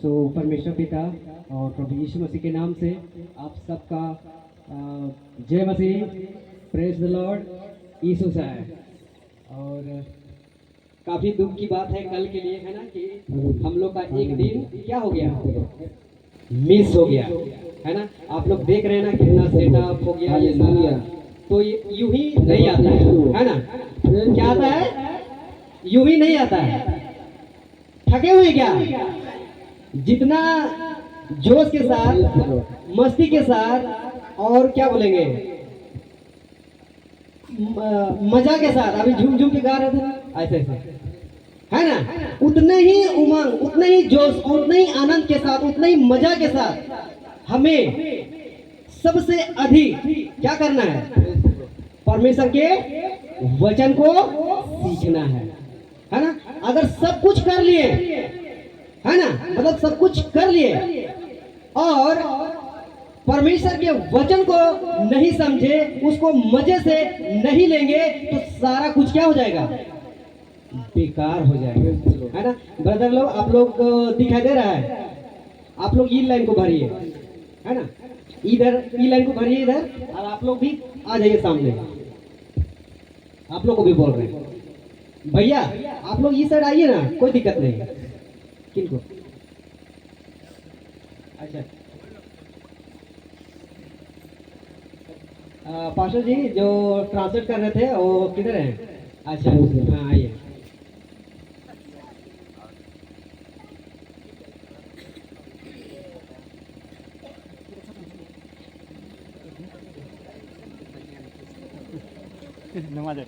परमेश्वर पिता और प्रभु यीशु मसीह के नाम से आप सबका जय मसीह, प्रेज द लॉर्ड, यीशु सा है। और काफ़ी दुख की बात है कल के लिए, है ना, कि हम लोग का एक दिन क्या हो गया, मिस हो गया, है ना। आप लोग देख रहे हैं ना कितना सेटअप हो गया ये सारा, तो ये यूं ही नहीं आता है ना। क्या आता है, यूं ही नहीं आता है। थके हुए क्या, जितना जोश के साथ, मस्ती के साथ और क्या बोलेंगे, मजा के साथ अभी झूम झूम के गा रहे थे ऐसे ऐसे, है ना, उतने ही उमंग, उतने ही जोश और उतने ही आनंद के साथ, उतने ही मजा के साथ हमें सबसे अधिक क्या करना है, परमेश्वर के वचन को सीखना है ना। अगर सब कुछ कर लिए, है ना, मतलब सब कुछ कर लिए और परमेश्वर के वचन को नहीं समझे, उसको मजे से नहीं लेंगे, तो सारा कुछ क्या हो जाएगा, बेकार हो जाएगा, है ना। ब्रदर लोग, आप लोग दिखाई दे रहा है, आप लोग ई लाइन को भरिए, है ना, इधर ई लाइन को भरिए इधर, और आप लोग भी आ जाइए सामने। आप लोग को भी बोल रहे हैं भैया, आप लोग इस साइड आइए ना, कोई दिक्कत नहीं। किनको, अच्छा पास्टर जी जो ट्रांसलेट कर रहे थे वो किधर हैं? अच्छा हाँ आइए। नमाज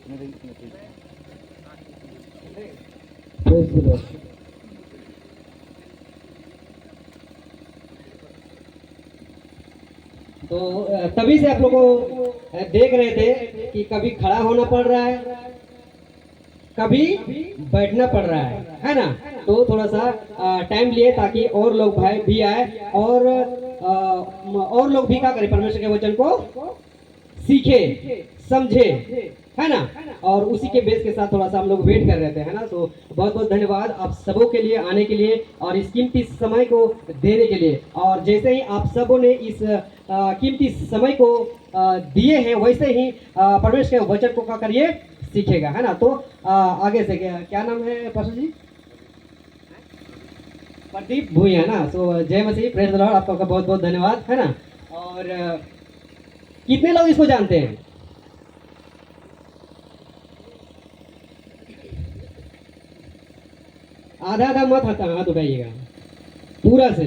तो तभी से आप लोग को देख रहे थे कि कभी खड़ा होना पड़ रहा है, कभी बैठना पड़ रहा है ना। तो थोड़ा सा टाइम लिए ताकि और लोग भाई भी आए और लोग भी क्या करें, परमेश्वर के वचन को सीखे, समझे, है ना। और उसी के बेस के साथ थोड़ा सा हम लोग वेट कर रहे थे, है ना। तो बहुत बहुत धन्यवाद आप सबों के लिए आने के लिए और इस कीमती समय को देने के लिए। और जैसे ही आप सबों ने इस कीमती समय को दिए हैं, वैसे ही परमेश्वर के वचन को क्या करिए, सीखेगा, है ना। तो आगे से क्या नाम है पास्टर जी? प्रदीप भूया, है ना। सो जय मसीह, प्रेज द लॉर्ड, आपका बहुत बहुत धन्यवाद, है ना। और कितने लोग इसको जानते हैं? आधा आधा मत हाथ उठाइएगा पूरा से,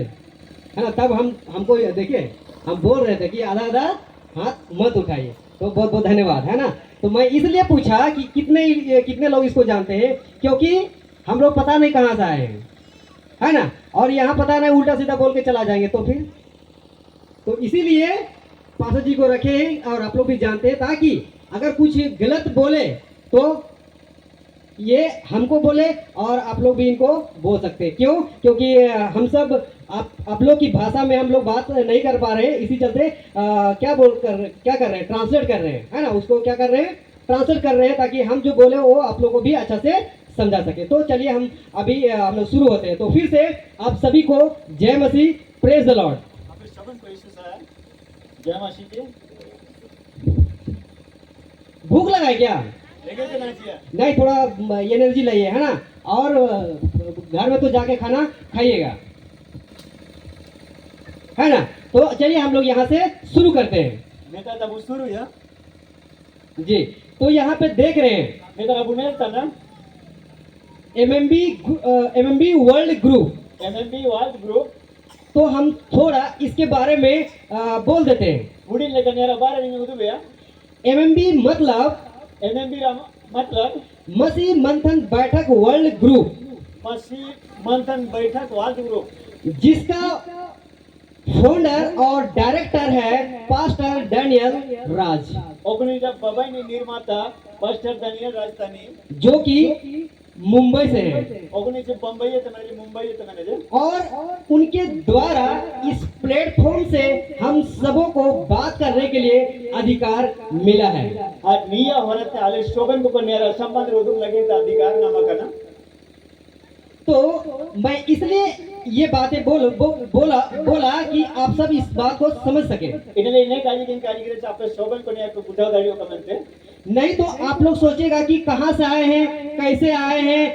है ना। तब हमको देखिए, हम बोल रहे थे कि आधा आधा हाथ मत उठाइए। तो बहुत बहुत धन्यवाद, है ना। तो मैं इसलिए पूछा कि कितने लोग इसको जानते हैं, क्योंकि हम लोग पता नहीं कहाँ से आए हैं, है ना। और यहाँ पता नहीं उल्टा सीधा बोल के चला जाएंगे तो फिर, तो इसीलिए पास्टर जी को रखे हैं और आप लोग भी जानते हैं, ताकि अगर कुछ गलत बोले तो ये हमको बोले और आप लोग भी इनको बोल सकते हैं। क्यों? क्योंकि हम सब आप लोग की भाषा में हम लोग बात नहीं कर पा रहे हैं, इसी चलते क्या कर रहे हैं, ट्रांसलेट कर रहे हैं, है ना। उसको क्या कर रहे हैं, ट्रांसलेट कर रहे हैं, ताकि हम जो बोले वो आप लोग को भी अच्छा से समझा सके। तो चलिए हम अभी हम लोग शुरू होते हैं। तो फिर से आप सभी को जय मसीह, प्रेज द लॉर्ड। जय मसीह के। भूख लगा है क्या? नहीं, थोड़ा एनर्जी लाइए, है ना। और घर में तो जाके खाना खाइएगा, है ना। तो चलिए हम लोग यहाँ से शुरू करते हैं। नेता तब शुरू है जी। तो यहाँ पे देख रहे हैं नेता अब नेता ना MMB world group, MMB world group. तो हम थोड़ा इसके बारे में बोल देते हैं। उड़ी लेकर नेरा बारह दिन उधर गया। एमएमबी मतलब मसीह मंथन बैठक वर्ल्ड ग्रुप, मसीह मंथन बैठक वर्ल्ड ग्रुप, जिसका फाउंडर और डायरेक्टर है पास्टर डैनियल राज, बाबा ने निर्माता पास्टर डैनियल राजस्थानी, जो कि मुंबई से है। बम्बई है, मुंबई है। और उनके द्वारा इस प्लेटफॉर्म से हम सबों को बात करने के लिए अधिकार मिला है। निया ಹೊರತೆ ಅಲ್ಲಿ ಶೋಭನ್ को ನೇರ ಸಂಬಂಧ रोधुम लगे अधिकार नामा करना। तो मैं इसलिए ये बातें बोला कि आप सब इस बात को समझ सके। इन्हें इन्हें काजी गिरे आपके शोभन को नहीं आपको बुझाव दाड़ियों का मनते नहीं तो आप लोग सोचेगा कि कहाँ से आए हैं, कैसे आए हैं,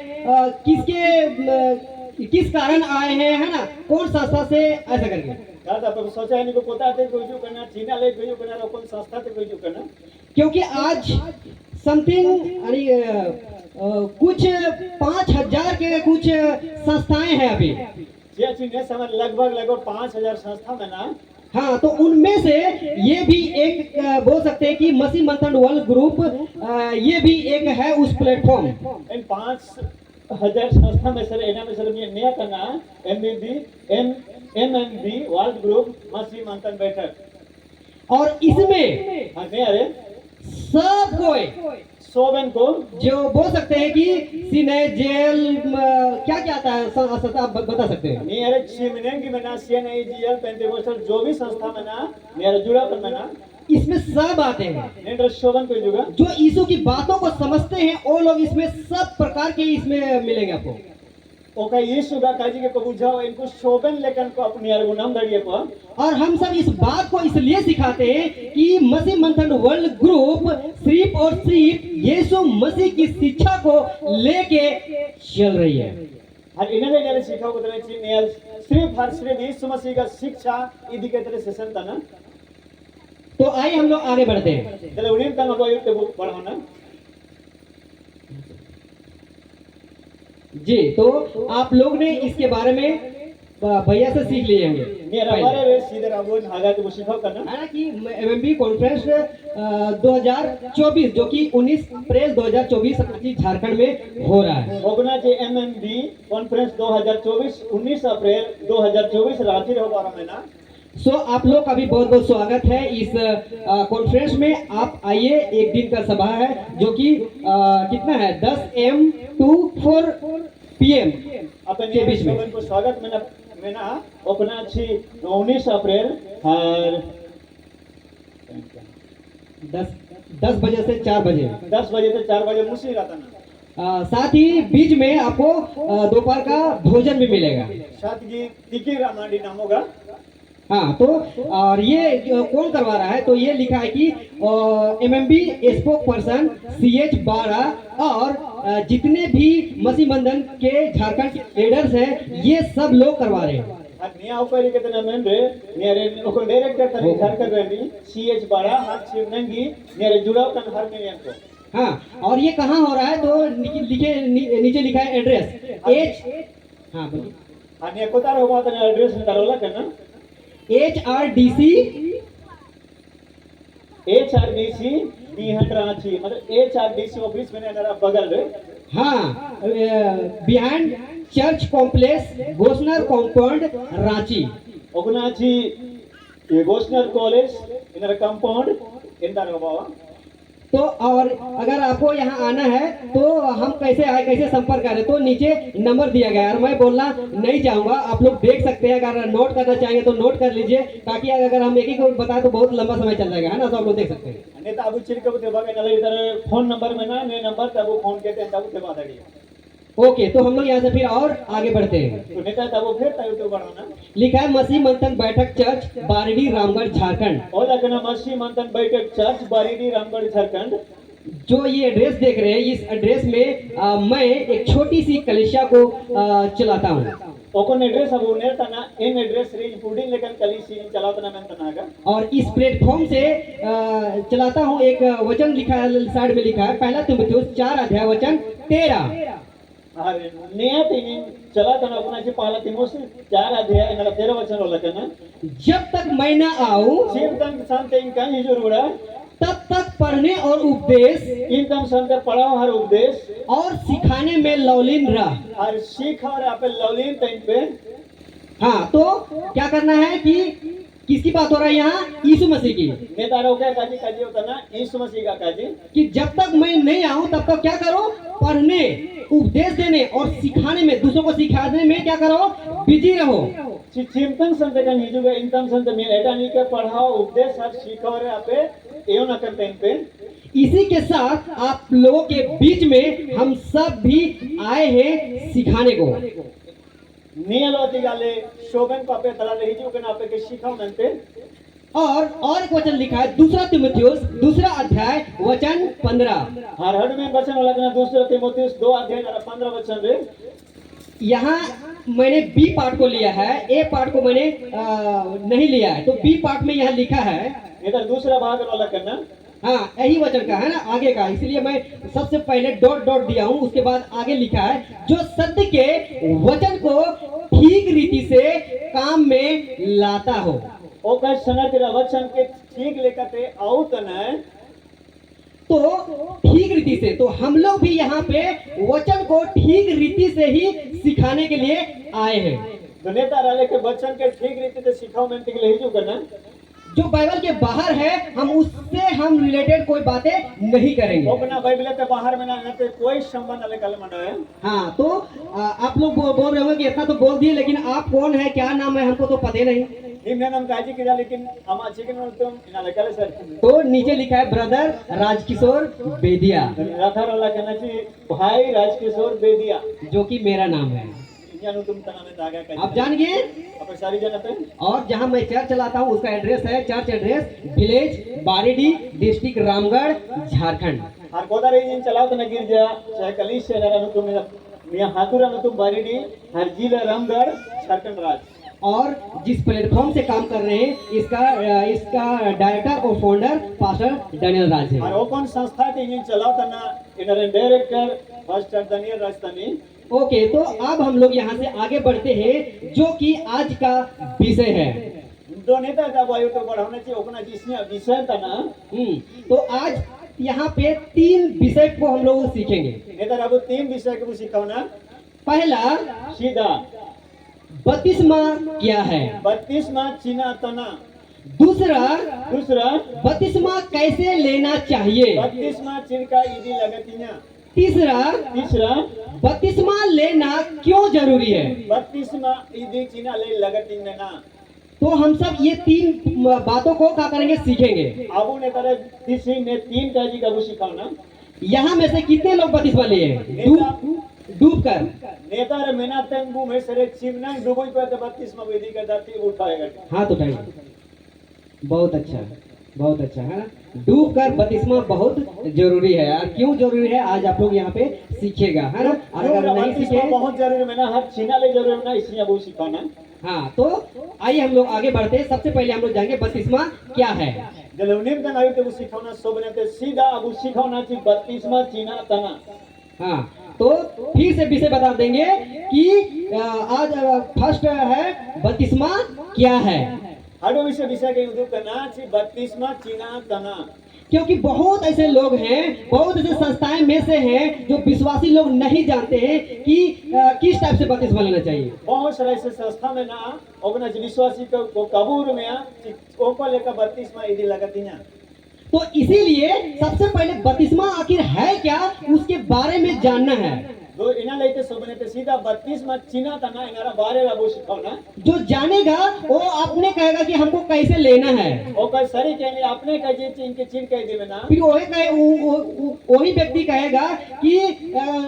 किस कारण आए हैं, है ना, कौन संस्था से, ऐसा करके। दादा आपको सोचा है नहीं को पता है कोई जो करना चीना ले कोई जो करना और कौन संस्था से कोई जो करना क्योंकि आज समथिंग कुछ 5,000 के कुछ संस्थाएं हैं अभी। जे चीने समय लगभग 5,000 संस्था में ना। हाँ, तो उनमें से ये भी एक बोल सकते हैं कि मसीह मंथन वर्ल्ड ग्रुप ये भी एक है उस प्लेटफॉर्म। इन 5,000 संस्था में सर इन्हें में सर ये नया करना MMB वर्ल्ड ग्रुप मसीह मंथन बैठक और इसमें हाँ नहीं अरे सब कोई सोबन को जो बोल सकते हैं कि सीने जेल क्या क्या आता है संस्था आप बता सकते हैं। नहीं अरे चिमनेंगी में ना CNIGL पेंटेकोस्टल जो भी संस्था में ना मेरा जुड़ा पर में ना इसमें सब आते हैं नहीं शोभन कोई जुगा जो यीशु की बातों को समझते हैं, वो लोग इसमें सब प्रकार के इसमें मिलेंगे आपको। ओके यीशु का काजी के को बुझाओ इनको शोभन लेकिन को अपनी यार गुनाम दड़िए को। और हम सब इस बात को इसलिए सिखाते हैं कि मसीह मंथन वर्ल्ड ग्रुप सिर्फ और सिर्फ यीशु मसीह की शिक्षा को लेके चल रही है। हर इन्हें ने सीखा को तरह चीज सिर्फ यीशु मसीह का शिक्षा इदी के तरह सेशन था ना। तो आइए हम लोग आगे बढ़ते हैं। चलो उन्हें तंग अब ये बढ़ाओ ना जी। तो आप लोग ने इसके बारे में भैया से सीख लिए होंगे। मेरा बारे में सीधे राबोन आगा तो सीखा करना है ना कि MMB कॉन्फ्रेंस 2024 जो कि 19 अप्रैल 2024 झारखंड में हो रहा है। होगना जे MMB कॉन्फ्रेंस 2024 19 अप्रैल 2024 रांची में होगा ना। सो आप लोग का भी बहुत बहुत स्वागत है इस कॉन्फ्रेंस में। आप आइए, एक दिन का सभा है जो कि कितना है 10 AM to 4 PM के बीच में को स्वागत में ना अपना अच्छी 19 अप्रैल हर 10 बजे से 4 बजे 10 बजे से 4 बजे मुसी रहता ना। साथ ही बीच में आपको दोपहर का भोजन भी मिलेगा। साथ ही तिकी रामाडी नाम होगा। हाँ, तो और ये कौन करवा रहा है, तो ये लिखा है कि MMB स्पोक पर्सन CH 12 और जितने भी मसीह मंथन के झारखंड लीडर्स हैं ये सब लोग करवा रहे हैं। निया ऊपर कितना मेन रे नियर लोकल डायरेक्टर तरी झारखंड रेडी CH 12 हाथ शिवनंगी नियर जुड़ाव तन हर में को। हाँ, और ये कहाँ हो रहा है तो नीचे लिखा है एड्रेस H। हाँ बोलिए। हाँ निया कोतार होगा तो एड्रेस निकालोला करना HRDC बिहाइंड रांची, मतलब HRDC ऑफिस में ना बगल रे। हाँ, behind church complex Gossner compound Ranchi. ओगनाची ये गोसनर कॉलेज इनर कंपाउंड इंदर बाबा। तो और अगर आपको यहाँ आना है तो हम कैसे आए, कैसे संपर्क करें, तो नीचे नंबर दिया गया है। और मैं बोलना नहीं चाहूँगा, आप लोग देख सकते हैं, अगर नोट करना चाहेंगे तो नोट कर लीजिए, ताकि अगर हम एक ही को बताएं तो बहुत लंबा समय चल जाएगा, है ना। तो आप लोग देख सकते हैं। नहीं तो अब चिरकब ते बागे नले इधर फोन नंबर में ना ने नंबर तब फोन कहते हैं तब ते बात है। ओके, तो हम लोग यहाँ से फिर और आगे बढ़ते हैं। तो नेता तब फिर तब तो बढ़ाना लिखा है मसीह मंथन बैठक चर्च बारीडी रामगढ़ झारखंड। और लगना मसीह मंथन बैठक चर्च बारीडी रामगढ़ झारखंड। जो ये एड्रेस देख रहे हैं, इस एड्रेस में मैं एक छोटी सी कलीसिया को चलाता हूँ। ओकन एड्रेस अब उन्हें तना इन एड्रेस रे पुडिंग लेकर कलीसिया चलाता ना मैं तनागा। और इस प्लेटफॉर्म से चलाता हूँ। एक वचन लिखा है, साइड में लिखा है पहला तीमुथियुस 4 अध्याय वचन 13। अरे नियत इन चला तना अपना जी पहला तीमुथियुस 4 अध्याय इनका 13 वचन होला करना। जब तक मैं ना आऊं शिव तंग शांति इनका ही जरूर है, तब तक पढ़ने और उपदेश इनकम संत पढ़ाओ हर उपदेश और सिखाने में लौलीन रह। और सीख और आप लौलीन टाइम पे। हाँ, तो क्या करना है कि किसकी बात हो रहा है यहाँ, यीशु मसीह की। नेतारों का काजी होता ना यीशु मसीह का काजी कि जब तक मैं नहीं आऊं तब तक क्या करो, पढ़ने, उपदेश देने और सिखाने में, दूसरों को सिखाने में क्या करो, बिजी रहो। चिंतन संत का हिजुगा इनकम संत में एटा नहीं के पढ़ाओ उपदेश और सीखो रे आपे एयो ना करते इन पे। इसी के साथ आप लोगों के बीच में हम सब भी आए हैं सिखाने को। नियलोती गाले शोभन पापे तला रही जो के नापे के शिखाओ नंते और एक वचन लिखा है दूसरा तीमुथियुस दूसरा अध्याय वचन 15। हर हर में वचन वाला के ना दूसरा तीमुथियुस 2 अध्याय ना 15 वचन रे। यहाँ मैंने बी पार्ट को लिया है, ए पार्ट को मैंने नहीं लिया है, तो बी पार्ट में यहाँ लिखा है, इधर दूसरा भाग वाला करना। हाँ यही वचन का है ना आगे का, इसलिए मैं सबसे पहले डॉट डॉट दिया हूँ, उसके बाद आगे लिखा है जो सत्य के वचन को ठीक रीति से काम में लाता हो। ओकर सना तेरा वचन के ठीक लेकर ते आउट न तो ठीक रीति से, तो हम लोग भी यहाँ पे वचन को ठीक रीति से ही सिखाने के लिए आए हैं। तो नेता राले के वचन के ठीक रीति से सिखाओ में के लिए ही जो करना जो बाइबल के बाहर है हम उससे हम रिलेटेड कोई बातें नहीं करेंगे। अपना बाइबल के बाहर में ना ते कोई संबंध वाले कल मना है। हाँ तो आप लोग बोल रहे होंगे कि इतना तो बोल दिए, लेकिन आप कौन है क्या नाम है हमको तो पता ही नहीं। इनने नाम काजी किया लेकिन हम अच्छे के नाम तुम इना लेकर सर तो नीचे लिखा है ब्रदर राजकिशोर बेदिया, रखा वाला कहना चाहिए भाई राजकिशोर बेदिया जो कि मेरा नाम है। जानू तुम तना में धागा का आप जान गए। अपन सारी जगह पे और जहाँ मैं चर्च चलाता हूँ उसका एड्रेस है, church address village Baridih district Ramgarh Jharkhand. हर कोदा रे दिन चलाओ तो न गिर जा चाहे कलीस से ना तुम मियां हाथुरा में तुम बारीडी हर जिला रामगढ़ झारखंड राज्य। और जिस प्लेटफॉर्म से काम कर रहे हैं इसका डायरेक्टर और फाउंडर पास्टर डैनियल राज है। और वो कौन संस्था के इन चलाओ तना inner director pastor Daniel Rajasthani. Okay तो अब हम लोग यहाँ से आगे बढ़ते हैं जो कि आज का विषय है। दो नेता का वायु तो बढ़ाना चाहिए ओकना जिसने विषय था ना। तो आज यहाँ पे 3 विषय को हम लोग सीखेंगे। नेता अब 3 विषय को सिखाओना। पहला सीधा बपतिस्मा क्या है, बपतिस्मा चिना तना। दूसरा बपतिस्मा कैसे लेना चाहिए, बपतिस्मा चिनका ईदी लगतिना। तीसरा बपतिस्मा लेना क्यों जरूरी है, बपतिस्मा ईदी चिना ले लगतिना ना। तो हम सब ये 3 बातों को क्या करेंगे सीखेंगे। अब ने तरह तीसरी में 3 काजी का वो सिखाओना। यहाँ में से कितने लोग बपतिस्मा लिए डूब कर। नेता रे मेना तेंबू में सरे चिमना डूबोई पे 32 विधि का दाती उठाएगा। हाँ तो भाई बहुत अच्छा है ना, डूब कर बपतिस्मा बहुत जरूरी है यार। क्यों जरूरी है आज आप लोग यहाँ पे सीखेगा है ना। अगर नहीं सीखे बहुत जरूरी है ना, हर छीना ले जरूरी है ना, इसलिए वो सिखाना। हाँ तो आइए हम लोग आगे बढ़ते हैं। सबसे पहले हम लोग जाएंगे बपतिस्मा क्या है। जलवनीम तना आयु तो सिखाना सोबने ते सीधा अब सिखाना चाहिए बपतिस्मा चिना तना। हाँ तो फिर से विषय बता देंगे कि आज फर्स्ट है बपतिस्मा क्या है। हर विषय के उदू करना चाहिए बपतिस्मा चिना तना। क्योंकि बहुत ऐसे लोग हैं, बहुत ऐसे संस्थाएं में से हैं जो विश्वासी लोग नहीं जानते हैं कि किस टाइप से बपतिस्मा लेना चाहिए। बहुत सारे ऐसे संस्था में ना ओकना विश्वासी को कबूर में ओको लेकर बपतिस्मा ईदी लगती ना। तो इसीलिए सबसे पहले बपतिस्मा आखिर है क्या उसके बारे में जानना है। दो इना लेते सोबने ते सीधा बपतिस्मा चिना तना इनारा बारे रबो सिखाओना। जो जानेगा वो आपने कहेगा कि हमको कैसे लेना है। ओ कई सरी कहने आपने कहे चिन के चिन कह देवे ना। फिर वही व्यक्ति कहेगा कि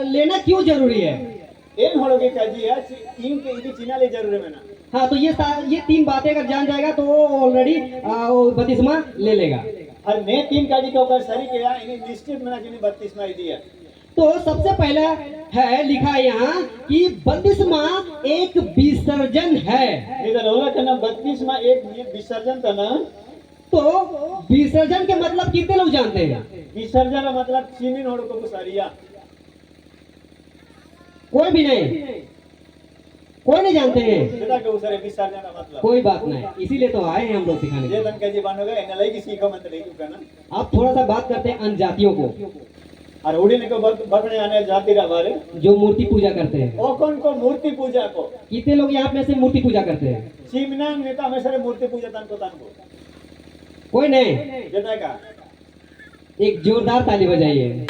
लेना क्यों जरूरी है। इन होलोगे कजी है इन के इदी चिना ले जरूरी है ना। हाँ तो ये 3 बातें अगर जान जाएगा तो वो ऑलरेडी बपतिस्मा ले लेगा। और ने 3 काजी के ऊपर सरी किया इन्हें निश्चित मना जिन्हें बपतिस्मा दी है। तो सबसे पहला है लिखा यहाँ कि बपतिस्मा एक विसर्जन है। इधर होला करना बपतिस्मा एक विसर्जन था ना। तो विसर्जन के मतलब कितने लोग जानते हैं। विसर्जन का मतलब चीनी नोड़ को सारिया कोई भी नहीं जानते हैं। विसर्जन का मतलब कोई बात नहीं, इसीलिए तो आए हैं हम लोग सिखाने के लिए। अब थोड़ा सा बात करते हैं अन्य जातियों को और उड़ीने को बकने आने जाति बारे जो मूर्ति पूजा करते हैं। वो कौन को मूर्ति पूजा को कितने लोग यहाँ में से मूर्ति पूजा करते हैं। चिमना नेता में सारे मूर्ति पूजा तन को कोई नहीं जताएगा। एक जोरदार ताली बजाइए।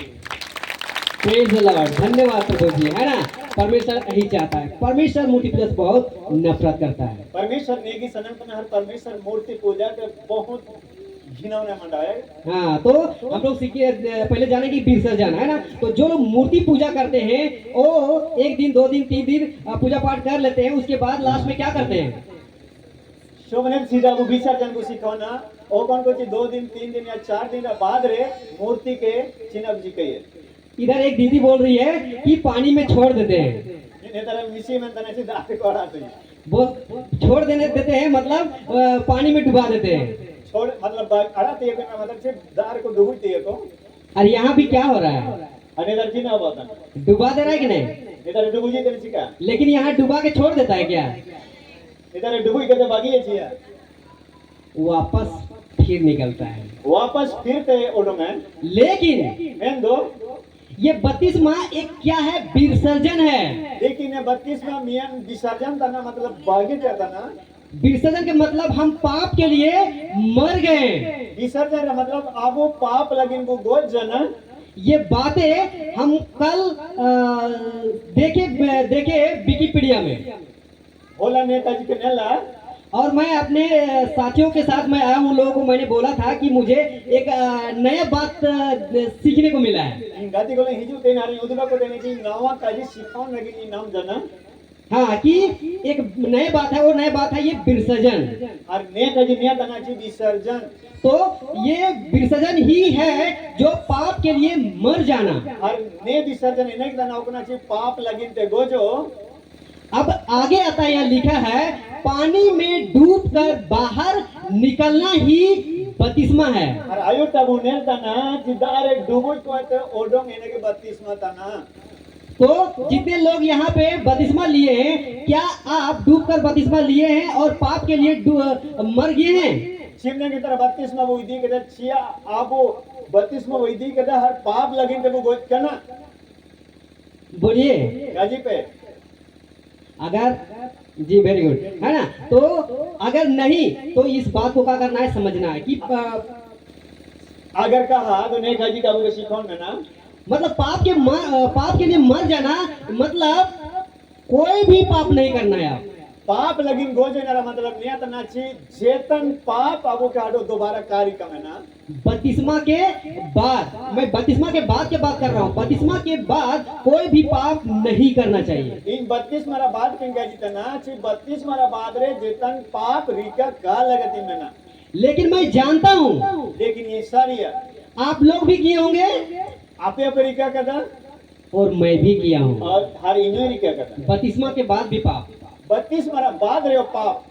Praise the Lord. धन्यवाद प्रभु जी, है ना। परमेश्वर यही चाहता है। परमेश्वर मूर्ति पूजा से बहुत नफरत करता है। परमेश्वर नेगी सनातन हर परमेश्वर मूर्ति पूजा के बहुत घिनौना मंडाए। हाँ, तो हम लोग सीखे पहले जाने की विसर्जन है ना। तो जो लोग मूर्ति पूजा करते हैं वो 1 दिन 2 दिन 3 दिन पूजा पाठ कर लेते हैं, उसके बाद लास्ट में क्या करते हैं? शोभने सीधा वो विसर्जन को सिखाना ओ कौन को 2 दिन 3 दिन या 4 दिन बाद रे मूर्ति के चिन्ह जी कहिए। इधर एक दीदी बोल रही है कि पानी में छोड़ देते हैं। ने तरह मिसी में तने से दाते कोड़ा तो वो छोड़ देने देते हैं मतलब पानी में डुबा देते हैं। छोड़ मतलब अड़ा ते को मतलब से दार को डुबते है को। और यहाँ भी क्या हो रहा है? अने इधर जी ना बात डुबा दे रहा है कि नहीं? इधर डुबू जी तेरे चिका लेकिन यहाँ डुबा के छोड़ देता है क्या? इधर डुबू के बागी है छिया वापस फिर निकलता है। वापस फिर ते ओडोंगे। लेकिन मैं दो ये 32वां एक क्या है? विसर्जन है। लेकिन ये 32वां मियां विसर्जन तना मतलब बागी जाता ना। विसर्जन के मतलब हम पाप के लिए मर गए। विसर्जन का मतलब अब वो पाप लगिन वो गोद जना। ये बातें हम कल देखे विकिपीडिया में। बोला नेताजी के नेला और मैं अपने साथियों के साथ मैं आया हूँ, लोगों को मैंने बोला था कि मुझे एक नया बात सीखने को मिला है। गाती को हिजू ते नारी उदबा को देने की नवा काजी सिखाउन लगी की नाम जना। हाँ, कि एक नई बात है, वो नई बात है ये विसर्जन। और नेताजी ने तनाची विसर्जन। तो ये विसर्जन ही है जो पाप के लिए मर जाना। और ने विसर्जन इन्हें तना ओकना ची पाप लगिन ते गोजो। अब आगे आता है, यहाँ लिखा है पानी में डूबकर बाहर निकलना ही बपतिस्मा है। और आयु तबु ने तना जिदारे डूबो को ते ओडोंग इन्हें के बपतिस्मा तना। तो जितने लोग यहाँ पे बपतिस्मा लिए हैं, क्या आप डूबकर बपतिस्मा लिए हैं और पाप के लिए मर गए हैं? चिमने की तरह बपतिस्मा वो इदी के छिया आबो बपतिस्मा वो इदी के हर पाप लगिन ते वो गोज करना। बोलिए गाजी पे अगर जी वेरी गुड है ना। तो अगर नहीं तो इस बात को क्या करना है, समझना है कि अगर कहा तो ने गाजी का वो सिखाउन में ना मतलब पाप के लिए मर जाना मतलब कोई भी पाप नहीं करना है। आप पाप लगिन गोजे ना मतलब नियत ना ची चेतन पाप अब काडो दोबारा कार्य का है ना। बपतिस्मा के बाद, मैं बपतिस्मा के बाद की बात कर रहा हूँ। बपतिस्मा के बाद कोई भी पाप नहीं करना चाहिए। इन 32 मारा बाद किन गाजी तना ची 32 मारा बाद रे चेतन पाप रिका का लगती में ना। लेकिन मैं जानता हूँ, लेकिन ये सारी है आप लोग भी किए होंगे आपे अपरिका कदा और मैं भी किया हूँ। और हर इन्हें रिका कदा बपतिस्मा के बाद भी पाप। 32 मारा बाद रे पाप।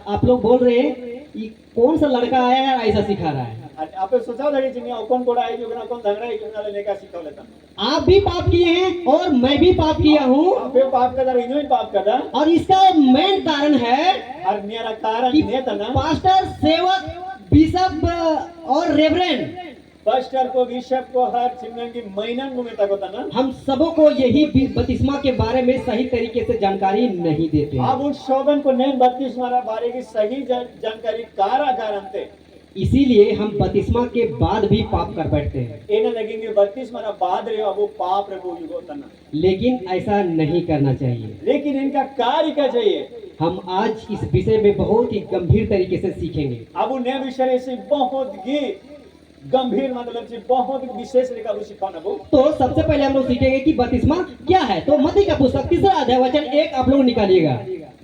आप लोग बोल रहे हैं कि कौन सा लड़का आया है ऐसा सिखा रहा है। आपे सोचा था कि चिनिया कौन कोड़ा है जो कौन झगड़ा है क्यों लेने का सिखा लेता। आप भी पाप किए हैं और मैं भी पाप किया हूँ। आपे पाप कदा इन्हें पाप कदा। और इसका मेन कारण है हर मेरा कारण कि ने तना पास्टर, सेवक, बिशप और रेवरेंड पास्टर को बिशप को हर चिन्ह की महीना घूमेता को तना। हम सबों को यही बपतिस्मा के बारे में सही तरीके से जानकारी नहीं देते हैं। अब उस शोभन को नहीं 32 मारा बारे की सही जानकारी कारागार थे। इसीलिए हम बपतिस्मा के बाद भी पाप कर बैठते हैं। इन्हें लगेंगे 32 मारा बाद रे अब वो पाप रे वो युगो तना। लेकिन ऐसा नहीं करना चाहिए। लेकिन इनका कार्य क्या चाहिए? हम आज इस विषय में बहुत ही गंभीर तरीके से सीखेंगे। अब उन्हें विषय से बहुत ही गंभीर मतलब से बहुत विशेष लेकर वो सिखाना वो। तो सबसे पहले हम लोग सीखेंगे कि बपतिस्मा क्या है। तो मत्ती का पुस्तक 3 अध्याय वचन 1 आप लोग निकालिएगा।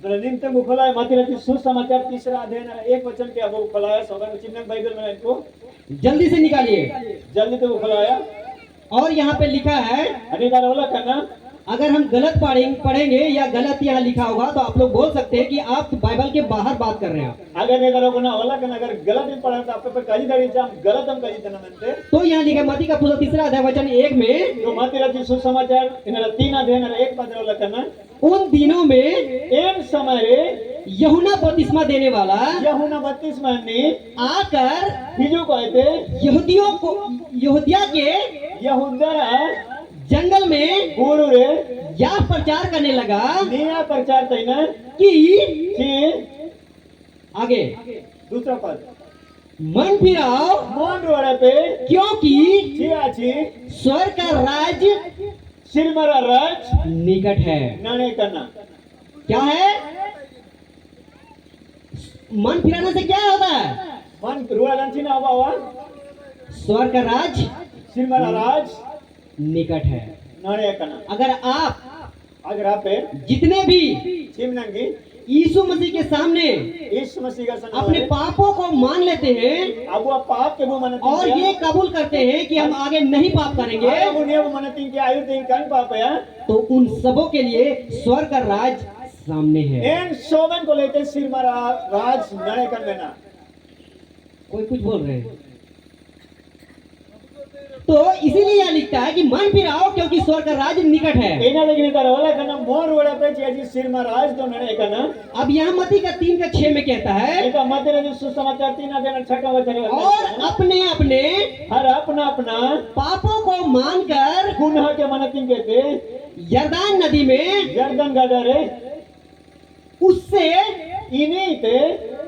निम्न मुखला है मत्ती रचित सुसमाचार 3 अध्याय 1 वचन के अब वो खुलाया सौगंध चिन्ह बाइबल में इनको जल्दी से निकालिए। जल्दी तो वो खुलाया और यहाँ पे लिखा है, अधिकार वाला करना। अगर हम गलत पढ़ेंगे या गलत यहाँ लिखा होगा तो आप लोग बोल सकते हैं कि आप बाइबल के बाहर बात कर रहे हैं। अगर नहीं करोगे ना वाला करना, अगर गलत भी पढ़ा तो आप पे काजी दाड़ी जाम गलत हम काजी तना मनते। तो यहाँ लिखा मत्ती का पुस्तक 3 अध्याय वचन 1 में, तो मत्ती रचित सुसमाचार इनरा 3 अध्याय 1 पद वाला करना। उन दिनों में इन समय यूहन्ना बपतिस्मा देने वाला यूहन्ना बपतिस्मा ने आकर हिजू को आते यहूदिया के यहूदा जंगल में गुरु रे यह प्रचार करने लगा नया प्रचार तैना कि आगे दूसरा पद मन फिराओ मन रोड़े पे क्योंकि छी स्वर्ग का राज सिरमरा राज निकट है। नाने करना क्या है? मन फिराने से क्या होता है? मन रुआ लंचिना बावा स्वर्ग का राज सिरमरा राज निकट है। नाणे कना अगर आप अगर आप जितने भी चिमनंगी यीशु मसीह के सामने यीशु मसीह का संग अपने पापों को मान लेते हैं अब वो पाप के वो मनती और ये कबूल करते हैं कि हम आगे नहीं पाप करेंगे, अब उन्हें वो मनती के आयु दिन कान पाप है तो उन सबों के लिए स्वर्ग का राज सामने है। एन शोभन को लेते सिरमरा राज नाणे कन लेना कोई कुछ बोल रहे हैं तो इसीलिए यह लिखता है कि मन फिर आओ क्योंकि स्वर्ग का राज निकट है। एना लेकिन इधर वाला करना मोर वाला पे चाहिए सिरमा राज तो नाणे कना अब यहाँ मत्ती का 3:6 में कहता है इनका मध्य रज सुसमाचार 3 अध्याय 6 वचन और अपने अपने हर अपना अपना पापों को मानकर गुनाह के मनती कहते यरदान नदी में यरदन गडरे उससे इन्हीं पे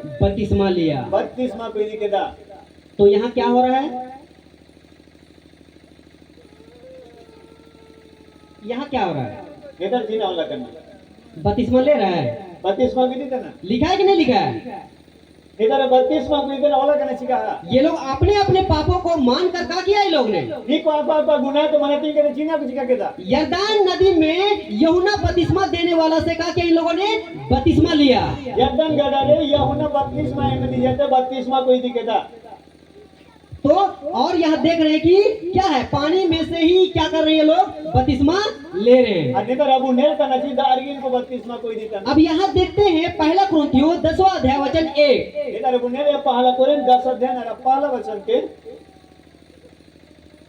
बपतिस्मा लिया। 32वां पीढ़ी के दा तो यहाँ क्या हो रहा है? यहाँ क्या हो रहा है? इधर जीना वाला करना बपतिस्मा ले रहा है। 32वां पीढ़ी करना लिखा है कि नहीं लिखा है? इधर 32वां पीढ़ी वाला करना सिखा ये लोग अपने अपने पापों को मानकर क्या किया? ये लोग ने निको आपा गुनाह तो मनती के जीना कुछ का केदा यरदान नदी में यूहन्ना बपतिस्मा देने वाला से कहा कि इन लोगों ने बपतिस्मा लिया। यरदन गडरे यूहन्ना 32वां में दी जाते 32वां कोई दिखेदा तो और यहाँ देख रहे हैं कि क्या है, पानी में से ही क्या कर रहे हैं लोग? बपतिस्मा ले रहे हैं। अनितर अबू नेल का नजीदा अरगिन को 32वां कोई दिता अब यहाँ देखते हैं पहला कुरिन्थियों 10वां अध्याय वचन 1। इधर अबू नेल पहला कोरिन्थ 10 अध्याय और पहला वचन के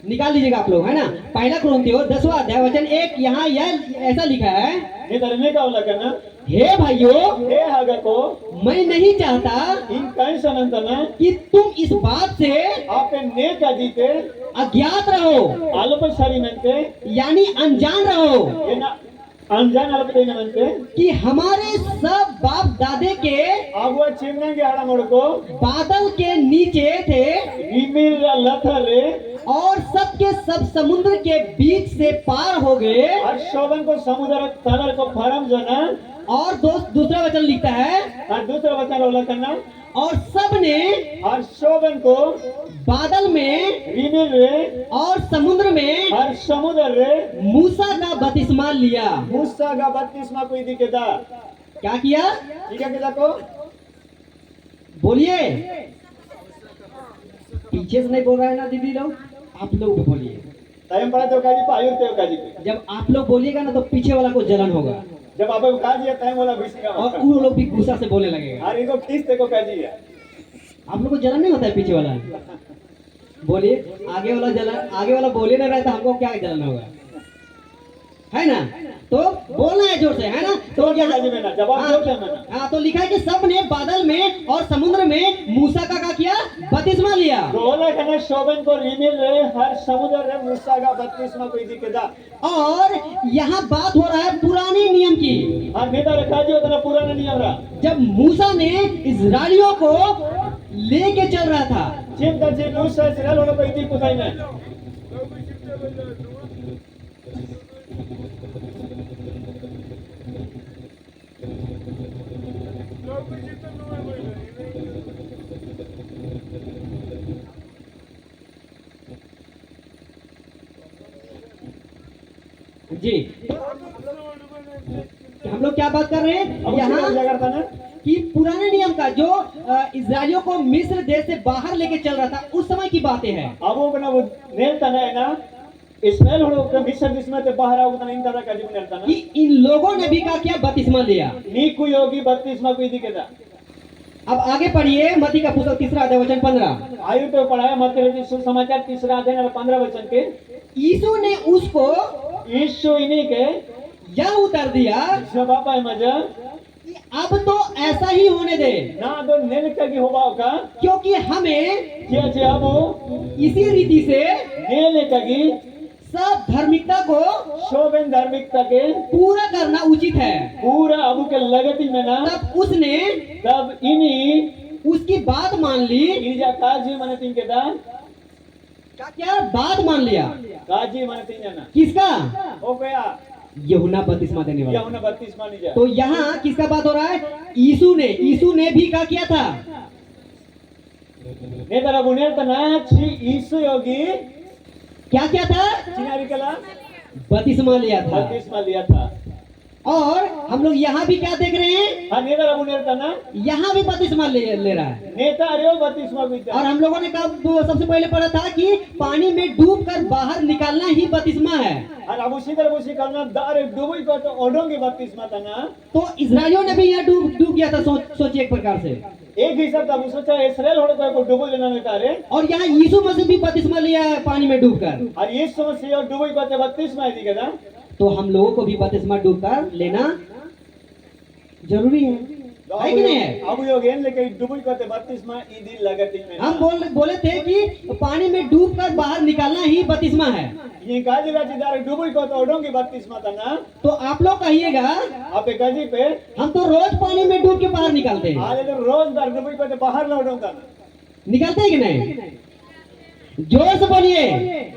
निकाल लीजिएगा आप लोग, है ना। पहला कुरिन्थियों 10वां अध्याय वचन 1। यहाँ यह ऐसा लिखा है, इधर में का वाला करना हे भाइयों हे हागा को मैं नहीं चाहता इन कहीं सनंतना कि तुम इस बात से आपे ने का जीते अज्ञात रहो, आलोप सारी मनते यानी अनजान रहो ये ना अनजान आलोप देने मनते कि हमारे सब बाप दादे के आगुआ चिमने के हाड़ा मोड़ को बादल के नीचे थे रिमिल लथरे और सब के सब समुद्र के बीच से पार हो गए। और शोभन को समुद्र तलर को फरम जना और दूसरा वचन लिखता है, और दूसरा वचन वाला करना और सब ने और शोभन को बादल में रिमिल रे और समुद्र में और समुद्र रे मूसा का बपतिस्मा लिया। मूसा का 32वां कोई दिखेदा क्या किया? ठीक है किदा को बोलिए, पीछे से नहीं बोल रहा है ना दीदी लोग, आप लोग भी बोलिए। टाइम पड़ा तो काजी पायुर ते काजी पे जब आप लोग बोलिएगा ना तो पीछे वाला को जलन होगा जब आप काजी है टाइम वाला घुस का और उन लोग भी गुस्सा से बोलने लगेगा। और इनको खींचते को काजी है आप लोग को जलन नहीं होता है पीछे वाला? बोलिए, आगे वाला जलन, आगे वाला बोले ना रहता हमको क्या जलन होगा, है ना। तो बोलना है जोर से, है ना। तो यहाँ जवाब दो क्या मैंने हाँ तो लिखा है कि सब ने बादल में और समुद्र में मूसा का क्या किया? बपतिस्मा लिया। बोला कहना शोभन को रिमिल रे हर समुद्र रे मूसा का 32वां कोई दिखेदा और यहाँ बात हो रहा है पुराने नियम की। और नेता रखा जी उतना पुराना नियम रहा जब मूसा ने इजराइलियों को लेके चल रहा था, जिम का जी मूसा इस्राएल होने कोई दी कुछ नहीं जी हम लोग क्या बात कर रहे हैं यहाँ कि पुराने नियम का जो इजराइलियों को मिस्र देश से बाहर लेके चल रहा था उस समय की बातें हैं। अब वो ना वो नेता ना है ना इस्राएल होने मिस्र देश में से बाहर आओ तो इन तरह का जीवन नेता ना कि इन लोगों ने भी क्या किया? बपतिस्मा लिया। नीकु योगी 32वां कोई दिखेदा। अब आगे पढ़िए मत्ती का पुस्तक 3 अध्याय वचन 15। आयु तो पढ़ा है मत्ती रचित सुसमाचार 3 अध्याय और 15 वचन के यीशु ने उसको यीशु इन्हीं के यह उत्तर दिया जो बापा है मजा कि अब तो ऐसा ही होने दे, ना तो नेल का की होगा का क्योंकि हमें जे जे अब इसी रीति से नेल का की सब धार्मिकता को शोभन धार्मिकता के पूरा करना उचित है। पूरा अबू के लगती में ना तब उसने तब इन्हीं उसकी बात मान ली। इजा काजी मन तीन के दान क्या बात मान लिया? काजी मन तीन जना किसका? हो गया यूहन्ना बपतिस्मा देने वाला। यूहन्ना 32वां नहीं जा तो यहाँ किसका बात हो रहा है? यीशु ने भी क्या किया था? नेतारा बुनेर तना ची ईसु योगी क्या क्या था? चिनारी कला बपतिस्मा लिया था। बपतिस्मा लिया था। और हम लोग यहाँ भी क्या देख रहे हैं? हाँ नेतारा बुनेर तना यहाँ भी बपतिस्मा ले रहा है। नेता अरे बपतिस्मा भी था। और हम लोगों ने कब सबसे पहले पढ़ा था कि पानी में डूब कर बाहर निकालना ही बपतिस्मा है। और अब उसी तरह उसी करना दारे डूबी को तो ओढोंगे बपतिस्मा था ना। तो इजराइलियों ने भी यहाँ डूब गया था। सोचिए एक प्रकार से। एक हिसाब था सोचा इसराइल होने को डूबो लेना नहीं था रे। और यहाँ यीशु मसीह भी बपतिस्मा लिया है पानी में डूबकर। और ये समस्या और डूबी को बपतिस्मा दी गया। तो हम लोगों को भी बपतिस्मा डूबकर लेना जरूरी है कि नहीं है? अब योगेन लेके डूबी को बपतिस्मा ईदी लगती में। हम बोले थे कि पानी में डूबकर बाहर निकालना ही बपतिस्मा है। ये काजी राजीदार डूबी को तो ओढोंगे बपतिस्मा था ना। तो आप लोग कहिएगा आप एक काजी पे हम तो रोज पानी में डूब के बाहर निकालते हैं। आज तो रोज दार डूबी को तो बाहर लौटोंगा ना। निकलते हैं कि नहीं? जोर से बोलिए।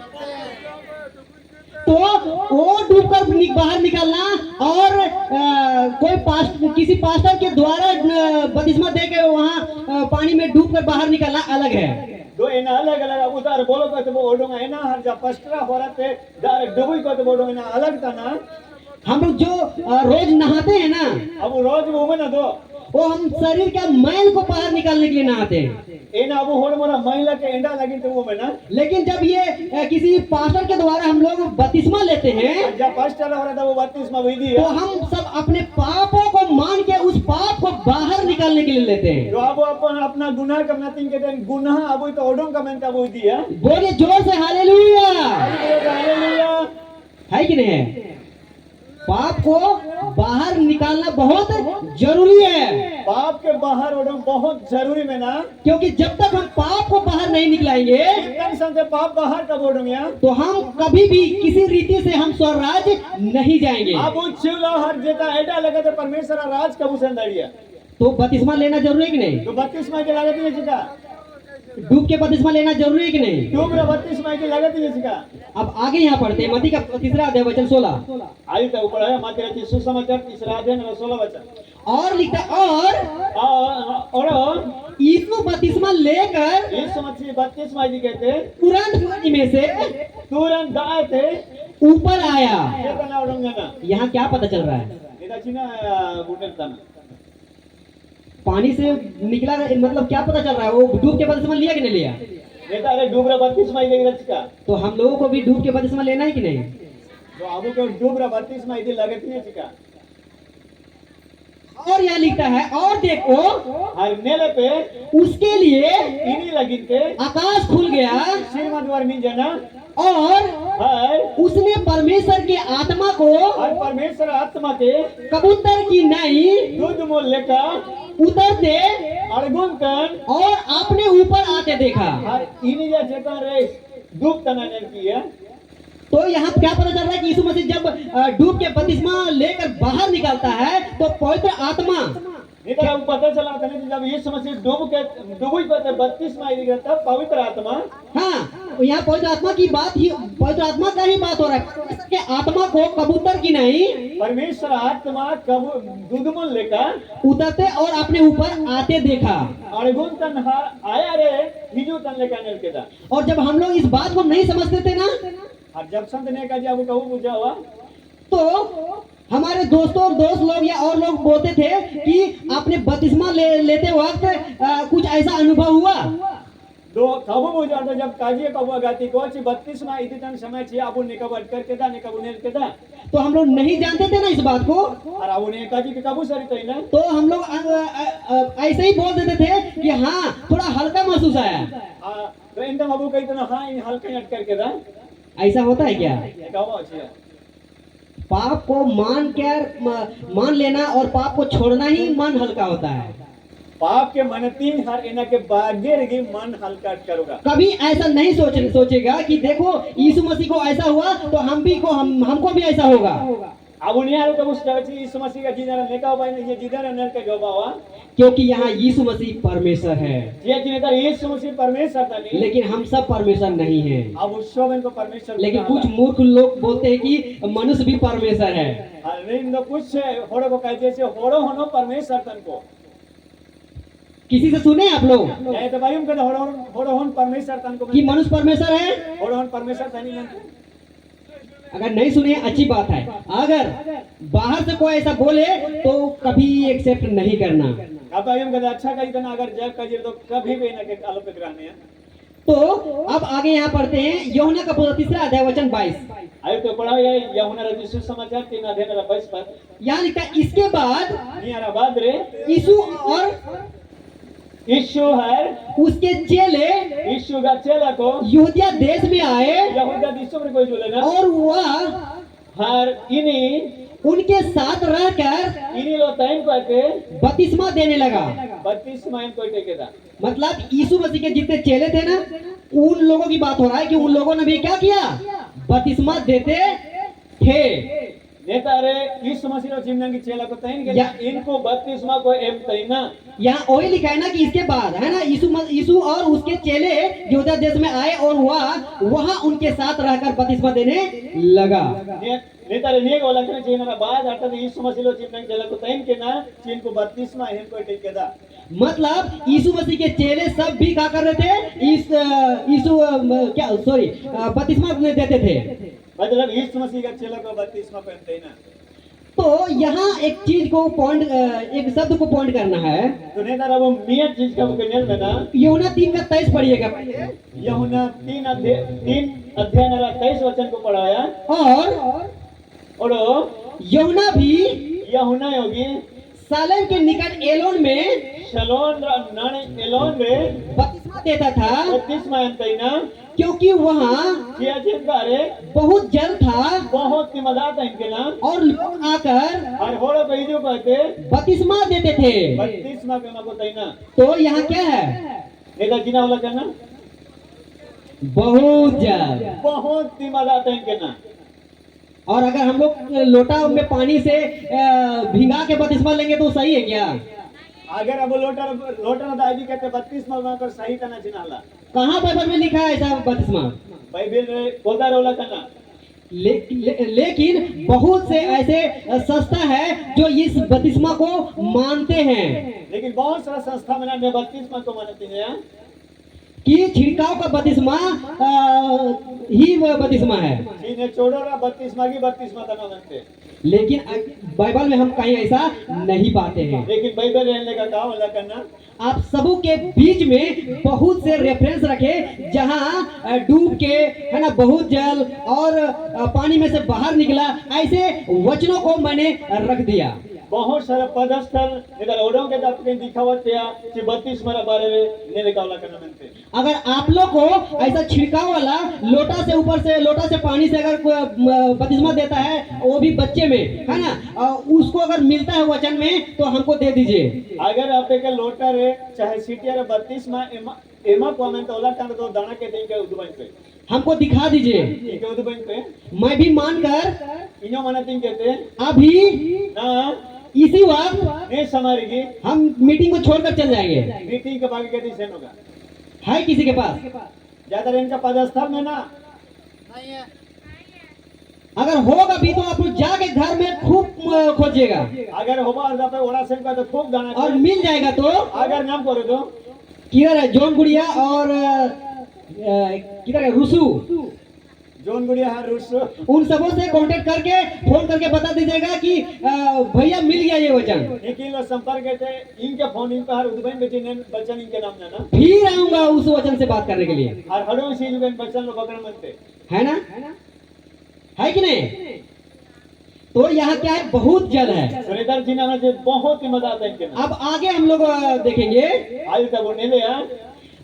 तो वो डूबकर बाहर निकलना और किसी पास्टर के द्वारा बपतिस्मा दे के वहाँ पानी में डूबकर बाहर निकलना अलग है। दो इना अलग अलग उतार बोलो को तो ओढोंगा इना हर जा पस्टरा हो रहा थे दार डूबी को तो बोलो इना अलग था ना। हम लोग जो रोज नहाते हैं ना, अब रोज वो में ना दो वो हम शरीर का मैल को बाहर निकालने के लिए नहाते हैं। इन अब होड़ मोरा महिला के एंडा लगी तो वो में ना। लेकिन जब ये किसी पास्टर के द्वारा हम लोग बपतिस्मा लेते हैं, जब पास्टर हो रहा था वो बपतिस्मा विधि है, तो हम सब अपने पापों को मान के उस पाप को बाहर निकालने के लिए लेते हैं। तो अब अपन अपना गुनाह करना तीन के दिन गुनाह अब तो ओढों का मन का वो दिया। बोलिए जोर से हालेलुया। हालेलुया है कि नहीं है? पाप को बाहर निकालना बहुत जरूरी है। पाप के बाहर ओढों बहुत जरूरी में ना। क्योंकि जब तक हम पाप को बाहर नहीं निकलाएंगे, टेंशन से पाप बाहर कब ओढोंगे तो हम कभी भी किसी रीति से हम स्वर्ग नहीं जाएंगे। अब वो चिवला हर जेता एडा लगा तो परमेश्वर राज कब उसे अंदरिया। तो बपतिस्मा लेना जरूरी है कि नहीं? तो बपतिस्मा की लागत है जिका डूब के बपतिस्मा लेना जरूरी है कि नहीं? डूब रे बपतिस्मा की लागत है जिका। अब आगे यहाँ पढ़ते हैं मत्ती का 3 अध्याय वचन 16। आई तो ऊपर है मत्ती का सुसमाचार 3 अध्याय 16 वचन। और लिखता और यीशु बपतिस्मा लेकर यीशु मसीह बपतिस्मा जी कहते तुरंत पानी में से तुरंत दाए थे ऊपर आया। ये बना उड़ूंगा ना। यहाँ क्या पता चल रहा है? इधर चीना बुटेल था पानी से निकला, मतलब क्या पता चल रहा है? वो डूब के बपतिस्मा लिया कि नहीं लिया? बेटा अरे डूब रहा बपतिस्मा ही लेगा इसका। तो हम लोगों को भी डूब के बपतिस्मा लेना है कि नहीं? तो अब को डूब रहा बपतिस्मा इधर लगत नहीं इसका। और यहाँ लिखता है और देखो हर नेले पे उसके लिए इन्हीं लगी थे आकाश खुल गया श्रीमद द्वार मिल जाना। और हर उसने परमेश्वर के आत्मा को हर परमेश्वर आत्मा के कबूतर की नई दूध मोल लेकर उतरते अड़गुन और अपने ऊपर आते देखा। हर इन्हीं जा चेता रे डूब तना की है। तो यहाँ क्या पता चल रहा है कि यीशु मसीह जब डूब के बपतिस्मा लेकर बाहर निकलता है तो पवित्र आत्मा इधर अब पता चला था ना जब यीशु मसीह डूबी को बपतिस्मा लिया तब पवित्र आत्मा। हाँ, यहाँ पवित्र आत्मा की बात ही, पवित्र आत्मा का ही बात हो रहा है कि आत्मा को कबूतर की नहीं परमेश्वर आत्मा दूध मोल लेकर उतरते और अपने ऊपर आते देखा। अड़गुन तन आया रे हिजू तन लेकर के था। और जब हम लोग इस बात को नहीं समझते थे ना, और जब संत ने कहा अब कहूँ बुझा हुआ तो हमारे दोस्तों और दोस्त लोग या और लोग बोलते थे कि आपने बपतिस्मा लेते वक्त कुछ ऐसा अनुभव हुआ। दो कबू बुझा तो जब काजी कबू गाती को बपतिस्मा इतने समय चाहिए अब उन्हें कब अटकर के था ने कबू ने के था। तो हम लोग नहीं जानते थे ना इस बात को, और अब उन्हें काजी के कबू सरी तो ना, तो हम लोग ऐसे ही बोल देते थे कि हाँ थोड़ा हल्का महसूस आया। तो इनका कबू कही तो हाँ इन हल्का अटकर के था। ऐसा होता है क्या? पाप को मान लेना और पाप को छोड़ना ही मन हल्का होता है। पाप के मन तीन हर इना के बागे रही मन हल्का करूंगा। कभी ऐसा नहीं सोचेगा कि देखो यीशु मसीह को ऐसा हुआ तो हमको भी ऐसा होगा। अब उन्हें तो उस यीशु मसीह का जीना नेका हुआ ये जीना नर का जोबा हुआ क्योंकि यहाँ यीशु मसीह परमेश्वर है। यीशु मसीह परमेश्वर था नहीं, लेकिन हम सब परमेश्वर नहीं हैं। अब उस को परमेश्वर, लेकिन कुछ मूर्ख लोग बोलते हैं कि मनुष्य भी परमेश्वर है। अरे कुछ होड़ो को कहते से होड़ो होनो परमेश्वर तन को। किसी से सुने आप लोग नहीं तो बायुम कदा होड़ोहन परमेश्वर तन को कि मनुष्य परमेश्वर है? होड़ोहन परमेश्वर तनी में अगर नहीं सुने अच्छी बात है, अगर बाहर से कोई ऐसा बोले तो कभी एक्सेप्ट नहीं करना। अब बायुम कदा अच्छा कही तना अगर जब कही तो कभी भी ना के आलोपित रहने हैं। तो अब आगे यहाँ पढ़ते हैं यूहन्ना का पुस्तक 3 अध्याय वचन 22। आयु तो पढ़ा ये यूहन्ना रचित सुसमाचार 3 अध्याय 22 पद। यहाँ लिखा इसके बाद नियारा बाद रे यीशु और यीशु है उसके चेले यीशु का चेला को यहूदिया देश में आए यहूदा देशों में कोई बोले ना और वह हर इन्हीं उनके साथ रहकर इन्हीं लोग टाइम को आते बपतिस्मा देने लगा। 32 मायन कोई टेकेदा मतलब यीशु मसीह के जितने चेले थे ना, उन लोगों की बात हो रहा है कि उन लोगों ने भी क्या किया, बपतिस्मा देते थे। नेता रे यीशु मसीह रो जिम्ना की चेला को तैन के इनको बपतिस्मा को एम तैना यहाँ वही लिखा है ना कि इसके बाद है ना यीशु और उसके चेले यहूदा देश में आए और वहाँ उनके साथ रहकर बपतिस्मा देने लगा। नेता रे निये बोला कि चीन ना बाद अटन यीशु मसीह रो जिम्ना की चेला को तैन के ना चीन को बपतिस्मा एम को टेकेदा। मतलब यीशु मसीह के चेले सब भी क्या कर रहे थे, बपतिस्मा देते थे। मतलब यीशु मसीह का चेला को बपतिस्मा पहनते हैं ना। तो यहाँ एक चीज को पॉइंट, एक शब्द को पॉइंट करना है। तो नेता रब मियत चीज का उपनियन में ना यूहन्ना 3 का 23 पढ़िएगा। यूहन्ना 3 अध्याय 23 वचन को पढ़ाया और यूहन्ना भी यूहन्ना योगी सालेम के निकट एलोन में एलोन में बपतिस्मा देता था, बपतिस्मा तैना क्योंकि वहाँ बहुत जल था बहुत की मजाक है इनके नाम और लोग आकर और होड़ो को इधर कहते बपतिस्मा देते थे। बपतिस्मा करना को तैना। तो यहाँ क्या है, नेता जीना वाला करना बहुत जल, बहुत की मजाक है इनके नाम। और अगर हम लोग लोटा में पानी से भिगा के बपतिस्मा लेंगे तो सही है क्या? अगर अब लोटा दादी कहते 32 माह कर सही तना जिनाला। कहाँ बाइबल में लिखा है ऐसा बपतिस्मा? बाइबल में बोलता रोला करना। लेकिन बहुत से ऐसे संस्था है जो इस बपतिस्मा को मानते हैं। लेकिन बहुत सारा संस्था में ना बपतिस्मा को मानती है कि छिड़काव का बपतिस्मा ही बपतिस्मा है। इन्हें छोड़ो ना बपतिस्मा तना मानते। लेकिन बाइबल में हम कहीं ऐसा नहीं पाते हैं। लेकिन बाइबल रहने का काम वाला करना आप सबों के बीच में बहुत से रेफरेंस रखे जहां डूब के है ना बहुत जल और पानी में से बाहर निकला, ऐसे वचनों को मैंने रख दिया। बहुत सारा पदस्थल इधर ओडों के आपके दिखावत या कि 32 मारा बारे में ने निकाला करना मनते। अगर आप लोग को ऐसा छिड़काव वाला लोटा से पानी से अगर बपतिस्मा देता है, वो भी बच्चे में है ना, उसको अगर मिलता है वचन में तो हमको दे दीजिए। अगर आप एक लोटा रे चाहे सीटिया रे 32 मा एमा को मैं तो ओला कर दो दाना के देंगे उदबन पे हमको दिखा दीजिए। ठीक है उदबन पे मैं भी मानकर इनो मनाती कहते अभी ना इसी वक्त नहीं समारेगी, हम मीटिंग को छोड़कर चल जाएंगे। मीटिंग के बाकी कहती सेन होगा है किसी के पास? ज्यादा इनका पदस्थल में ना नहीं है। अगर होगा भी तो आप लोग जाके घर में खूब खोजिएगा। अगर होगा और ओड़ा सेन का तो खूब दाना और मिल जाएगा तो अगर नाम करो तो किधर है जॉन गुड़िया और किधर है रुसू, जोन गुड़िया है रुसू, उन सबों से कांटेक्ट करके फोन करके बता दीजिएगा कि भैया मिल गया ये वचन। लेकिन वो संपर्क कहते इनके फोन इन पर हर उदबन बेटी ने बच्चन इनके नाम ना फिर आऊंगा उस वचन से बात करने के लिए। और हड़ों से इनके बच्चन लोग पकड़ मनते है ना, है कि नहीं? तो यहाँ क्या है, बहुत जल है। सुरेंद्र जी नाम से बहुत ही मजा आता है इनके नाम। अब आगे हम लोग देखेंगे आज तक वो नहीं लिया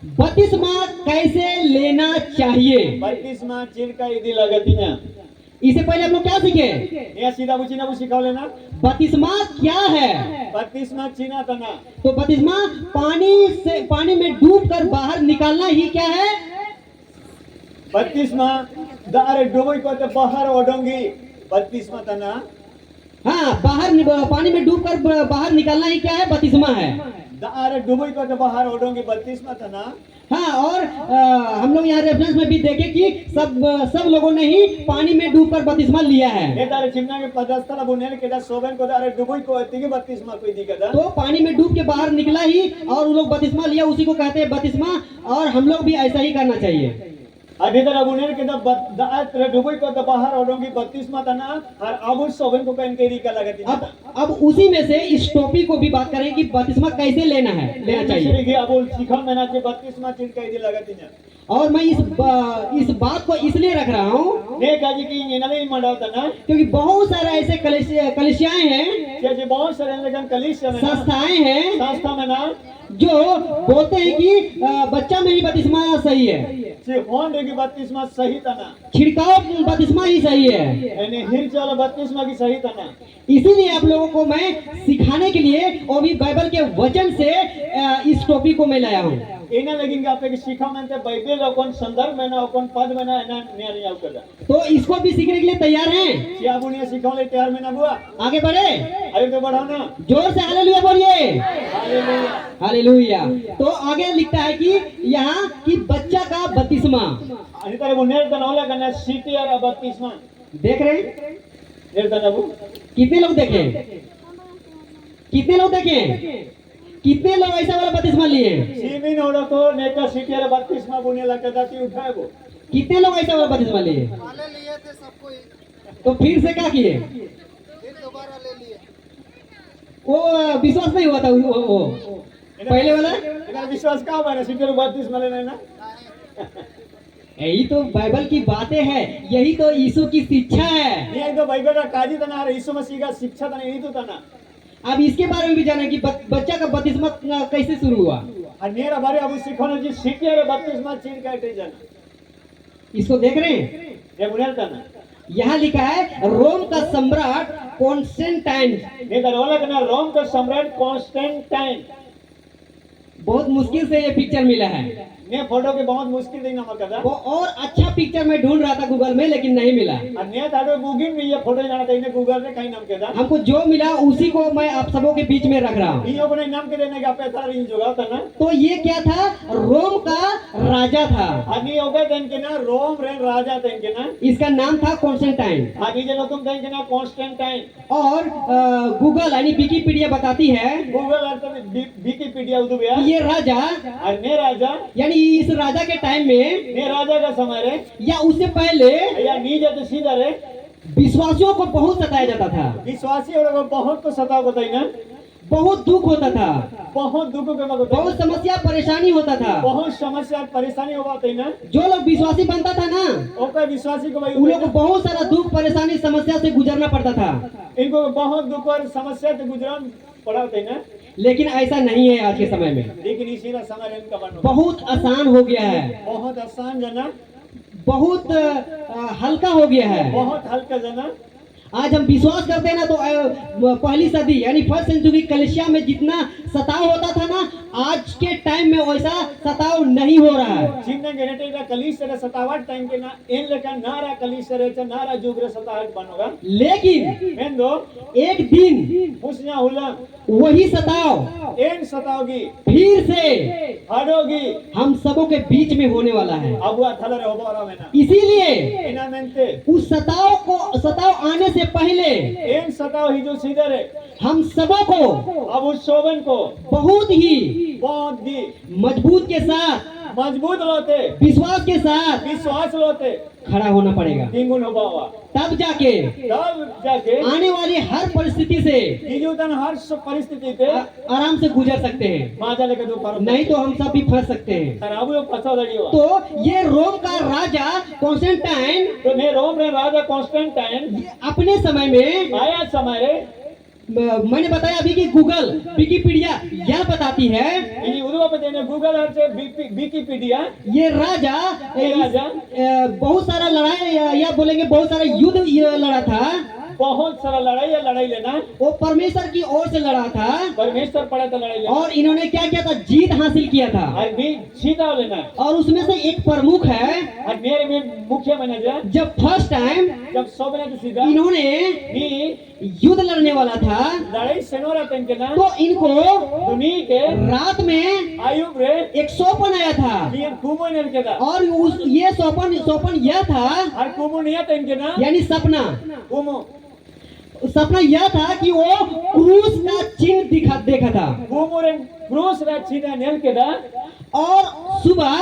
बपतिस्मा कैसे लेना चाहिए। 32 माह चिर का इदी लगती ना। इससे पहले हम लोग क्या सीखे? ये सीधा बुची ना सिखाओ लेना बपतिस्मा क्या है। 32 माह चीना तना तो बपतिस्मा पानी में डूब कर बाहर निकालना ही क्या है। 32 माह दारे डूबई को तो बाहर ओढोंगी 32 माह तना हाँ, पानी में डूबकर बाहर निकलना ही क्या है? बपतिस्मा है। अरे डूबी को तो बाहर ओढ़ोगे बत्तीसवा था ना। हाँ, और हम लोग यहाँ रेफरेंस में भी देखे कि सब लोगों ने ही पानी में डूबकर बपतिस्मा लिया है। ये तारे चिमना के पदस्थल बुनेल के दा सोबन को अरे डूबी को एतिगे बत्तीसवा कोई दिक्कत है। तो पानी में डूब के बाहर निकला ही और वो लोग बपतिस्मा लिया, उसी को कहते हैं बपतिस्मा। और हम लोग भी ऐसा ही करना चाहिए। अभी तरह बुनेल के दा डूबी को तो बाहर ओढ़ोगे बत्तीसवा था ना, और अब सोबन को कहीं के रिका लगती है। अब उसी में से इस टॉपिक को भी बात करें कि बपतिस्मा कैसे लेना चाहिए। अब सिखा मैंने के बत्तीसवा चीज कह दी लगती है। और मैं इस बात को इसलिए रख रहा हूँ ने काजी की इनले मंडावता ना, क्योंकि बहुत सारे ऐसे कलिसियाएं हैं, जैसे बहुत सारे लेकिन कलीसिया में संस्थाएं हैं, संस्था में ना जो बोलते हैं कि बच्चा में ही बपतिस्मा सही है, से होन देगी बत्तीसवा सही था ना, छिड़काव बपतिस्मा ही सही है। यानी हिरच वाला बत्तीसवा की सही था ना। इसीलिए आप लोगों को मैं सिखाने के लिए और भी बाइबल के वचन से इस टॉपिक को मैं लाया हूँ। इना लगेंगे आप एक सीखा मानते बाइबल और कौन संदर्भ में ना और कौन पद में ना ना नहीं आउ कर। तो इसको भी सीखने के लिए तैयार हैं? क्या आप उन्हें सिखाने तैयार में ना हुआ? आगे बढ़े, अरे तो बढ़ाओ ना, जोर से हालेलुया बोलिए। हालेलुया। हालेलुया। तो आगे लिखता है कि यहाँ कि बच्चा का बपतिस्मा। अनि तरह वो नेर तनावला करना सीटी और बत्तीसवा देख रहे हैं? नेर तनावू कितने लोग देखे? कितने लोग देखे? कितने लोग ऐसा वाला बपतिस्मा लिए? सीमिन ओड़ा को नेका सीटी और बत्तीसवा बुने लगा जाती उठाए वो। कितने लोग ऐसा वाला बपतिस्मा लिए? पहले लिए थे सबको ही, तो फिर से क्या किए? फिर दोबारा ले लिए। वो विश्वास नहीं हुआ था वो पहले वाला। इधर विश्वास का हमारे सीटी और बत्तीसवा लेना है ना। यही तो बाइबल की बातें हैं, यही तो यीशु की शिक्षा है। ये तो बाइबल का काजी तना और यीशु मसीह का शिक्षा तना यही तो तना। अब इसके बारे में भी जाना कि बच्चा का बपतिस्मा कैसे शुरू हुआ। और मेरा बारे अब सिखाना जी सीटी और बत्तीसवा चीज का टे जाना। इसको देख रहे हैं? ये बुनेल तना यहाँ लिखा है रोम का सम्राट कॉन्स्टेंटाइन। ये दरवाजा करना रोम का सम्राट कॉन्स्टेंटाइन। बहुत मुश्किल से ये पिक्चर मिला है। ने फोटो के बहुत मुश्किल देना मकदा। वो और अच्छा पिक्चर मैं ढूंढ रहा था गूगल में, लेकिन नहीं मिला। और ने ताडो गूगल में ये फोटो जाना था इन्हें गूगल में कहीं नाम के दा। हमको जो मिला उसी को मैं आप सबों के बीच में रख रहा हूँ। इन्हों को नहीं नाम के देने का पैसा नहीं जोगा था ना। तो ये क्या था? रोम का राजा था। आदमी होगा देन के ना रोम रे राजा देन के ना। इसका नाम था कॉन्स्टेंटाइन। आदमी जो तुम देन के ना कॉन्स्टेंटाइन। और गूगल यानी विकिपीडिया बताती है गूगल अर्थ विकिपीडिया उदू गया। ये राजा और ने राजा यानी इस राजा के टाइम में ने राजा का समय रे या उससे पहले या नीचे तो सीधा रे विश्वासियों को बहुत सताया जाता था। विश्वासी और को बहुत को सताव होता है ना। बहुत दुख होता था, बहुत दुख के मगो बहुत समस्या परेशानी होता था। बहुत समस्या परेशानी होता है ना। जो लोग विश्वासी बनता था ना, ओका विश्वासी को भाई उन लोग को बहुत सारा दुख परेशानी समस्या से गुजरना पड़ता था। इनको बहुत दुख और समस्या से गुजरन पड़ाते ना। लेकिन ऐसा नहीं है आज के समय में। लेकिन इसी समय इनका बनो बहुत आसान हो गया है, बहुत आसान जना, बहुत हल्का हो गया है। बहुत हल्का जना। आज हम विश्वास करते हैं ना, तो पहली सदी यानी फर्स्ट सेंचुरी कलिसिया में जितना सताव होता था ना, आज के टाइम में वैसा सताव नहीं हो रहा है। चिन्ह गेनेटे का कलीस से सतावट टाइम के ना इन लेकर नारा कलीस से रहता नारा जुगरे सतावट बनोगा। लेकिन मैं दो एक दिन खुशियां हुला वही सताव इन सताओगी फिर से हटोगी हम सबों के बीच में होने वाला है। अब वो थलर हो बोरा में ना इसीलिए इना मेंते उस सताव आने से पहले इन सताओ ही जो सीधे रे हम सबों को अब उस शोभन को बहुत ही मजबूत के साथ, मजबूत लोते विश्वास के साथ विश्वास लोते खड़ा होना पड़ेगा। तीन हो बावा तब जाके आने वाली हर परिस्थिति से हर परिस्थिति पे आराम से गुजर सकते हैं। माजा लेकर दो पर नहीं तो हम सब भी फंस सकते हैं। तो ये रोम का राजा कॉन्स्टेंटाइन, तो मैं रोम रे राजा कॉन्स्टेंटाइन अपने समय में आया समय रे मैंने बताया अभी कि गूगल विकिपीडिया यह बताती है गूगल से विकिपीडिया ये राजा बहुत सारा लड़ाई या बोलेंगे बहुत सारा युद्ध लड़ा था। बहुत सारा लड़ाई लेना वो परमेश्वर की ओर से लड़ा था। परमेश्वर पड़ा था लड़ाई लेना। और इन्होंने क्या किया था? जीत हासिल किया था। सीधा लेना। और उसमें से एक प्रमुख है और मेरे में मुख्य मैनेजर जब फर्स्ट टाइम जब सब ने सीधा इन्होंने युद्ध लड़ने वाला था, लड़ाई सेनोरा तन के ना तो इनको दुनिया के रात में आयुब रे एक सौपन आया था, लिए कुमो ने के दा और ये सौपन यह था, हर कुमो नहीं आता इनके ना यानी सपना कुमो यह था कि वो क्रूस का चिन्ह देखा था, कुमो रे क्रूस रा चीना नेल के दा और सुबह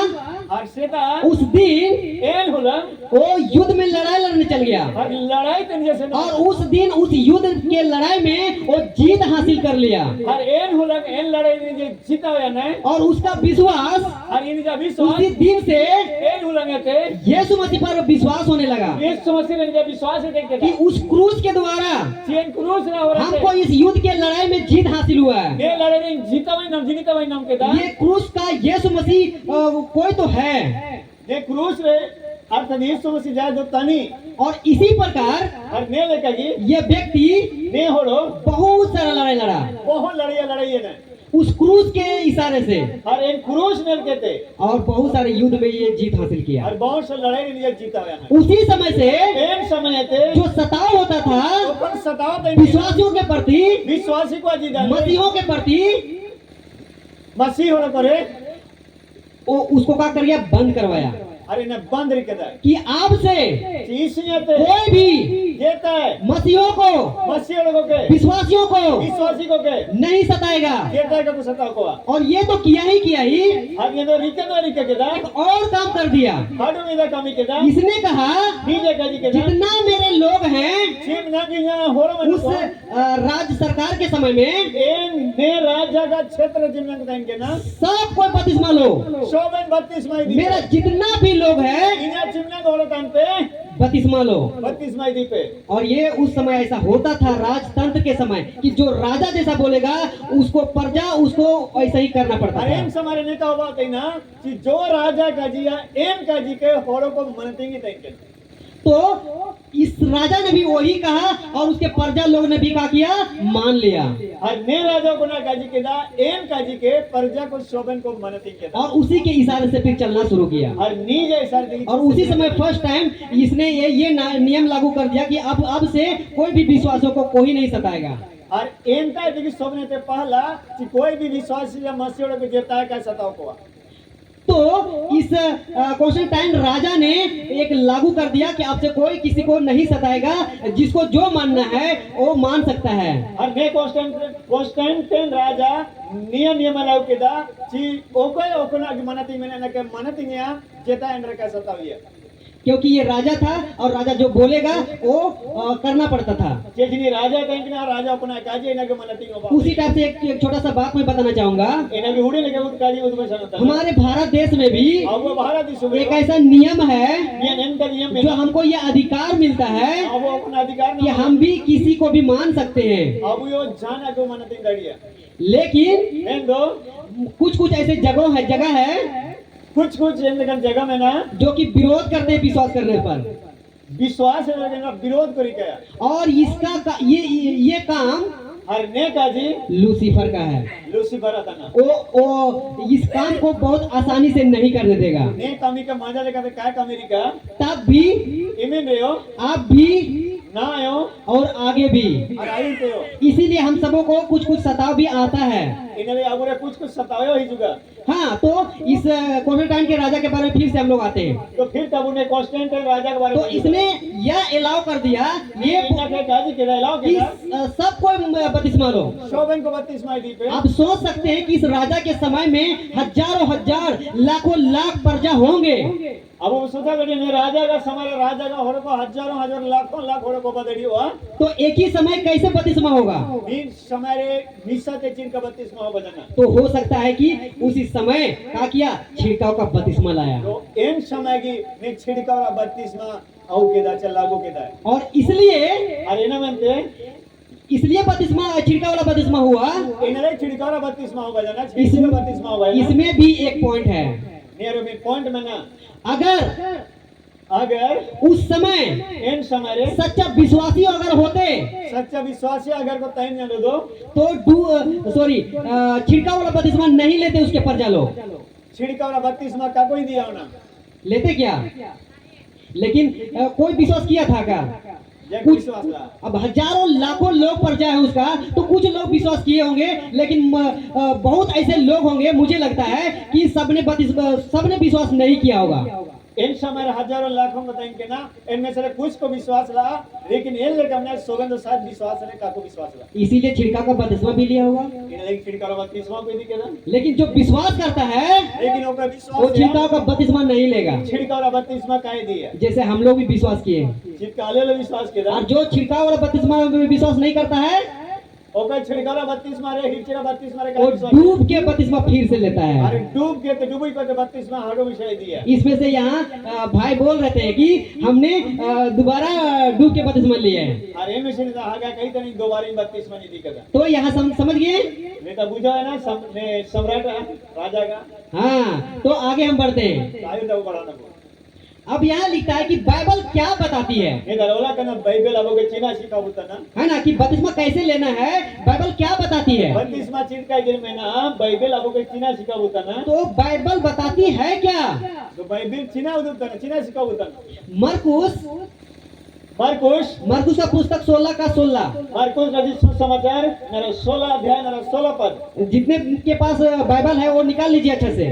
हर सेता उस दिन एल होला वो युद्ध में लड़ाई लड़ने चल गया, हर लड़ाई तन जैसे ना और उस दिन उस युद्ध के लड़ाई में वो जीत हासिल कर लिया, हर एल होला एल लड़ाई में जे जीता हुआ ना और उसका विश्वास हर इन जा विश्वास उसी दिन से एल होला थे यीशु मसीह पर विश्वास होने लगा इस समस्या ने जब विश्वास है देखते कि उस क्रूस के द्वारा चीन क्रूस ना हो रहा हमको इस युद्ध के लड़ाई में जीत हासिल हुआ है। ये लड़ाई में जीता हुआ नाम के दा ये क्रूस का यीशु मसीह कोई तो है, ये क्रूस रे अर्थात यीशु मसीह जाए दो तनी और इसी प्रकार हर ने लेकर जी ये व्यक्ति ने होड़ो बहुत सारा लड़ाई लड़ा बहुत लड़ाई है ना उस क्रूस के इशारे से, हर एक क्रूस ने कहते और बहुत सारे युद्ध में ये जीत हासिल किया। हर बहुत से लड़ाई ने जीता हुआ है। उसी समय से एक समय थे जो सताव होता था अपन सताव थे विश्वासियों के प्रति, विश्वासी को जीता मसीहों के प्रति, मसीह होने करे वो उसको क्या कर दिया, बंद करवाया अरे न बंद रिके दा कि आप से चीसियां थे कोई भी जेता है मसीहों को, मसीह लोगों के विश्वासियों को विश्वासी को के नहीं सताएगा, जेता का कुछ सताव को और ये तो किया ही हर ये तो रिके के दा एक और काम कर दिया। हाडू में दा कमी के दा इसने कहा डीजे का जी के दा जितना मेरे लोग हैं चीन ना की यहाँ होरो में उस राज्य सरकार के समय में इन ने राजा का क्षेत्र जिम्मे का इनके ना सब कोई बपतिस्मा लो, 132 माई दी मेरा जितना भी लोग है इन्हें चिमना दौड़े तान पे बपतिस्मा लो। 32 माई दी पे और ये उस समय ऐसा होता था राजतंत्र के समय कि जो राजा जैसा बोलेगा उसको प्रजा उसको ऐसा ही करना पड़ता अरे था। इन समारे ने कहा बात है ना कि जो राजा का जी या एम का जी के होरो को मनतेंगे तैके तो इस राजा ने भी वही कहा और उसके प्रजा लोग ने भी क्या किया, मान लिया, हर ने राजा को ना काजी के दा एम काजी के प्रजा को शोभन को मनतेंगे और उसी के इशारे से फिर चलना शुरू किया। हर नी जैसा और उसी समय फर्स्ट टाइम इसने ये नियम लागू कर दिया कि अब से कोई भी विश्वासों को कोई नहीं सताएगा। और एम का देखिए शोभने ते पहला कि कोई भी विश्वासी या मसीह को जेता है का सताव को तो इस कॉन्स्टेंटाइन राजा ने एक लागू कर दिया कि अब से कोई किसी को नहीं सताएगा, जिसको जो मानना है वो मान सकता है। और ने कॉन्स्टेंटाइन राजा नियम लागू के दा कि ओको ना मनती में ना के मनती ने जेता एंडर का सताविया क्योंकि ये राजा था और राजा जो बोलेगा वो करना पड़ता था। जेजनी राजा कहीं ना राजा अपना काजी इना के मनती को उसी टाइप से एक छोटा सा बात मैं बताना चाहूंगा। इना के उड़े लगे उत काजी उत में सनता हमारे भारत देश में भी अब वो भारत देश में एक ऐसा नियम है नियम का नियम जो हमको ये अधिकार मिलता है अब वो अपना अधिकार कि हम भी किसी को भी मान सकते हैं, अब यो जाना को मनती गाड़िया लेकिन एंदो कुछ ऐसे जगह है कुछ जगह में ना जो कि विरोध करते हैं विश्वास करने पर, विश्वास है लेकिन विरोध करी गया और ये काम हर ने काजी लूसीफर का है। लूसीफर आता ना वो इस काम को बहुत आसानी से नहीं करने देगा। ने कामी का मजा लेकर क्या कामेरी का तब भी इमिन रहे हो आप भी ना आयो और आगे भी, और आई पे हो इसीलिए हम सबों को कुछ सताव भी आता है। इन्हें अब रे कुछ सतायो ही जुगा। हाँ, तो इस कॉन्स्टेंटाइन के राजा के बारे में फिर से हम लोग आते हैं। तो फिर तब उन्हें कॉन्स्टेंटाइन राजा के बारे तो में इसने यह अलाउ कर दिया ये इन्ना के काजी के अलाउ के सबको बपतिस्मा लो। शोभन को 32 माई दी पे आप सोच सकते हैं कि इस राजा के समय में हजारों हजार लाखों लाख प्रजा होंगे। अब वो सोचा कि ने राजा का समय राजा का होड़ को हजारों हजार लाखों लाख होड़ को बदली हुआ तो एक ही समय कैसे बपतिस्मा होगा? इन समय रे निशा के चिन का 32 हो बजना तो हो सकता है कि उसी समय क्या किया, छिड़काव का बपतिस्मा लाया। तो इन समय की ने छिड़काव का 32 आउ के दा चल लागू के दा और इसलिए अरे ना मनते बपतिस्मा छिड़काव वाला बपतिस्मा हुआ। इनरे छिड़काव का 32 हो बजना छिड़काव का 32 हो बजना इसमें भी एक पॉइंट है। नियर में पॉइंट में ना अगर उस समय इन समय रे सच्चा विश्वासी अगर होते, सच्चा विश्वासी अगर को तैन न दो तो छिड़काव वाला बपतिस्मा नहीं लेते उसके प्रजा लोग। छिड़काव वाला 32 का कोई दिया ना लेते क्या? लेकिन कोई विश्वास किया था क्या? जग कुछ विश्वास ला अब हजारों लाखों लोग पर जाए उसका तो कुछ लोग विश्वास किए होंगे, लेकिन बहुत ऐसे लोग होंगे मुझे लगता है कि सबने विश्वास नहीं किया होगा। इन समय हजारों लाखों में इनके ना इनमें से कुछ को विश्वास ला, लेकिन इन लेकर हमने सौगंध साथ विश्वास है का को विश्वास ला इसीलिए छिड़काव का बपतिस्मा भी लिया होगा। इन लेकिन छिड़काव का बपतिस्मा कोई नहीं केला, लेकिन जो विश्वास करता है लेकिन ओका वो विश्वास छिड़काव का बपतिस्मा नहीं लेगा। छिड़काव का बपतिस्मा काहे दिया, जैसे हम लोग भी विश्वास किए, छिड़काव वाले विश्वास केला और जो छिड़काव वाला बपतिस्मा में विश्वास नहीं करता है ओका छिड़काव का बपतिस्मा रे हिचरा बपतिस्मा रे का वो विश्वास डूब के बपतिस्मा फिर से लेता अरे है। डूब के तो डूबी पर बपतिस्मा हाडो विषय दिया इसमें से यहाँ भाई बोल रहे थे कि हमने दोबारा डूब के बपतिस्मा लिया है, अरे में से आगा कहीं तो नहीं दोबारा बपतिस्मा नहीं दिखा तो यहाँ समझ गए। नहीं तो बुझा है ना सम्राट राजा का हाँ, तो आगे हम बढ़ते हैं। आयु तो बढ़ाना को अब यहाँ लिखता है कि बाइबल क्या बताती है, ये दरोला का ना बाइबल अब के चीना सिखा होता ना है ना, कि बपतिस्मा कैसे लेना है, बाइबल क्या बताती है। बपतिस्मा छिड़का गिर में ना बाइबल अब के चीना सिखा होता ना तो बाइबल बताती है क्या। तो बाइबल चीना होता ना चीना सिखा होता ना मरकुस मार्कुस मरकुस का पुस्तक 16 का 16 मार्कुस रचित सुसमाचार मेरा 16 अध्याय मेरा 16 पद जितने के पास बाइबल है वो निकाल लीजिए अच्छे से।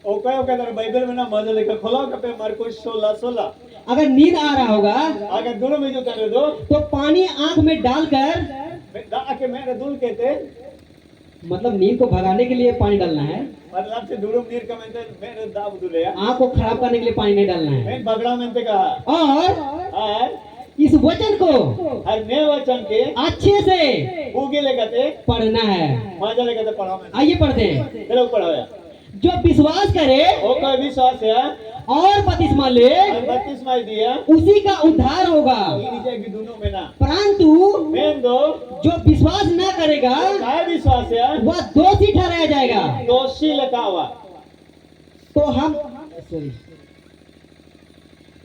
ओके ओके तेरा बाइबल में ना मजा लेकर खोलो कपे मार्कुस 16 अगर नींद आ रहा होगा आगे दोनों में जो कर दो तो पानी आंख में डालकर आके मेरे दूल कहते मतलब नींद को भगाने के लिए पानी डालना है, मतलब से दूरों नीर का मेरे दाब दुले आंख को खराब करने के लिए पानी नहीं डालना है। मैं बगड़ा में ते कहा और और इस वचन को हर नए वचन के अच्छे से उगे लेकर पढ़ना है। मजा लेकर पढ़ाओ में आइए पढ़ते हैं। चलो पढ़ाया जो विश्वास करे ओका विश्वास है और बपतिस्मा ले और बपतिस्मा दिया उसी का उद्धार होगा, ये जाएगी दोनों में ना परंतु मेन दो जो विश्वास न करेगा काय विश्वास है वह दोषी ठहराया जाएगा। दोषी लिखा हुआ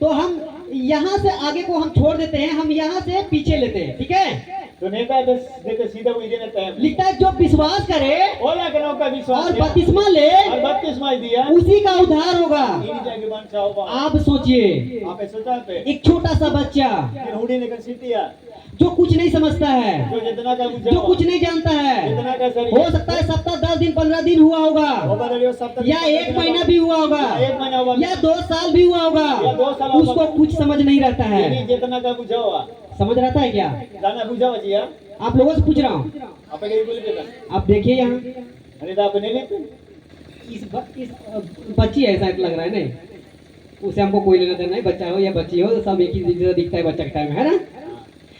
तो हम यहाँ से आगे को हम छोड़ देते हैं, हम यहाँ से पीछे लेते हैं, ठीक है। तो नेता देखो सीधा वो इधर रहता है लिखता है जो विश्वास करे ओला के नाम का विश्वास और है बपतिस्मा ले और बपतिस्मा दिया उसी का उद्धार होगा। ये जाएगी बन चाहो आप सोचिए, आप सोचा पे एक छोटा सा बच्चा फिर हुडी लेकर सीटिया जो कुछ नहीं समझता है, जो जितना का जो कुछ नहीं जानता है, जितना का सर हो सकता है सप्ताह 10 दिन 15 दिन हुआ होगा, या 1 महीना भी हुआ होगा, एक महीना हुआ या 2 साल भी हुआ होगा, या 2 साल हुआ। उसको कुछ समझ नहीं रहता है। जितना का बुझावा समझ रहता है क्या? जाना बुझावा जी यार आप लोगों से पूछ रहा हूँ। आप कहीं बोल देना आप देखिए यहाँ अरे तो आप नहीं लेते इस बच्ची है, ऐसा लग रहा है नहीं, उसे हमको कोई लेना देना नहीं, बच्चा हो या बच्ची हो सब एक ही जैसा दिखता है बच्चा के टाइम, है ना।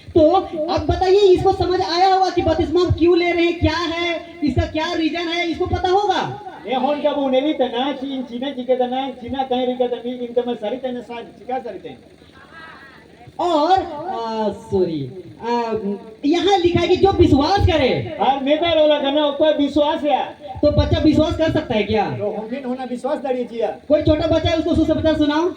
तो अब बताइए इसको समझ आया होगा कि बपतिस्मा क्यों ले रहे हैं, क्या है इसका, क्या रीजन है, इसको पता होगा। ये होन का वो नहीं तना चीना चिके तना चीना कहीं रिका तनी इनका मैं सारी तना साथ चिका सारी तना और सॉरी यहाँ लिखा है कि जो विश्वास करे हर नेता रोला करना ऊपर विश्वास है तो बच्चा विश्वास कर सकता है क्या? तो हम होना विश्वास दाड़ी चाहिए कोई छोटा बच्चा है उसको सुसमाचार सुनाओ,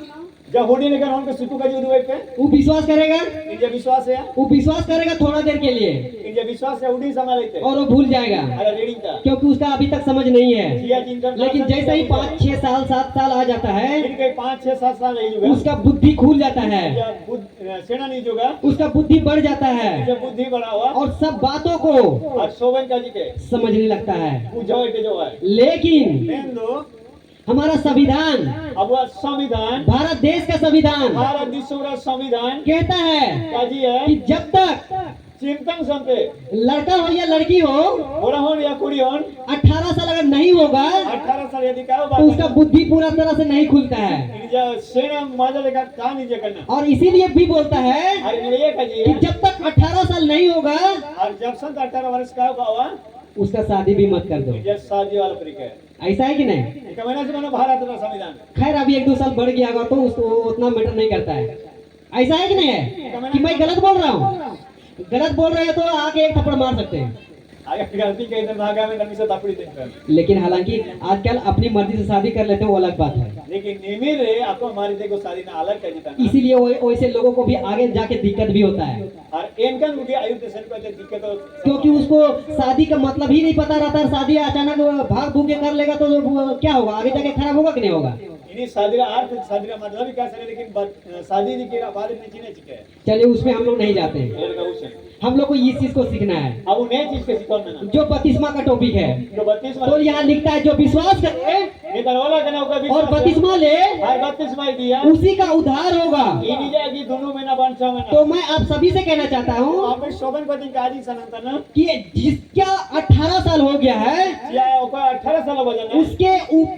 जब होड़ी लेकर उनको सुकू का जो दुए पे वो विश्वास करेगा, इनका विश्वास है वो विश्वास करेगा थोड़ा देर के लिए इनका विश्वास है उड़ी संभाल लेते और वो भूल जाएगा अरे रीडिंग का क्योंकि उसका अभी तक समझ नहीं है। जिया चिंतन लेकिन जैसे ही 5 6 साल 7 साल आ जाता है इनके 5 6 7 साल नहीं जुगा उसका बुद्धि खुल जाता है, जब बुद्ध सेना नहीं जुगा उसका बुद्धि बढ़ जाता है जब बुद्धि बढ़ा हुआ और सब बातों को और शोभन का जी के समझने लगता है। बुझाओ इटे जो है लेकिन मेन दो हमारा संविधान, अब वह संविधान भारत देश का संविधान भारत विश्व का संविधान कहता है काजी है कि जब तक चिंतन संते लड़का हो या लड़की हो होरा हो या कुड़ी हो 18 साल अगर नहीं होगा 18 साल यदि का तो उसका बुद्धि पूरा तरह से नहीं खुलता है। जब सेना माजा लेकर काम नहीं करना और इसीलिए भी बोलता है अरे ये काजी कि है जब तक 18 साल नहीं होगा और जब संत 18 वर्ष का हुआ उसका शादी भी मत कर दो। जब शादी वाला तरीका है ऐसा है कि नहीं? एक महीना से मैंने भारत का संविधान खैर अभी 1 2 साल बढ़ गया होगा तो उसको उतना मैटर नहीं करता है। ऐसा है कि नहीं है कि मैं गलत बोल रहा हूँ? गलत बोल रहे हैं तो आके एक थप्पड़ मार सकते हैं। आगे गलती कही तो भागा में नमी से तापड़ी देते लेकिन हालांकि आजकल अपनी मर्जी से शादी कर लेते हैं वो अलग बात है। लेकिन निमिर रे आपको हमारी देखो शादी ना अलग कर देता इसीलिए वैसे लोगों को भी आगे जाके दिक्कत भी होता है और इनकन मुझे आयुक्त से को दिक्कत हो क्योंकि उसको शादी का मतलब ही नहीं पता रहता है। शादी अचानक भाग भूख के कर लेगा तो क्या होगा, आगे जाके खराब होगा कि नहीं होगा? इन्हीं सादिरा अर्थ सादिरा मतलब ही क्या सरे लेकिन शादी दी के बारे में चीने चिके चलिए उसमें हम लोग नहीं जाते हैं। ये का उसे हम लोग को इस चीज को सीखना है अब वो नई चीज के सिखोन में ना जो बपतिस्मा का टॉपिक है। जो 32 तो यहाँ लिखता है जो विश्वास करे ये दरवाजा करना होगा और बपतिस्मा ले हाय 32 माई दिया उसी का उद्धार होगा। ये नहीं जाएगी दोनों महीना 5 महीना तो मैं आप सभी से कहना चाहता हूँ आप शोभन को दिन काजी सनातन ना कि जिसका 18 साल हो गया है या ओका 18 साल हो जाना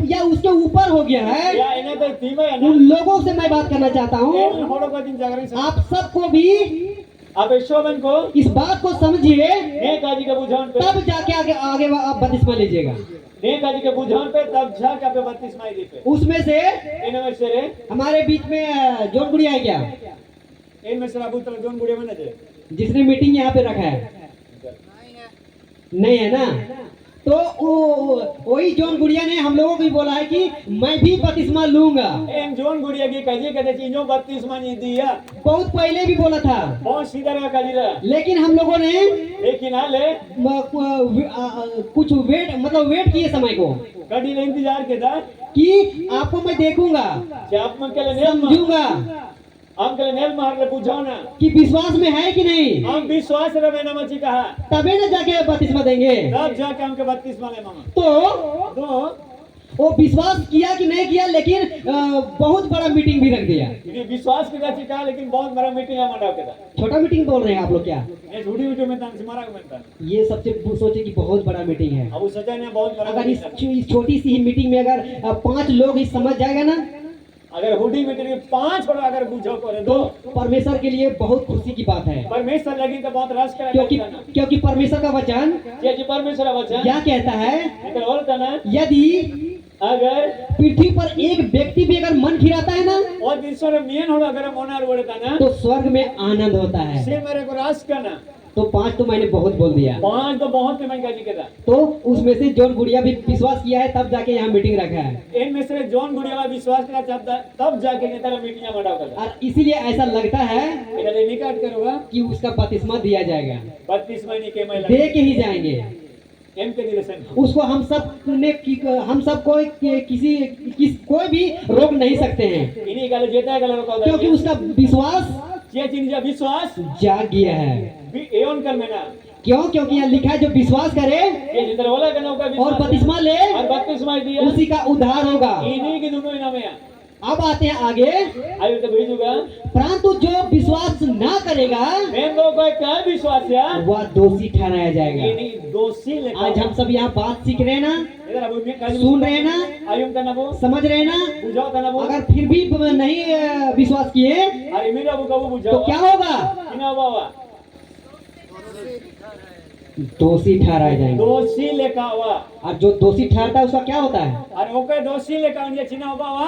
या उसके ऊपर हो गया है, या इन्हें तो तीमा है ना उन लोगों से मैं बात करना चाहता हूँ। इन होड़ों को दिन जागरण से आप सबको भी आप शोभन को इस बात को समझिए, ने काजी के बुझान पे तब जाके आगे आगे आप बपतिस्मा लीजिएगा। ने काजी के बुझान पे तब जाके आप 32 माई दी पे उसमें से इनमें से रे हमारे बीच में जोन गुड़िया है क्या, इनमें से अबू तक जोन गुड़े में ना दे जिसने मीटिंग यहाँ पे रखा है? नहीं है। नहीं है ना? तो वही जोन गुड़िया ने हम लोगों को भी बोला है कि मैं भी बपतिस्मा लूंगा। इन जोन गुड़िया की काजी कहते चीजों 32 माई दिया बहुत पहले भी बोला था, बहुत सीधा रहा काजी ला लेकिन हम लोगों ने लेकिन हाले कुछ वेट किए समय को कड़ी ने इंतजार के था कि आपको मैं देखूंगा, आप मन के लिए समझूंगा हम के लिए नेल मार ले पूछो ना कि विश्वास में है कि नहीं, हम विश्वास रहे ना मची कहा तबे ना जाके बपतिस्मा देंगे। तब जाके हमके 32 माले मामा तो वो विश्वास किया कि नहीं किया, लेकिन बहुत बड़ा मीटिंग भी रख दिया। ये विश्वास के जाची कहा लेकिन बहुत बड़ा मीटिंग है मंडा के था छोटा मीटिंग बोल रहे हैं आप लोग क्या? ये झूठी वीडियो में तान सिमारा को बनता ये सबसे सोचे कि बहुत बड़ा मीटिंग है। अब वो सचा ने बहुत बड़ा अगर meeting था। इस छोटी सी ही मीटिंग में अगर 5 लोग ही समझ जाएगा ना, अगर हुडी मीटिंग में 5 बड़ा अगर बुझो करे दो परमेश्वर के लिए बहुत खुशी की बात है। परमेश्वर लगी तो बहुत रस करेगा क्योंकि परमेश्वर का वचन ये जी परमेश्वर का वचन क्या कहता है, लेकिन और था ना यदि अगर पृथ्वी पर एक व्यक्ति भी अगर मन फिराता है ना, और विश्व में नियन होगा अगर मोनार बोलता ना तो स्वर्ग में आनंद होता है। से मेरे को रस करना तो 5 तो मैंने बहुत बोल दिया। 5 तो बहुत में मैं जी कहता तो उसमें से जॉन गुड़िया भी विश्वास किया है, तब जाके यहाँ मीटिंग रखा है। इनमें से जॉन गुड़िया का विश्वास करा चाहता तब जाके नेता मीटिंग में मंडा करता और इसीलिए ऐसा लगता है इधर निकाट करूंगा कि उसका बपतिस्मा दिया जाएगा, 32 महीने के मैं दे के ही जाएंगे एम के दिलसन उसको। हम सब कोई भी रोक नहीं सकते हैं, इन्हीं का जेता का लोग क्योंकि उसका विश्वास ये चीज का विश्वास जाग गया है। एवन कर में ना क्यों? क्योंकि यहाँ लिखा है जो विश्वास करे ये जिधर वाला का नौका और बपतिस्मा ले और 32 माई दिया उसी का उद्धार होगा। इन्हीं की दोनों इनाम है। अब आते हैं आगे, आयु तो भेजूंगा परंतु जो विश्वास ना करेगा मैं लोग का क्या विश्वास है वह दोषी ठहराया जाएगा। इन्हीं दोषी लेकर आज हम सब यहाँ बात सीख रहे हैं ना, इधर अब मैं सुन रहे हैं ना, आयुम का नबो समझ रहे हैं ना। बुझाओ का नबो अगर फिर भी नहीं विश्वास किए अरे मेरा बुका वो बुझाओ तो क्या होगा? किना बाबा दोषी ठहराए जाएंगे। दोषी लेका हुआ और जो दोषी ठहरता है उसका क्या होता है? अरे ओके दोषी लेका ये चिना बाबा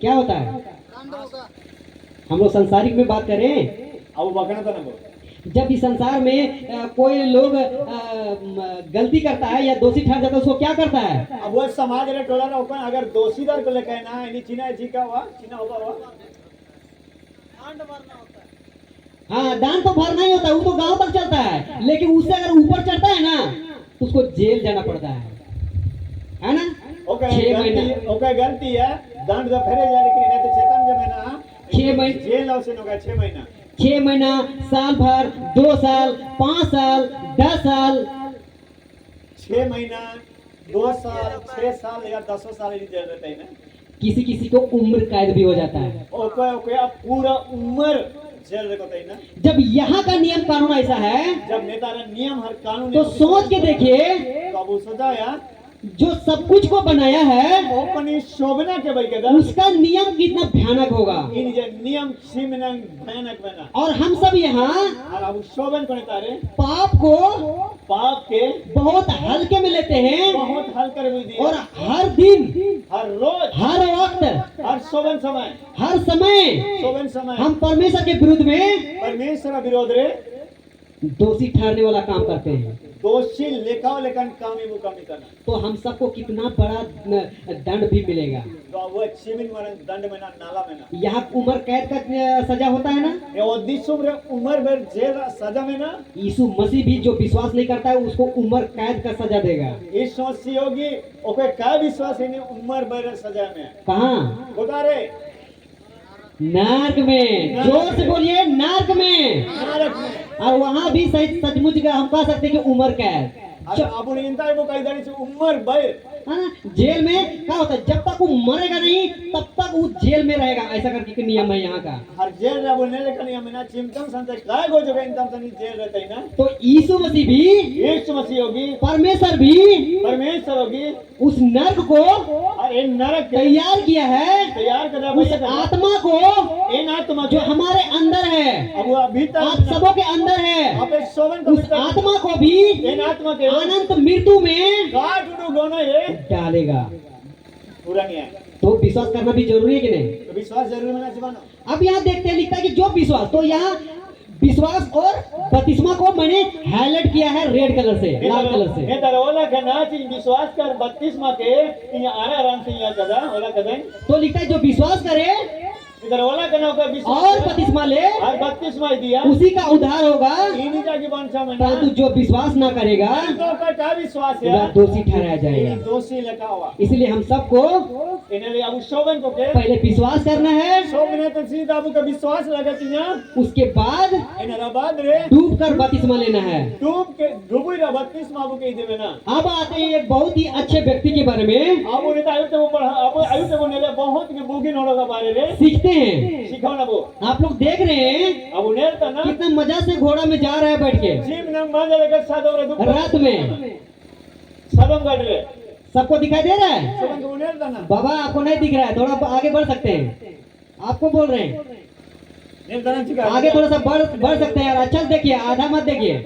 क्या होता है? दंड होगा। हम लोग सांसारिक में बात करें, अब बकना तो नबो जब इस संसार में कोई लोग गलती करता है या दोषी ठहर जाता है, उसको क्या करता है? अब वो समाज रे टोला रे ओपन अगर दोषीदार को लेके ना इनी चिना जी का हुआ चिना होगा हुआ दंड भरना होता है। हाँ, दान तो भरना ही होता है, वो तो गांव तक चलता है, लेकिन उससे अगर ऊपर चढ़ता है ना तो उसको जेल जाना पड़ता है ना? ओके 6 महीना ओके गलती है दंड जब फेरे जा लेकिन नहीं तो चेतन जब है ना 6 महीने जेल हाउस में होगा 6 महीना 6 महीना, साल भर, 2 साल, 5 साल, 10 साल, 6 महीना 2 साल 6 साल या 10 साल की जेल रहता है ना। किसी को उम्र कैद भी हो जाता है। ओके ओके अब पूरा उम्र जेल रहता है ना। जब यहाँ का नियम कानून ऐसा है, जब नेता का नियम हर कानून तो सोच के देखिए तो अब वो सजाया जो सब कुछ को बनाया है अपनी शोभना के भाई के उसका नियम कितना भयानक होगा। इन जे नियम सीमना भयानक बना और हम सब यहाँ और अब शोभन को तारे पाप को पाप के बहुत हल्के में लेते हैं बहुत हल कर भी दिया और हर दिन, हर रोज हर वक्त, हर शोभन समय हर समय शोभन समय हम परमेश्वर के विरुद्ध में परमेश्वर का विरोध रे दोषी ठहरने वाला काम करते हैं। दोषी लेखाओ लेकिन कामी मुकामी तना तो हम सबको कितना बड़ा दंड भी मिलेगा। तो वो चिमिन मरण दंड में ना नाला में ना यहाँ उम्र कैद का सजा होता है ना। ये उद्देश्य उम्र भर जेल सजा में ना यीशु मसीह भी जो विश्वास नहीं करता है उसको उम्र कैद का सजा देगा। इस सोची होगी ओके क्या विश्वास है नहीं उम्र भर सजा में कहाँ? बता रे नर्क में। जोर से बोलिए, नर्क में। नरक में। और वहाँ भी सही सचमुच का हम कह सकते हैं कि उम्र कैद। अब उन्हें इंता है वो कई दारी से उम्र भर है ना। जेल में क्या होता है, जब तक वो मरेगा नहीं तब तक वो जेल में रहेगा, ऐसा करके के नियम है यहाँ का। हर जेल रे बोलने लेकिन ये मना चिमटम संते काय गो जगह इंतम सनी जेल रहते हैं ना। तो यीशु मसीह भी, यीशु मसीह होगी, परमेश्वर भी परमेश्वर होगी उस नर्क को और इन नरक के तैयार किया है, तैयार कर उस आत्मा को इन आत्मा जो हमारे अंदर है, अब वो अभी आप तक सबों के अंदर है। अब एक सोवन उस आत्मा को भी इन आत्मा के अनंत मृत्यु में काट उड़ू गोना ये डालेगा। पूरा नहीं है तो विश्वास करना भी जरूरी है कि नहीं? तो विश्वास जरूर होना चाहिए। अब यहाँ देखते हैं, लिखता है कि जो विश्वास, तो यहाँ विश्वास और बपतिस्मा को मैंने हाईलाइट किया है रेड कलर से, लाल कलर से। ये दरोला का नाच विश्वास कर 32 माह के ये आराम से यहाँ कदा ओला कदा तो लिखता है जो विश्वास करे इधर ओला का नाम का विश्वास और बपतिस्मा ले और 32 माह दिया उसी का उद्धार होगा। इन्हीं जाके 5 महीना परंतु जो विश्वास ना करेगा तो का क्या विश्वास है वह दोषी ठहराया ये जाएगा। दोषी लिखा हुआ इसलिए हम सबको इन्हें अब शोभन को के पहले विश्वास करना है, शोभन तो सीधा आपको विश्वास लगाती है उसके बाद इन्हें बाद रे डूब कर बपतिस्मा लेना है। डूब के डूबी रा 32 माह को कह देवे ना। अब आते हैं एक बहुत ही अच्छे व्यक्ति के बारे में, अब उन्हें आयु तो पढ़ा अब आयु तो ने बहुत के बुगिन होने का बारे रे सीखते हैं। सिखाओ ना वो आप लोग देख रहे हैं अब उन्हें तो ना कितना मजा से घोड़ा में जा रहा है बैठ के जीव नंग मांझे लेकर सादम रे दुख रात में। सादम गाड़ रे सबको दिखाई दे रहा है? शोभन को उन्हें तो ना बाबा आपको नहीं दिख रहा है, थोड़ा आगे बढ़ सकते हैं, आपको बोल रहे हैं निर्धारण चिका आगे थोड़ा सा बढ़ सकते हैं यार। अच्छा से देखिए, आधा मत देखिए।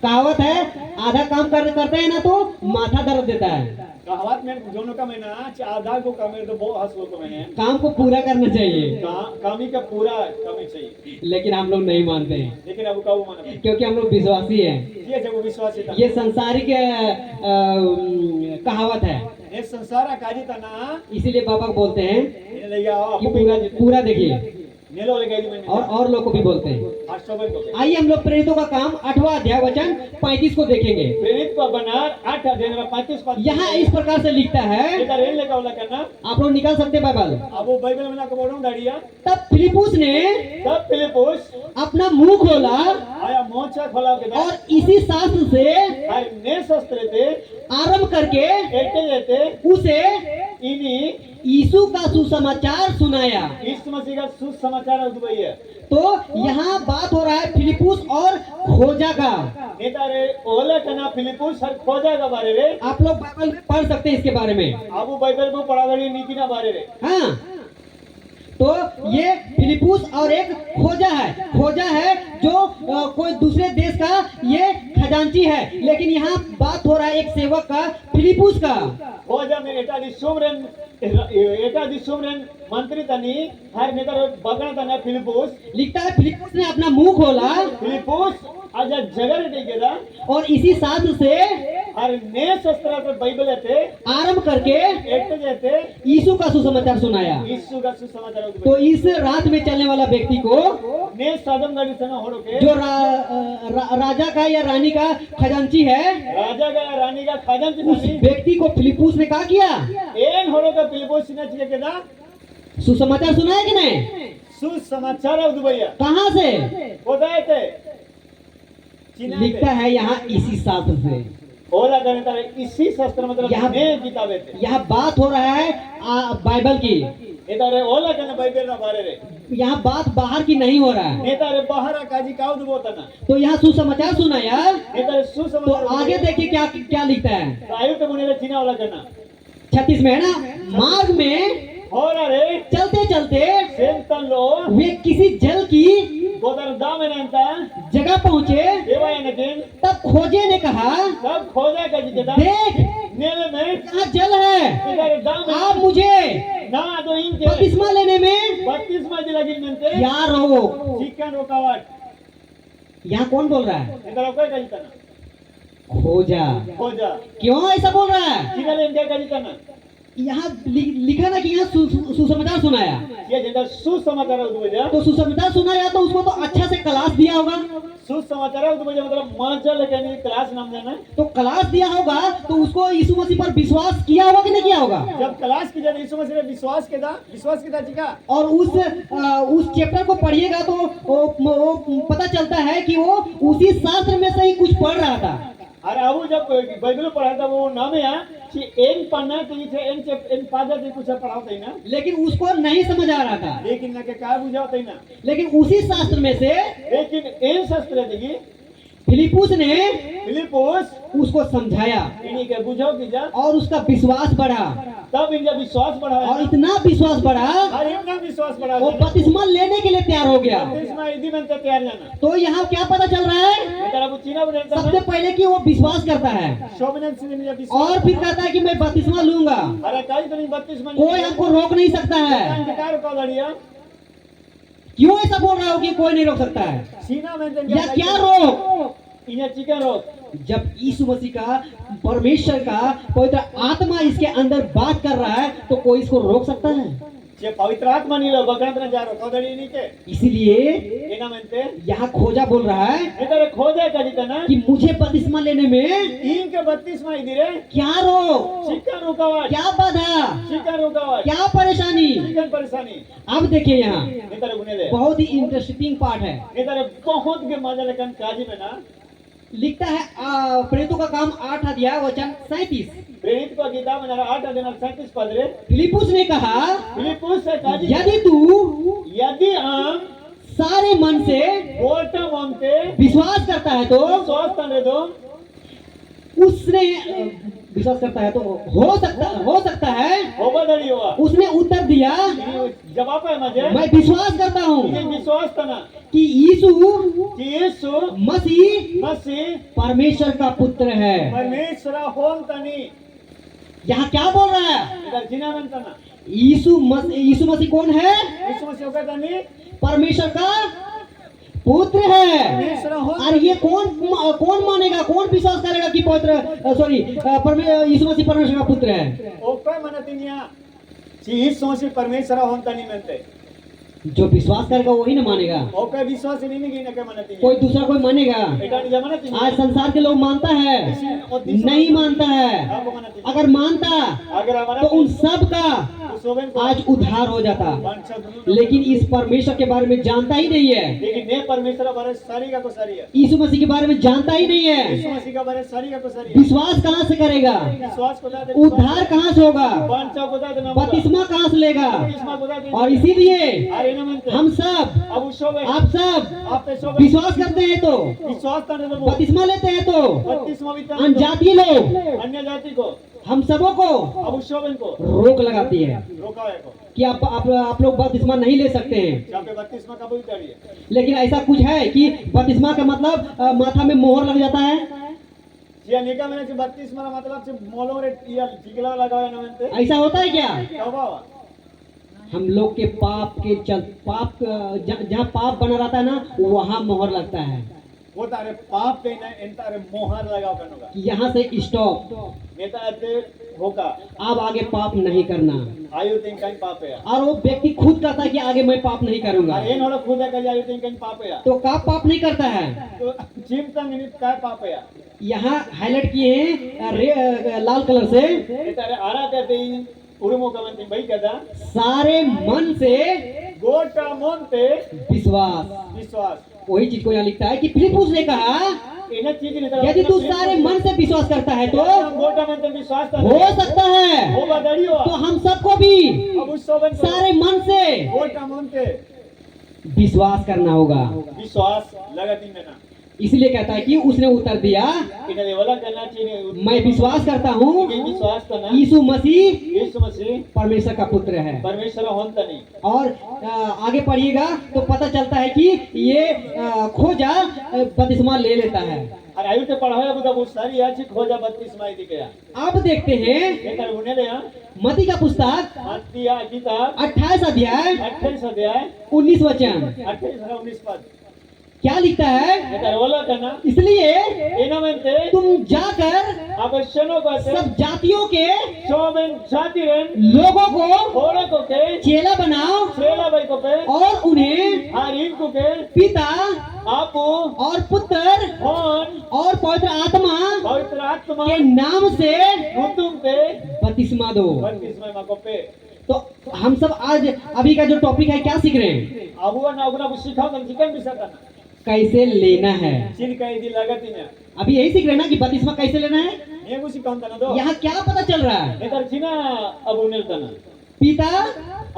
कहावत है आधा काम करते हैं ना तो माथा दर्द देता है। कहावत में दोनों का महीना आधा को कमे तो बहुत हंसो को मैंने काम को पूरा करना चाहिए, कामी का पूरा कमी चाहिए लेकिन हम लोग नहीं मानते हैं लेकिन अब काबू माना क्योंकि हम लोग विश्वासी हैं। ये जब वो विश्वास है ये संसारिक कहावत है, ये संसार काजी था ना इसीलिए बाबा को बोलते हैं ये ले आओ कि आपको पूरा देखिए। नेलो ले गई मैंने और लोग को भी बोलते हैं। 800 को आइए हम लोग प्रेरितों का काम 8वां अध्याय वचन 35 को देखेंगे। प्रेरित को बनार 8 अध्याय 35 पद यहाँ इस प्रकार से लिखता है, इधर रेल लेकर वाला करना आप लोग निकाल सकते हैं बाइबल। अब वो बाइबल में ना को बोलूं दाड़िया तब फिलिपुस ने तब फिलिपुस अपना मुंह खोला आया मोचा खोला के और इसी शास्त्र से हर ने शस्त्र थे आरंभ करके एटे लेते उसे इन्हीं यीशु का सुसमाचार सुनाया। यीशु मसीह का सुसमाचार उद्भवी है। तो यहाँ बात हो रहा है फिलिपुस और खोजा का। नेता रे ओला कना फिलिपुस हर खोजा का बारे रे आप लोग बाइबल पढ़ सकते हैं इसके बारे में। अब वो बाइबल को पढ़ा गई नीति ना बारे रे हाँ, तो ये फिलिपुस और एक खोजा है। खोजा है जो कोई दूसरे देश का ये खजांची है, लेकिन यहाँ बात हो रहा है एक सेवक का, फिलिपुस का। खोजा में एटा दिसुमरन मंत्री तनी हर नेता रे बगना तना फिलिपुस लिखता है फिलिपुस ने अपना मुंह खोला फिलिपुस आज जगह रे गेदा और इसी शास्त्र से हर ने शस्त्र पे बाइबल थे आरंभ करके एटे जेते यीशु का सुसमाचार सुनाया। यीशु का सुसमाचार उद्भवी तो इस रात में चलने वाला व्यक्ति को ने सादम गाड़ी सना होड़ो के जो राजा का या रानी का खजांची है, राजा का रानी का खजांची उस व्यक्ति को फिलिपुस ने क्या किया? एन होड़ो का फिलिपुस सिना चिके के दा सुसमाचार सुनाया कि नहीं? सुसमाचार उद्भवी कहाँ से? होदाए थे चीना लिखता है यहाँ इसी शास्त्र से। ओला करने ता इसी शास्त्र मतलब यहाँ- ने किताबें थे यहाँ बात हो रहा है बाइबल की। नेता रे ओला करने बाइबल ना बारे रे यहाँ बात बाहर की नहीं हो रहा है। नेता रे बाहर काजी का उद्भवता ना तो यहाँ सुसमाचार सुनाया। नेता रे तो सुसमाचार आगे देखिए क्या क्या लिखता है। आयु तो मुने चीना ओला करना 36 में है ना, मार्ग में होरा रे चलते चलते सेंतन लो वे किसी जल की गोदर दाम नंता जगह पहुंचे। देवाय नकिन तब खोजे ने कहा, सब खोजा का जिदा देख नेले में यहाँ जल है, इधर दाम आप मुझे ना तो इनके बपतिस्मा लेने में 32 में लगी नंते तैयार हो। चिकन रोकावट यहाँ कौन बोल रहा है? इंदर कोई कहीं तना खोजा। खोजा क्यों ऐसा बोल रहा है? जिगले इंडिया कहीं तना यहाँ लिखा ना कि यहाँ सुसमाचार सुनाया, ये जिधर सुसमाचार है उधर जा तो सुसमाचार सुनाया तो उसको तो अच्छा से क्लास दिया होगा। सुसमाचार है उधर मतलब मांझा लेके नहीं क्लास नाम देना तो क्लास दिया होगा तो उसको यीशु मसीह पर विश्वास किया होगा कि नहीं किया होगा? जब क्लास की जाए यीशु मसीह ने विश्वास के दा चिका और उस चैप्टर को पढ़िएगा तो वो पता चलता है कि वो उसी शास्त्र में से ही कुछ पढ़ रहा था। अरे अब जब बाइबल पढ़ा था वो नाम है कि एन पढ़ना तो ये एन पादा से कुछ पढ़ाते ना, लेकिन उसको नहीं समझ आ रहा था। लेकिन ना के क्या बुझाते ना, लेकिन उसी शास्त्र में से लेकिन एन शास्त्र देखिए फिलिपुस ने फिलिपुस उसको समझाया इन्हीं के बुझाओ की जा और उसका विश्वास बढ़ा, तब इनका विश्वास बढ़ा और इतना विश्वास बढ़ा और इनका विश्वास बढ़ा वो बपतिस्मा लेने के लिए तैयार हो गया। इसमें इदी में तैयार जाना तो यहाँ क्या पता चल रहा है? इधर अब चीना बनाता सबसे पहले कि वो विश्वास करता है शोभनन से ने विश्वास और फिर कहता है कि मैं बपतिस्मा लूंगा। अरे काई तो नहीं 32 मन कोई हमको रोक नहीं सकता है। अंधकार को लड़िया क्यों ऐसा बोल रहा हो कि कोई नहीं रोक सकता है? सीना में या क्या रोक? इन्हें चिकन रोक जब यीशु मसीह का परमेश्वर का पवित्र आत्मा इसके अंदर बात कर रहा है तो कोई इसको रोक सकता है? जे पवित्र आत्मा नहीं लो बकरत न जा रो कोदड़ी नहीं के इसीलिए एना मनते यहाँ खोजा बोल रहा है इधर खोजे का जितना कि मुझे बपतिस्मा लेने में तीन के 32 में इधर क्या रोक, चिकन रुकावट क्या बाधा, चिकन रुकावट क्या परेशानी। चिकन परेशानी अब देखिए यहाँ इधर गुने दे बहुत ही इंटरेस्टिंग पार्ट है। इधर बहुत के मजा लेकिन काजी में ना लिखता है प्रेरितों का काम 8 अध्याय वचन 37। प्रेरित को गीता में 8 अध्याय 37 पद रे फिलिपुस ने कहा फिलिपुस से काजी यदि तू यदि हम सारे मन से गोटा मानते विश्वास करता है तो विश्वास करने दो उसने विश्वास करता है तो हो सकता है। हो बदली हुआ उसने उत्तर दिया जवाब है मजे मैं विश्वास करता हूँ ये विश्वास करना कि यीशु कि यीशु मसीह मसीह परमेश्वर का पुत्र है। परमेश्वर होम तनी यहाँ क्या बोल रहा है? इधर जिना में तना यीशु मसीह कौन है? यीशु मसीह का तनी परमेश्वर का पुत्र है। परमेश्वर हो और ये कौन मानेगा, कौन विश्वास करेगा कि यीशु मसीह परमेश्वर का पुत्र है? ओके मनतिनिया कि यीशु मसीह परमेश्वर होम तनी मनते जो विश्वास करेगा वही ना मानेगा। ओके विश्वास नहीं की ना के मनतिनिया कोई दूसरा कोई मानेगा? एटा नहीं जमानत आज संसार के लोग मानता है, नहीं मानता है। आपको मनतिनिया अगर मानता अगर हमारा तो उन सब का सोबेन को आज उद्धार हो जाता, वंशज लेकिन इस परमेश्वर के बारे में जानता ही नहीं है। लेकिन ने परमेश्वर बारे सारी का को सारी है यीशु मसीह के बारे में जानता ही नहीं है। यीशु मसीह का बारे सारी का को सारी है विश्वास कहाँ से करेगा? विश्वास को दाते उद्धार कहाँ से होगा? वंशज को दाते ना बपतिस्मा कहाँ से लेगा? बपतिस्मा को दाते और इसीलिए अरे ना मनते हम सब अब उसोबे आप सब आप पे सोबे विश्वास करते हैं तो विश्वास करने दो बपतिस्मा लेते हैं तो 32वां विधान अनजातीय लोग अन्य जाति को हम सबों को अब उसोबेन को रोक लगाती है रोका है को कि आप लोग बपतिस्मा नहीं ले सकते हैं। जहाँ पे 32वां का बोल चढ़ी है लेकिन ऐसा कुछ है कि बपतिस्मा का मतलब माथा में मोहर लग जाता है? जी निका मैंने से 32वां मतलब से मोलों रे या जिगला लगाया ना मनते ऐसा होता है क्या? कब हम लोग के पाप जहाँ पाप बना रहता है ना वहाँ मोहर लगता है वो तारे पाप पे ना इन तारे मोहर लगाओ करने कि यहाँ से स्टॉप, नेता अते होगा अब आगे पाप नहीं करना। आयु तीन कहीं पाप है और वो व्यक्ति खुद कहता है कि आगे मैं पाप नहीं करूंगा, और इन वाला खुद है कि आयु तीन कहीं पाप है तो का पाप नहीं करता है? तो चिंता नहीं क्या पाप है यहाँ हाईलाइट किए हैं लाल कलर से, ये तारे आरा देते ही उर्मो का मंत्री भाई कहता सारे मन से गोटा मोनते विश्वास। विश्वास वही चीज को यहाँ लिखता है कि फिलिपुस ने कहा इन्हें चीज नहीं यदि तू सारे मन से विश्वास करता है तो गोटा मंत्री विश्वास कर हो सकता है हो बदली हो तो हम सबको भी अब उस सोबन को सारे मन से गोटा मोनते विश्वास करना होगा। विश्वास लगाती में ना इसलिए कहता है कि उसने उत्तर दिया इन्हें लेवला करना चाहिए मैं विश्वास करता हूँ ये विश्वास करना यीशु मसीह यीशु मसीह परमेश्वर का पुत्र है। परमेश्वर होता नहीं और आगे पढ़िएगा तो पता चलता है कि ये खोजा बपतिस्मा ले लेता है। और आयु से पढ़ाया बुदा बहुत सारी अच्छी खोजा 32 माई दिखे अब देखते हैं ये कर बुने ले हां मत्ती का पुस्तक मत्ती या किताब 28 अध्याय 28 अध्याय 19 वचन। 28 और 19 पद क्या लिखता है? eta rola kana इसलिए enamente तुम जाकर abashano kate सब जातियों के soben jatiren लोगों को hora ko ke चेला बनाओ sela bai ko pe और उन्हें harin ko ke पिता apu और पुत्र hon और पवित्र आत्मा pavitra atma के नाम से nutum te बपतिस्मा दो। baptisma ma ko pe तो हम सब आज अभी का जो टॉपिक है क्या सीख रहे हैं? abuan na ugna busikha kan jikan bisa kana कैसे लेना है। sin kai di lagatinya अभी यही सीख रहे हैं ना कि बपतिस्मा कैसे लेना है। ne busikha kana do यहाँ क्या पता चल रहा है? etar china abu nel kana पिता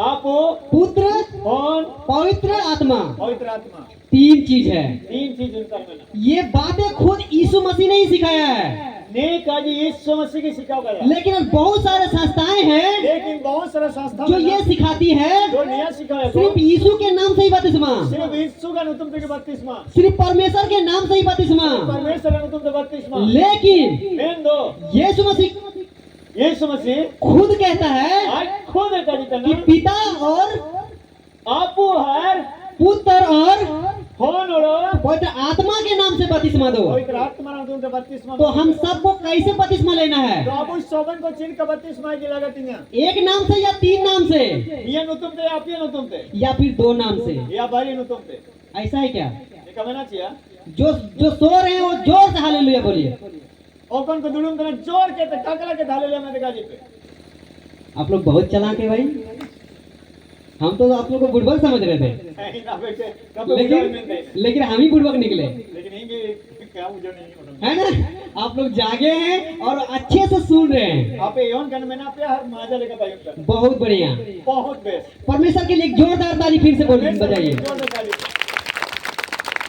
apu पुत्र hon पवित्र आत्मा, pavitra atma तीन चीज है। तीन चीज उनका मैंने ये बातें खुद यीशु मसीह ने ही सिखाया है, नेक आज यीशु मसीह की सिखाया गया लेकिन बहुत सारे संस्थाएं हैं लेकिन बहुत सारा संस्था जो ये सिखाती है जो नया सिखाया तो सिर्फ यीशु के नाम से ही बपतिस्मा, सिर्फ यीशु का नुतुम के बपतिस्मा सिर्फ परमेश्वर के नाम से ही बपतिस्मा। परमेश्वर का नुतुम के बपतिस्मा लेकिन मेन दो यीशु मसीह यीशु मसीह खुद कहता है आज खुद का कि जितना पिता और आपू हर पुत्र और होन और पवित्र आत्मा के नाम से बपतिस्मा दो। पवित्र आत्मा का नुतुम के बपतिस्मा तो हम सबको कैसे बपतिस्मा लेना तो है? आप उस सोबन को चिन्ह का बपतिस्मा की लगतिया एक नाम से या तीन नाम से ये नुतुम ते आप ये नुतुम ते या फिर दो नाम से? या बारी नुतुम ते ऐसा है क्या? ये कमेना चाहिए जो जो सो रहे हैं वो जोर से हालेलुया बोलिए। ओपन को दुलुम करना जोर के ते काकला के धाले ले मैं देखा जी पे आप लोग बहुत चालाक है भाई, हम तो आप लोग को बुड़बक समझ रहे थे, नहीं ना बेटे कब उजाड़ में दे लेकिन हम ही बुड़बक निकले, लेकिन इंगे क्या उजाड़ नहीं होता है ना? आप लोग जागे हैं और अच्छे से सुन रहे हैं, आप ये योन करने में ना पे हर माजा लेकर भाई उनका बहुत बढ़िया। बहुत बेस्ट परमेश्वर के लिए एक जोरदार ताली फिर से बोल बजाइए। जोर से ताली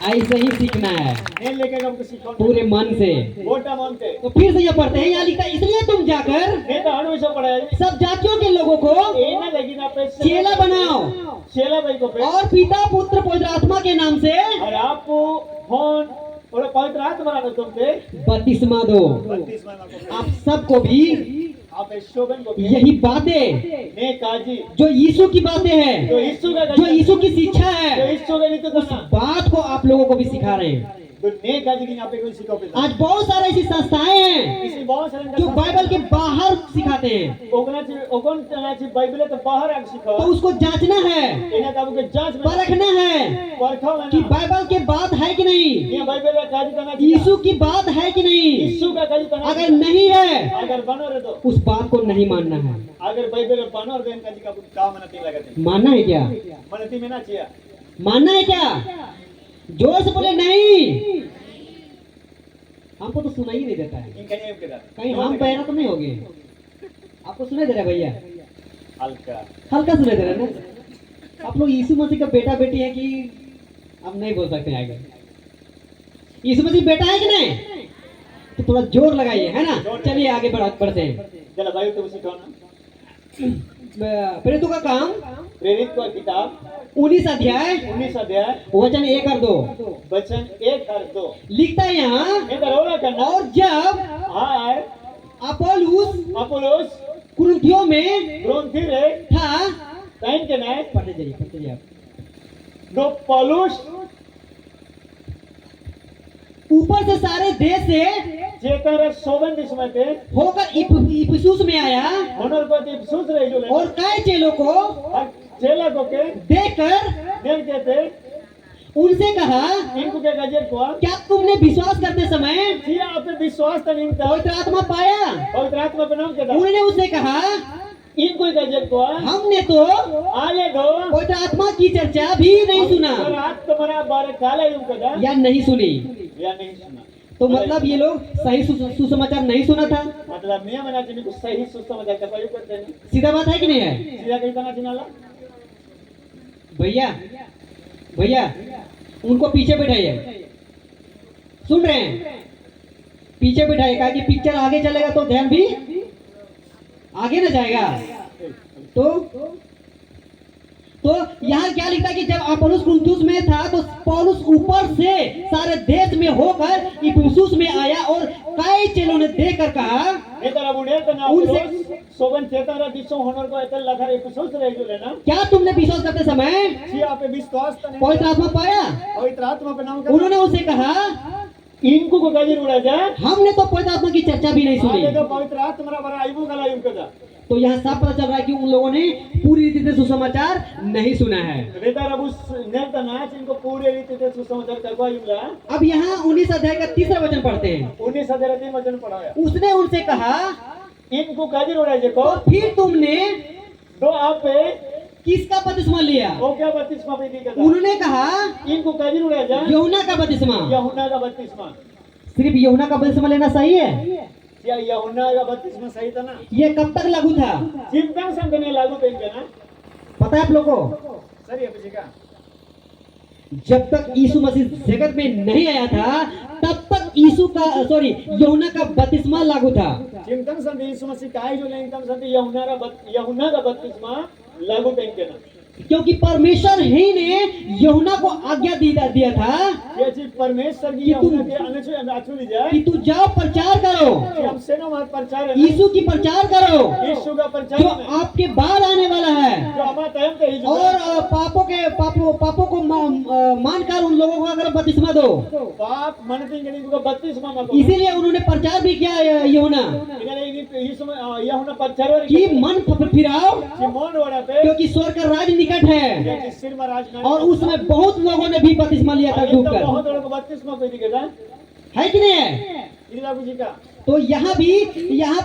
ऐसे ही सीखना है नहीं लेके हमको सिखाओ पूरे मन से। वोटा मानते तो फिर से ये पढ़ते हैं, यहाँ लिखता है इसलिए तुम जाकर नहीं तो हमेशा पड़ा है सब जातियों के लोगों को ये ना लगी ना पे चेला बनाओ चेला भाई को पे और पिता पुत्र पवित्र आत्मा के नाम से और आपको फोन और पवित्र आत्मा ना तुम पे बपतिस्मा दो। 32 में को आप सबको भी आप इस शोभन को भी यही बातें ने काजी जो यीशु की बातें हैं, जो यीशु का जो यीशु की शिक्षा जो है, यीशु का नहीं तो करना बात को आप लोगों को भी सिखा रहे हैं। तो ने काजी की यहाँ पे कोई सिखाओ पे आज बहुत सारे ऐसी संस्थाएं हैं किसी बहुत सारे जो बाइबल के बाहर सिखाते हैं, ओगन चाहिए बाइबल है तो बाहर आके तो सिखाओ उसको जांचना है, इन्हें काबू के जांच में परखना है परखाओ है कि ना बाइबल के बात है कि नहीं, ये बाइबल का काजी करना चाहिए यीशु की बात है कि नहीं। यीशु का काजी करना अगर नहीं है अगर बनो रे तो उस बात को नहीं मानना है। अगर बाइबल में बनो और देन काजी का काम मनती लगते मानना है क्या? मनती में ना चाहिए मानना है क्या? जोर से बोले नहीं। हमको तो सुनाई नहीं देता है, इन कहीं के कहीं हम पैरा तो नहीं होगे? आपको सुनाई दे रहा है भैया? हल्का हल्का सुनाई दे रहा है ना? आप लोग यीशु मसीह का बेटा बेटी है कि अब नहीं बोल सकते आगे? यीशु मसीह बेटा है कि नहीं? तो थोड़ा जोर लगाइए, है ना? चलिए आगे बढ़ते हैं। चलो भाई तुम सिखाओ ना प्रेरितों का काम प्रेरित का किताब 19 अध्याय 19 अध्याय वचन 1 और 2 वचन 1 और 2 लिखता है यहाँ, ये दरोला करना और जब हार अपोलुस अपोलोस कुरिन्थियों में ग्रंथि रे था, टाइम के नाय पढ़ते जाइए आप। दो पौलुस ऊपर से सारे देश से जेकर सोवन दिसमय पे होकर इफिसुस में आया होनर पति सूझ रही जो और कई चेलों को चेला को के देखकर देख के थे उनसे कहा, इनको के गजर को क्या तुमने विश्वास करते समय जी आप पे विश्वास तो नहीं था पवित्र आत्मा पाया? पवित्र आत्मा पे नाम के था उन्होंने उससे कहा, इनको गजर को हमने तो आले दो पवित्र आत्मा की चर्चा भी नहीं सुना और आज तुम्हारा बारे काले युग का या नहीं सुनी। या नहीं सुना तो मतलब ये लोग सही सुसमाचार नहीं सुना था। मतलब नियम है जिनको सही सुसमाचार का प्रयोग करते हैं सीधा बात है कि नहीं है? सीधा कहीं करना चिनाला भैया भैया उनको पीछे बैठाइए, सुन रहे हैं? पीछे बैठाइए, कहा कि पिक्चर आगे चलेगा तो ध्यान भी आगे ना जाएगा। तो तो यहाँ क्या लिखता है कि जब अपोलोस कुरिन्थुस में था तो पौलुस ऊपर से सारे देश में होकर इफिसुस में आया और कई चेलों ने देखकर कहा Netar abu ner tana उनसे Apolos soban cetara diso honor ko etel lakhar episos reh jule na. क्या तुमने विश्वास करते समय Si ape विश्वास तने पवित्र आत्मा पाया? पवित्र आत्मा पे नाम उन्होंने उसे कहा इनको को गाजी उड़ा जा हमने तो पवित्र आत्मा की चर्चा भी नहीं आगे सुनी। तो पवित्र आत्मा बरा आइबू गला युम कदा तो यहाँ साफ पता चल रहा है कि उन लोगों ने पूरी रीति से सुसमाचार नहीं सुना है। नेता रबु नेर तना इनको पूरे रीति से सुसमाचार करवा युमला अब यहाँ 19 अध्याय का 3रा वचन पढ़ते हैं। 19 वचन पढ़ाया उसने उनसे कहा इनको गाजी उड़ा जे को तो फिर तुमने दो आपे किसका बपतिस्मा लिया? ओ क्या बपतिस्मा पे दी कदा उन्होंने कहा इनको गाजी उड़ा जा यूहन्ना का बपतिस्मा। यूहन्ना का बपतिस्मा सिर्फ यूहन्ना का बपतिस्मा लेना सही है? या यूहन्ना का बपतिस्मा सही था ना ये कब तक लागू था? चिंता संगने लागू पेंगे ना पता है आप लोगों को? सर ये पूछेगा जब तक यीशु मसीह जगत में नहीं आया था तब तक यूहन्ना का बपतिस्मा लागू था। चिंतन संधि यीशु मसीह काय जो लेंगे तम संधि यूहन्ना का बपतिस्मा लागू पेंगे ना क्योंकि परमेश्वर ही ने यूहन्ना को आज्ञा दिया था ये चीज परमेश्वर की यूहन्ना के अनुसार अचू ली जाए कि तू जाओ प्रचार करो, कि हम सेनो मत प्रचार है यीशु की प्रचार करो यीशु का प्रचार जो है आपके बाद आने वाला है जो हमारा टाइम पे ही जो और पापों को मानकर उन लोगों को अगर बपतिस्मा दो। पाप मनती के को बपतिस्मा मत इसीलिए उन्होंने प्रचार भी किया यूहन्ना इन्हें यीशु यूहन्ना प्रचार कि मन फिराओ सिमोन वाला पे क्योंकि स्वर्ग का राज निकट है ये सिर में राज और उसमें बहुत लोगों ने भी बपतिस्मा लिया था डूब कर। बहुत लोगों को बपतिस्मा पे दी गया है कि नहीं है? इलाबू जी का तो यहाँ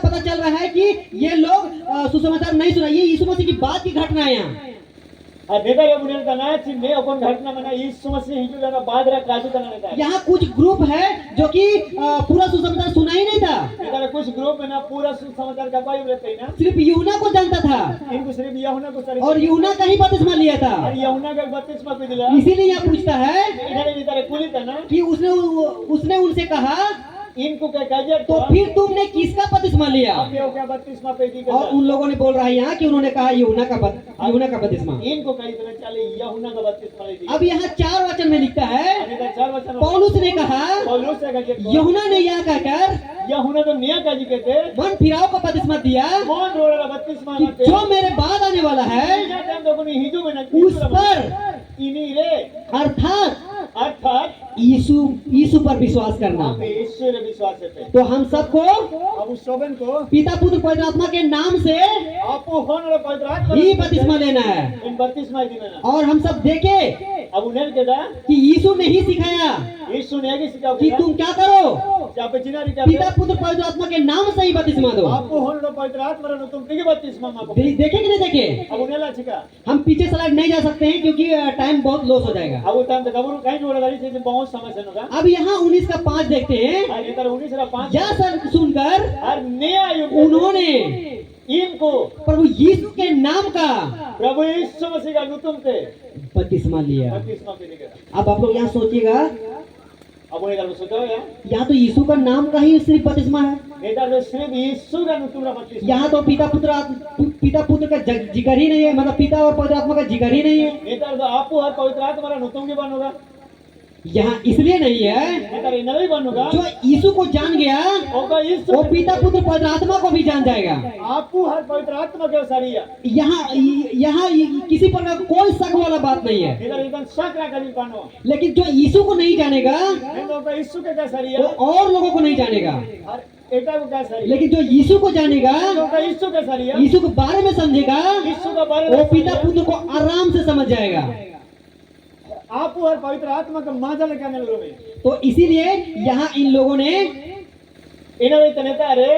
पता चल रहा है कि ये लोग सुसमाचार नहीं सुना। ये यीशु मसीह की बात की घटना है यहाँ। नेता ये बुनियाद का ना चिन्ह अपन घटना मना यीशु मसीह हिजू लगा बाद रा काजू करना नेता यहाँ कुछ ग्रुप है जो कि पूरा सुसमाचार सुना ही नहीं था, नेता कुछ ग्रुप में ना पूरा समाचार का कोई रहते ही ना सिर्फ यूहन्ना को जानता था इनको सिर्फ यूहन्ना को सर और यूहन्ना का ही बपतिस्मा लिया था। और यूहन्ना का बपतिस्मा पे दिला इसीलिए यहाँ पूछता है इन्होंने भी तरह कुली था ना कि उसने उनसे कहा इनको क्या काजे तो फिर तुमने किसका बपतिस्मा लिया? आप ये क्या बपतिस्मा पे दी और उन लोगों ने बोल रहा है यहाँ कि उन्होंने कहा यूहन्ना का बपतिस्मा। इनको कहीं तरह चले यूहन्ना का बपतिस्मा ले दी अब यहाँ 4 वचन में लिखता है नेता 4 वचन पौलुस ने कहा पौलुस से कहे यूहन्ना ने यह कहकर यूहन्ना तो निया काजी कहते मन फिराव का बपतिस्मा दिया कौन रोड़ा बपतिस्मा कि मत जो मेरे बाद आने वाला है क्या टाइम तो कोई हिजू में ना उस पर इन्हीं रे अर्थात अर्थात यीशु पर विश्वास करना। आप ईश्वर विश्वास है तो हम सबको अब उस शोभन को पिता पुत्र पवित्र आत्मा के नाम से आपको होने वाला पवित्र आत्मा ही बपतिस्मा लेना है। इन बपतिस्मा दी ना और हम सब देखे अब उन्हें कहता कि यीशु ने ही सिखाया यीशु ने आगे सिखाओ कि तुम क्या करो, आप चिनारी क्या पिता पुत्र पवित्र आत्मा के नाम से ही बपतिस्मा दो। आपको होने वाला पवित्र आत्मा रो तुम ठीक बपतिस्मा माको देखे कि नहीं देखे? अब उन्हें ला सिखा हम पीछे स्लाइड नहीं जा सकते हैं क्योंकि टाइम बहुत लॉस हो जाएगा। अब टाइम तो कबरू कहीं जोड़ा गाड़ी से बहुत समस्या होगा। अब यहाँ 19 का 5 देखते हैं। आज इधर 19 रा 5 यह सब सुनकर और नया युग उन्होंने इनको प्रभु यीशु के नाम का प्रभु यीशु मसीह का नुतुम थे बपतिस्मा लिया। बपतिस्मा पे दिया अब आप लोग यहाँ सोचिएगा, अब उन्हें इधर सोचो यार यहाँ तो यीशु का नाम का ही सिर्फ बपतिस्मा है। इधर तो सिर्फ यीशु का नुतुम रा बपतिस्मा यहाँ तो पिता पुत्र का जिक्र ही नहीं है, मतलब पिता और पवित्र आत्मा का जिक्र ही नहीं है। इधर तो आपको हर पवित्र आत्मा रा नुतुम के बन होगा यहाँ इसलिए नहीं है इधर इन्हें भी बन होगा जो यीशु को जान गया होगा यीशु वो पिता पुत्र पवित्र आत्मा को भी जान जाएगा। आपको हर पवित्र आत्मा के सारी है यहाँ किसी प्रकार कोई शक वाला बात नहीं है। इधर एकदम शक रखा नहीं बनो लेकिन जो यीशु को नहीं जानेगा नहीं तो होगा यीशु के क्या सारी वो है और लोगों को नहीं जानेगा। और एटा को क्या सारी है लेकिन जो यीशु को जानेगा, तो होगा यीशु के सारी है यीशु के बारे में समझेगा, यीशु का बारे वो में पिता पुत्र को आराम से समझ जाएगा। आपको हर पवित्र आत्मा का माजा लेके आने लोगे तो इसीलिए यहाँ इन लोगों ने इन्होंने तनेता रे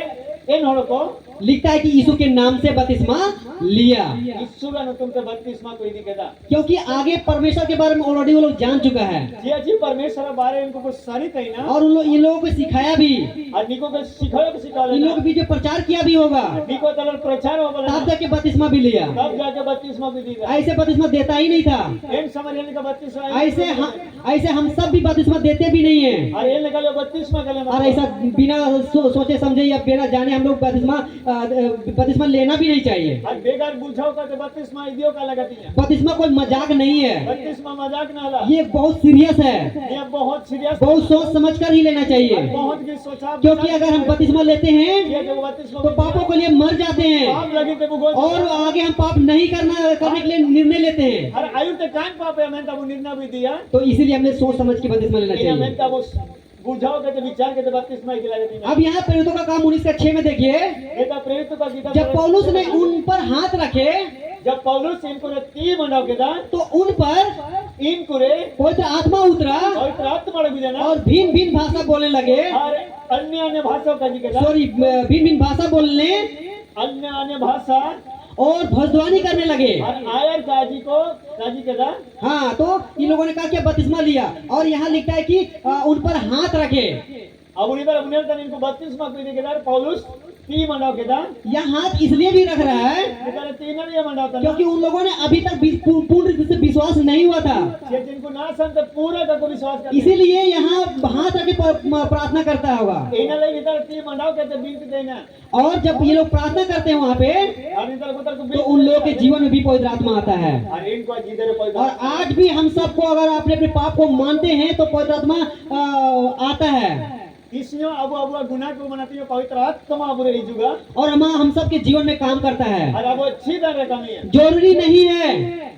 इन होड़ो को लिखता है कि यीशु के नाम से बपतिस्मा लिया, यीशु का नुतुम से बपतिस्मा कोई नहीं कहता क्योंकि आगे परमेश्वर के बारे में ऑलरेडी वो लोग जान चुका है जी परमेश्वर के बारे में इनको कुछ सारी कही ना और इन लोगों को सिखाया भी, और निको के सिखाओ सिखा इन लेना लोगों भी जो प्रचार किया भी होगा, निको तलर प्रचार हो बोला तब जाके बपतिस्मा भी लिया। तब जाके बपतिस्मा भी दीगा ऐसे बपतिस्मा देता ही नहीं था। इन समझने का बपतिस्मा ऐसे हम सब भी बपतिस्मा देते भी नहीं है। और ये निकालो बपतिस्मा के लिए और ऐसा बिना सोचे समझे या बिना जाने हम लोग बपतिस्मा बपतिस्मा लेना भी नहीं चाहिए। और बेकार बुझाओ का तो बत्तीसवा इदियो का लगती है। बपतिस्मा कोई मजाक नहीं है, बत्तीसवा मजाक ना ला, ये बहुत सीरियस है, ये बहुत सीरियस, बहुत सोच समझ कर ही लेना चाहिए। बहुत की सोचा, क्योंकि अगर हम बपतिस्मा लेते हैं ये जो बत्तीसवा तो पापों के लिए मर जाते हैं पाप लगी थे वो और आगे हम पाप नहीं करने के लिए निर्णय लेते हैं। हर आयु तक कान पाप है, मैं तब निर्णय भी दिया, तो इसीलिए हमने सोच समझ के बपतिस्मा लेना इन्हें मैं चाहिए। तब बुझाओ के तो विचार के तो बत्तीसवा की लगती है। अब यहाँ प्रेरितों का काम 19:6 में देखिए, बेटा प्रेरित का गीता जब पौलुस ने उन पर हाथ रखे जब पौलुस इनको ने तीन मंडाव के था तो उन पर इनको रे पवित्र आत्मा उतरा पवित्र आत्मा भी देना और भिन्न भिन्न भाषा बोलने लगे। और अन्य अन्य भाषाओं का जी के था, सॉरी, भिन्न भिन्न भाषा बोलने अन्य अन्य भाषा और भविष्यवाणी करने लगे। और आयर काजी को काजी के था। हाँ, तो इन लोगों ने कहा कि बपतिस्मा लिया और यहाँ लिखता है कि उन पर हाथ रखे। अब उन्हें तो इनको बत्तीसवा पीढ़ी के था पौलुस तीन मंडाव के था, यह हाथ इसलिए भी रख रहा है बेचारे तीन ये मंडाव था क्योंकि उन लोगों ने अभी तक पूर्ण रीति से विश्वास नहीं हुआ था, ये जिनको ना संत पूरा का को विश्वास करते इसीलिए यहाँ हाथ रखे प्रार्थना करता होगा। इन्हें ले इधर तीन मंडाव के तो बिनती देना और जब ये लोग प्रार्थना करते हैं वहाँ पे और इधर उधर को तो उन लोगों के जीवन में भी पवित्र आत्मा आता है। और इनको जिधर पवित्र और आज भी हम सबको अगर अपने अपने पाप को मानते हैं तो पवित्र आत्मा आता है इसलिए अब अब गुनाह को मनाती है पवित्र आत्मा अब रही जुगा और हम सबके जीवन में काम करता है। और अब अच्छी तरह कमी है, जरूरी नहीं है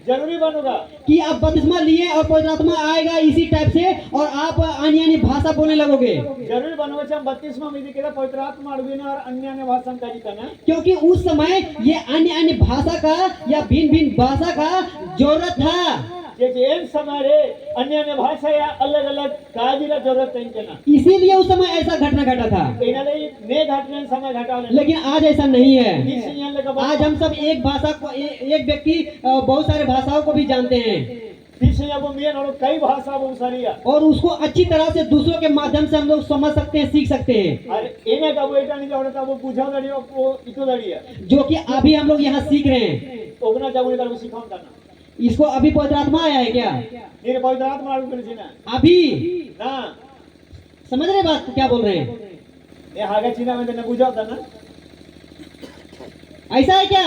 जरूरी बनूगा कि आप बपतिस्मा लिए और पवित्र आत्मा आएगा इसी टाइप से और आप अन्य अन्य भाषा बोलने लगोगे, जरूरी बनूगा हम बत्तीसवा विधि के पवित्र आत्मा अड़बीना और अन्य अन्य भाषा का जी करना, क्योंकि उस समय ये अन्य अन्य भाषा का या भिन्न भिन्न भाषा का जरूरत था। जैसे एक समय रे अन्य अन्य भाषा या अलग अलग काजी का जरूरत नहीं करना, इसीलिए उस समय ऐसा घटना घटा था, इन्हें ने घटने समय घटा लेकिन आज ऐसा नहीं है। इसलिए लगा आज हम सब एक भाषा को एक व्यक्ति बहुत सारे भाषाओं को भी जानते हैं इसलिए वो मेन और कई भाषा बहुत सारी है और उसको अच्छी तरह से दूसरों के माध्यम से हम लोग समझ सकते हैं, सीख सकते हैं, और इन्हें का वो इतना नहीं जोड़ता वो बुझा दड़ी वो इतो दड़ी है जो कि अभी हम लोग यहाँ सीख रहे हैं। ओगना जब उन्हें वो सिखाऊं करना इसको अभी पवित्र आत्मा आया है क्या? मेरे पवित्र आत्मा अड़बी कर ना अभी ना समझ रहे बात क्या बोल रहे हैं? ये हागा चीना में तो न बुझा होता ना, ऐसा है क्या?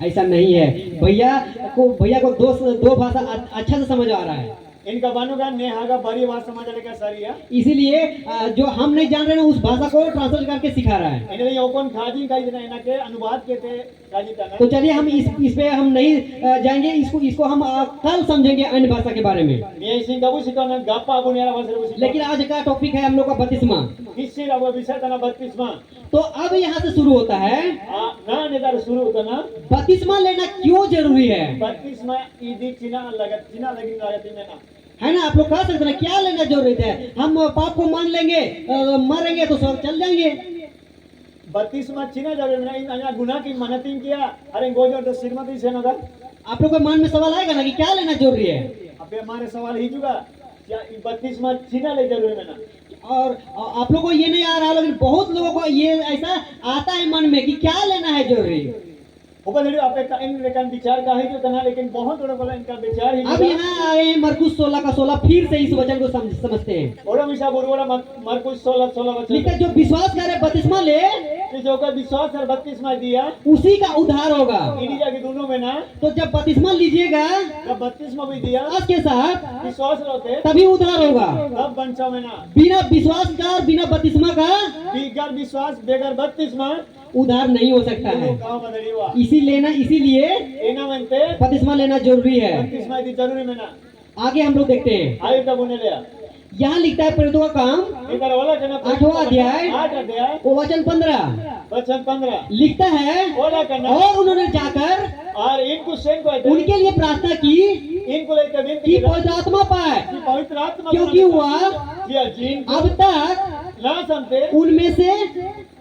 ऐसा नहीं है। भैया को दो भाषा अच्छा से समझ आ रहा है, इनका बनूगा ने हागा बड़ी बात समझ लेगा सारी है, इसीलिए जो हम नहीं जान रहे हैं उस भाषा को ट्रांसलेट करके सिखा रहा है। इन्हें ओपन खाजी का इतना इना के अनुवाद के थे खाजी करना, तो चलिए हम इस पे हम नहीं जाएंगे, इसको हम कल समझेंगे अन्य भाषा के बारे में। ये इसी का वो सिखाना गप्पा बुनियारा भाषा वो सिखाना, लेकिन आज का टॉपिक है हम लोग का बपतिस्मा। किसी का वो विषय था बत्तीसवा, तो अब यहाँ से शुरू होता है ना नेदार शुरू होता ना बपतिस्मा लेना क्यों जरूरी है, बत्तीसवा ईदी चिना लगी लागती में ना है ना? आप लोग कह सकते हैं क्या लेना जरूरी है, हम पाप को मान लेंगे मरेंगे तो सब चल जाएंगे। बत्तीसवा चिना जरूरी नहीं ना गुनाह की मनती किया अरे गोजर तो श्रीमती से नगर आप लोग के मन में सवाल आएगा ना कि क्या लेना जरूरी है, अबे हमारे सवाल ही जुगा क्या बत्तीसवा चिना ले जरूरी में ना, और आप लोगों को ये नहीं आ रहा, लेकिन बहुत लोगों को ये ऐसा आता है मन में कि क्या लेना है जरूरी। ऊपर देखिए आप एक इन लेकिन विचार का है जो तना, लेकिन बहुत थोड़ा बोला इनका विचार ही अब यहाँ आए हैं मरकुस 16:16 फिर से इस वचन को समझते हैं। बड़ा मिशा बुरबोला मरकुस 16 वचन लिखा जो विश्वास करे बपतिस्मा ले कि जो का विश्वास और बत्तीसवा दिया उसी का उद्धार होगा। इन्हीं जाके दोनों में ना तो जब बपतिस्मा लीजिएगा जब बत्तीसवा भी दिया उसके साथ विश्वास रहते तभी उद्धार होगा। तब बंचा में ना बिना विश्वास का और बिना बपतिस्मा का बेगर विश्वास बेगर बत्तीसवा उद्धार नहीं हो सकता है। गाँव बदली हुआ इसीलिए एना मनते बपतिस्मा लेना जरूरी है। बत्तीसवा दी जरूरी में ना आगे हम लोग देखते हैं, आयु का बुने लिया यहाँ लिखता है प्रेरितों का काम इधर वाला करना 8वां अध्याय 8 अध्याय वो वचन 15 वचन 15 लिखता है वाला करना और उन्होंने जाकर और इनको सेन को उनके लिए प्रार्थना की इनको लेकर कि विनती की पवित्र आत्मा पाए, कि पवित्र आत्मा क्योंकि हुआ या जिन अब तक ना समझे उनमें से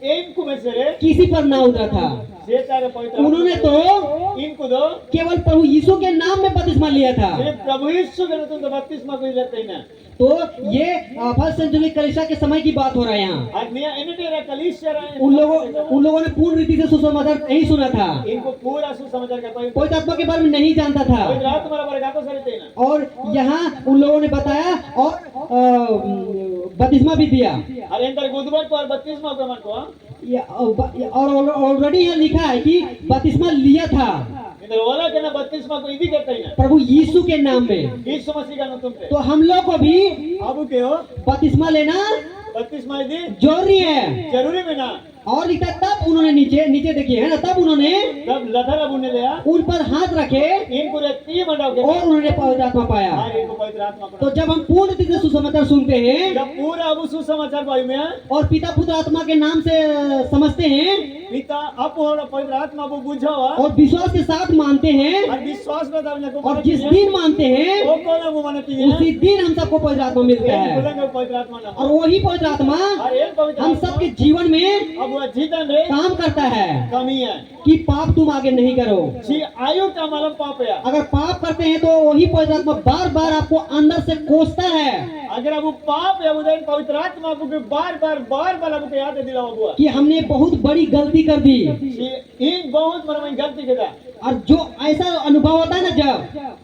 इनको में से रे किसी पर ना उतरा था। से तारे पवित्र उन्होंने तो इनको दो केवल प्रभु यीशु के नाम में बपतिस्मा लिया था। सिर्फ प्रभु यीशु के तुम तो बत्तीसवा को लेते ही ना, तो ये फर्स्ट सेंचुरी कलीसिया के समय की बात हो रहा है यहाँ। आज निया इन्हें कलीसिया रहे उन लोगों ने पूर्ण रीति से सुसमाचार नहीं सुना था, इनको पूरा सुसमाचार का पवित्र आत्मा के बारे में नहीं जानता था, पवित्र आत्मा बराबर गातो सरे ना, और यहाँ उन लोगों ने बताया और बपतिस्मा भी दिया। अरे इंदर गुदबर को और बत्तीसवा को मन को और ऑलरेडी यहाँ लिखा है कि बपतिस्मा लिया था इंदर वाला के ना बपतिस्मा को इदी कहते हैं ना प्रभु यीशु के नाम में। यीशु मसीह का नाम तुम पे तो हम लोग को भी अब के हो बपतिस्मा लेना बपतिस्मा इदी जरूरी है। जरूरी में ना और लिखा तब उन्होंने नीचे नीचे देखिए है ना, तब उन्होंने तब लथर अब उन्हें लिया उन पर हाथ रखे इनको रे ती मंडाओ के और उन्होंने पवित्र आत्मा पाया। और इनको पवित्र आत्मा को तो जब हम पूर्ण रीति से सुसमाचार सुनते हैं जब पूरा अब सुसमाचार भाई में और पिता पुत्र आत्मा के नाम से समझते हैं पिता आप और पवित्र आत्मा को बुझा हुआ और विश्वास के साथ मानते हैं और विश्वास में तब को और जिस दिन मानते हैं वो कौन वो मानती है उसी दिन हम सबको पवित्र आत्मा मिलता है। बोलेंगे पवित्र आत्मा नाम और वही पवित्र आत्मा और एक पवित्र हम आत्मा सबके जीवन में अब वो जीतन रे काम करता है कमी है कि पाप तुम आगे नहीं करो। जी आयु का मालूम पाप है अगर पाप करते हैं तो वही पवित्र आत्मा बार बार आपको अंदर से कोसता है अगर अब वो पाप है उधर पवित्र आत्मा को बार बार आपको याद दिलाओ हुआ कि हमने बहुत बड़ी गलती कर दी। इन बहुत बड़ा मैं गलती किया और जो ऐसा अनुभव होता है ना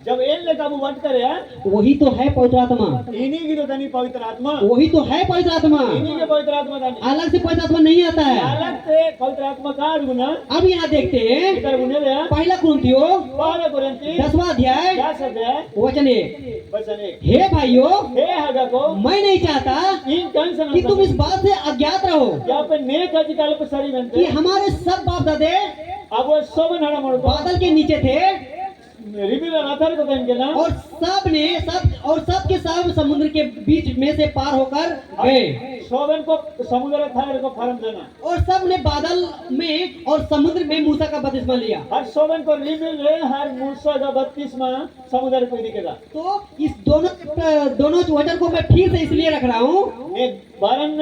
जब इन ले काबू वट करे वही तो है पवित्र आत्मा, इन्हीं की तो धनी पवित्र आत्मा वही तो है पवित्र आत्मा। इन्हीं के पवित्र आत्मा धनी अलग से पवित्र आत्मा नहीं आता है। अलग से पवित्र आत्मा का गुना अब यहाँ देखते हैं इधर गुने ले पहला कुरिन्थियों पहले कुरिन्थी 10वां अध्याय क्या शब्द है वचन 1। वचन 1 हे भाइयों हे हगा को मैं नहीं चाहता इन टेंशन कि तुम इस बात से अज्ञात रहो क्या पे नेक अधिकार पे सरी कि बनते हमारे सब बाप दादे अब वो सब नड़ा मोड़ बादल के नीचे थे रिबिल राथर को देंगे ना और सब के सब समुद्र के बीच में से पार होकर गए शोभन को समुद्र थारे को फरम देना और सब ने बादल में और समुद्र में मूसा का बपतिस्मा लिया। हर शोभन को रिबिल रे हर मूसा का बपतिस्मा समुद्र को दिखेगा। तो इस दोनों वचन को मैं फिर से इसलिए रख रहा हूँ एक बारन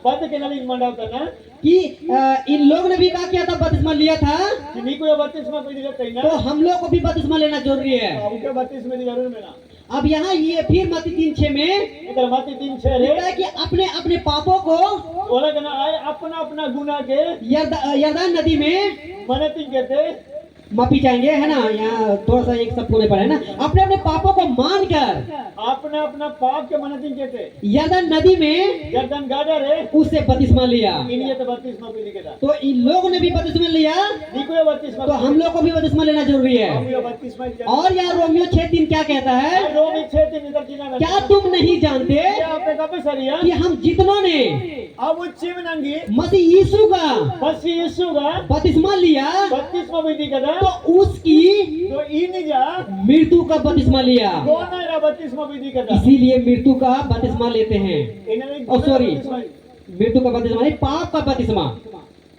पद के नली मंडाव करना कि इन लोग ने भी क्या किया था, बपतिस्मा लिया था, कि नी को बपतिस्मा कोई दिक्कत नहीं तो ना हम लोग को भी बपतिस्मा लेना जरूरी है। उनके बपतिस्मा की जरूर में ना। अब यहाँ ये फिर मत्ती 3:6 में इधर मत्ती 3:6 रे लिखा है कि अपने अपने पापों को बोला कि ना आए अपना अपना गुनाह के यरदान नदी में मने तीन कहते माफी चाहेंगे, है ना। यहाँ थोड़ा सा एक सब होने पर है ना, अपने अपने पापों को मानकर अपना अपना पाप के मने तीन कहते यरदान नदी में गर्दन गाड़ा रे उससे बपतिस्मा लिया। इन्हीं तो बपतिस्मा कोई दिखेगा। तो इन लोगों ने भी बपतिस्मा लिया नी को बपतिस्मा तो हम लोग को भी बपतिस्मा लेना जरूरी है। हम बपतिस्मा की और यहाँ रोमियो 6:3 क्या कहता है, रोमी 6:3 इधर जीना क्या तुम नहीं जानते क्या आपने कब सरिया कि हम जितनों ने अब उच्चीम नंगी मसीह यीशु का बस यीशु का बपतिस्मा लिया बपतिस्मा भी दिखेगा तो उसकी तो इन जा मृत्यु का बपतिस्मा लिया, कौन है बपतिस्मा भी दिखेगा। इसीलिए मृत्यु का बपतिस्मा लेते हैं। इन्होंने ओ सॉरी, मृत्यु का बपतिस्मा नहीं, पाप का बपतिस्मा।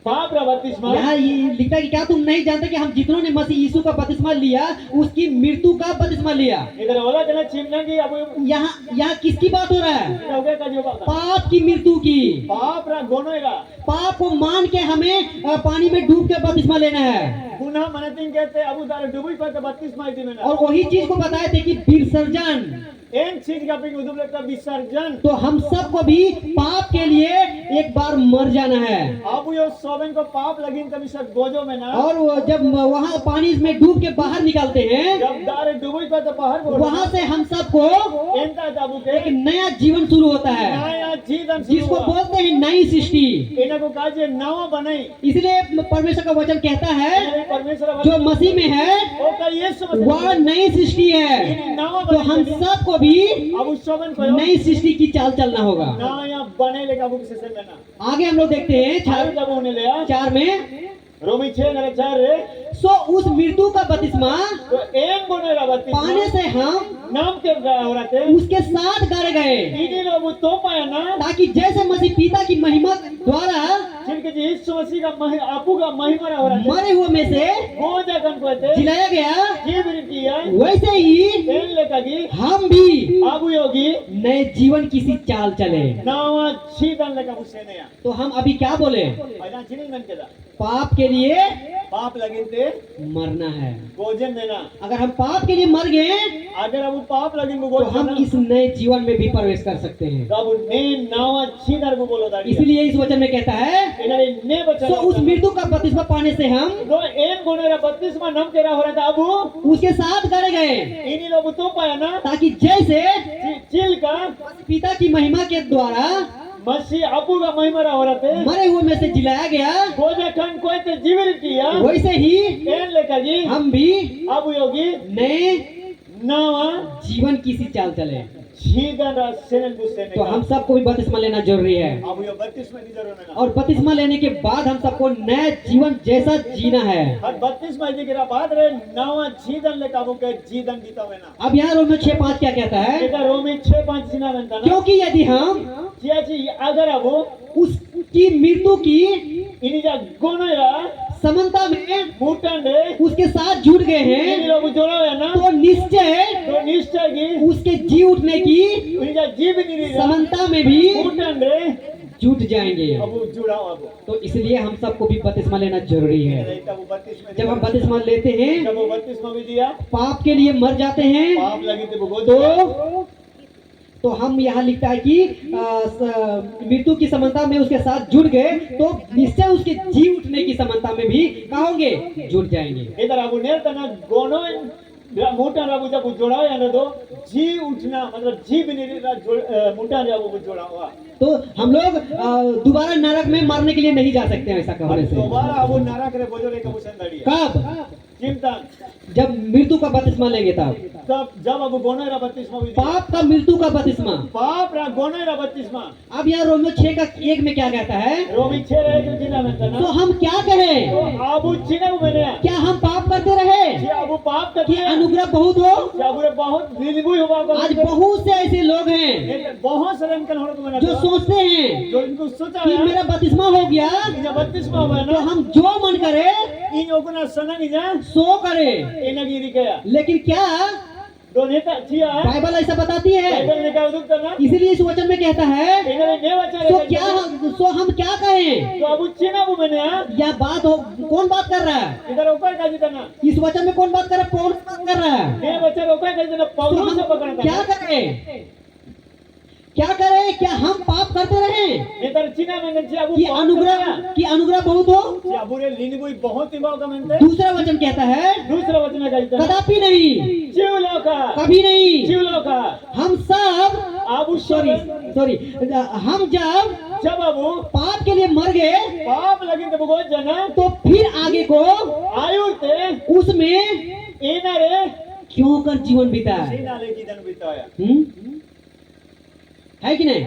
पाप का बपतिस्मा यहाँ ये लिखता है कि क्या तुम नहीं जानते कि हम जितनों ने मसीह यीशु का बपतिस्मा लिया उसकी मृत्यु का बपतिस्मा लिया। इधर बोला कि ना चिमनंगी अब यहाँ किसकी बात हो रहा है, हो गया का जो बात पाप की मृत्यु की। पाप रा गोनोएगा पाप को मान के हमें पानी में डूब के बपतिस्मा लेना है। गुनाह मनतिंग कहते अब उधर डूबी पर तो बपतिस्मा दी में ना और वही चीज को बताए थे कि विसर्जन, एक चीज का भी उधर का विसर्जन। तो हम सबको भी पाप के लिए एक बार मर जाना है। अब यो सोबन को पाप लगिन कभी सब गोजो में ना और वो जब वहाँ पानी में डूब के बाहर निकलते हैं जब दारे डूबी पर तो बाहर बोल वहाँ से हम सबको एंता दाबू के एक नया जीवन शुरू होता है नया जीवन जिसको बोलते हैं नई सृष्टि। इन्हें को काजे नवा बनाई इसलिए परमेश्वर का वचन कहता है परमेश्वर जो मसीह में है ओ का यीशु वह नई सृष्टि है। तो हम सबको भी अब उस सोबन को नई सृष्टि की चाल चलना होगा। नया बने लेगा वो किसी से लेना। आगे हम लोग देखते हैं चार जब उन्हें लिया 4 में रोमी 6:4 रे सो उस मृत्यु का बपतिस्मा तो एक गुने रा बपतिस्मा पाने से हम नाम के हो रहा थे उसके साथ गाड़े गए इन्हीं लोग तो पाया ना ताकि जैसे मसीह पिता की महिमा द्वारा जिनके जी यीशु मसीह का आपू का महिमा हो रहा था मरे हुए में से वो जगन को थे जिलाया गया, जीवन किया वैसे ही तेल लेकर की हम भी आबू योगी नए जीवन की सी चाल चले। नावा छीदन लेकर उससे नया। तो हम अभी क्या बोले, पहला चिनी मन के दा पाप के लिए पाप लगिन थे मरना है। भोजन देना। अगर हम पाप के लिए मर गए अगर अब पाप लगिन को तो हम इस नए जीवन में भी प्रवेश कर सकते हैं। अब ने नावा छीदर को बोलो दाड़ी इसलिए इस वचन में कहता है इन्होंने ने बचा तो उस मृत्यु का बपतिस्मा पाने से हम जो एक गुने रा बपतिस्मा नाम के रहा हो रहा था अब उसके साथ गड़े गए इन्हीं लोग तो पाया ना ताकि जैसे चिल का पिता की महिमा के द्वारा मसी अपुगा महिमरा होरते मरे हुए में से जिलाया गया, बोझा खन कोई ते जीवितिया वैसे ही एन लेका जी हम भी अबु योगी नए नावा जीवन की सी चाल चले। जीदन सेन गुस्से तो हम सबको भी बपतिस्मा लेना जरूरी है, अबु यो 32 में निजरो में और बपतिस्मा लेने के बाद हम सबको नया जीवन जैसा जीना है। हर 32 में जिगरा बाद रे नावा जीदन लेका अबु के जीदन बीतावे ना। अब यहाँ रोमियो 6:5 क्या कहता है? एका रोमी 6:5 सिना बनता ना, क्योंकि यदि हम जियाची अगर अबु उसकी मृत्यु की इनी जा गोनोरा समानता में मुटंडे उसके साथ जुड़ गए इनी हैं, लोग जोड़ा है ना, तो निश्चय तो निश्चय की उसके जी उठने की इनी जा जीव नहीं समानता में भी मुटंडे जुट जाएंगे। अबु जुड़ाओ अबु तो इसलिए हम सबको भी बपतिस्मा लेना जरूरी है। अबु 32 में जब हम बपतिस्मा लेते हैं, जब वो 32 में भी दिया पाप के लिए मर जाते हैं, पाप लगी थे वो तो हम यहाँ लिखता है कि मृत्यु की समानता में उसके साथ जुड़ गए, तो निश्चय उसके जी उठने की समानता में भी कहोगे जुड़ जाएंगे। इधर अबु नेर तना गोनो मोटा अबु जब जोड़ा है ना, तो जी उठना मतलब जी भी नहीं मोटा अबु जोड़ा हुआ, तो हम लोग दोबारा नरक में मारने के लिए नहीं जा सकते हैं ऐसा कहने से। दोबारा अबु नारा करे बोझो रे कबू संदड़ी कब? चिंता जब मृत्यु का बपतिस्मा लेंगे तब जब अबु गोनो रा 32 में भी पाप का मृत्यु का बपतिस्मा। पाप रा गोनो रा 32 में। अब यहाँ रोमियो 6:1 में क्या कहता है? रोमी 6 जिला में था ना, तो हम क्या करें? तो अबु चिना मैंने क्या हम पाप करते रहे कि अबु पाप कि करते अनुग्रह बहुत हो? कि अबु रे बहुत निर्भय हुआ आज बहुत से ऐसे लोग हैं बहुत सारे इनका होने को मैंने जो सोचते हैं जो इनको सोचा कि है मेरा बपतिस्मा हो गया कि 32 में हुआ तो ना, हम जो मन करे इन लोगों ने सना नहीं जा सो करे। एनगिरी गया लेकिन क्या दोने का छिया बाइबल ऐसा बताती है? बाइबल ने क्या उदुक करना इसीलिए इस वचन में कहता है, इन्होंने ने वचन तो क्या हम क्या कहें? तो अबु चिना वो मैंने यह बात हो, कौन बात कर रहा है? इधर ऊपर का जितना इस वचन में कौन बात कर रहा है? पौलुस बात कर रहा है। ने वचन ऊपर का जितना तो पौलुस से हम पकड़ता क्या करें? क्या करें? क्या हम पाप करते रहे इधर चिना में जे अबु कि अनुग्रह बहुत हो? जे अबु रे लिनबुई बहुत ही बाव कमेंटे दूसरा वचन कहता है, दूसरा वचन का जितना कदापि नहीं, चिवलो का कभी नहीं। चिवलो का हम सब अबु सॉरी हम जब अबु पाप के लिए मर गए पाप लगी तो बहुत जना तो फिर आगे को आयु ते उसमें एना रे क्यों कर जीवन बिताया? सीना ले जीवन बिताया है कि नहीं?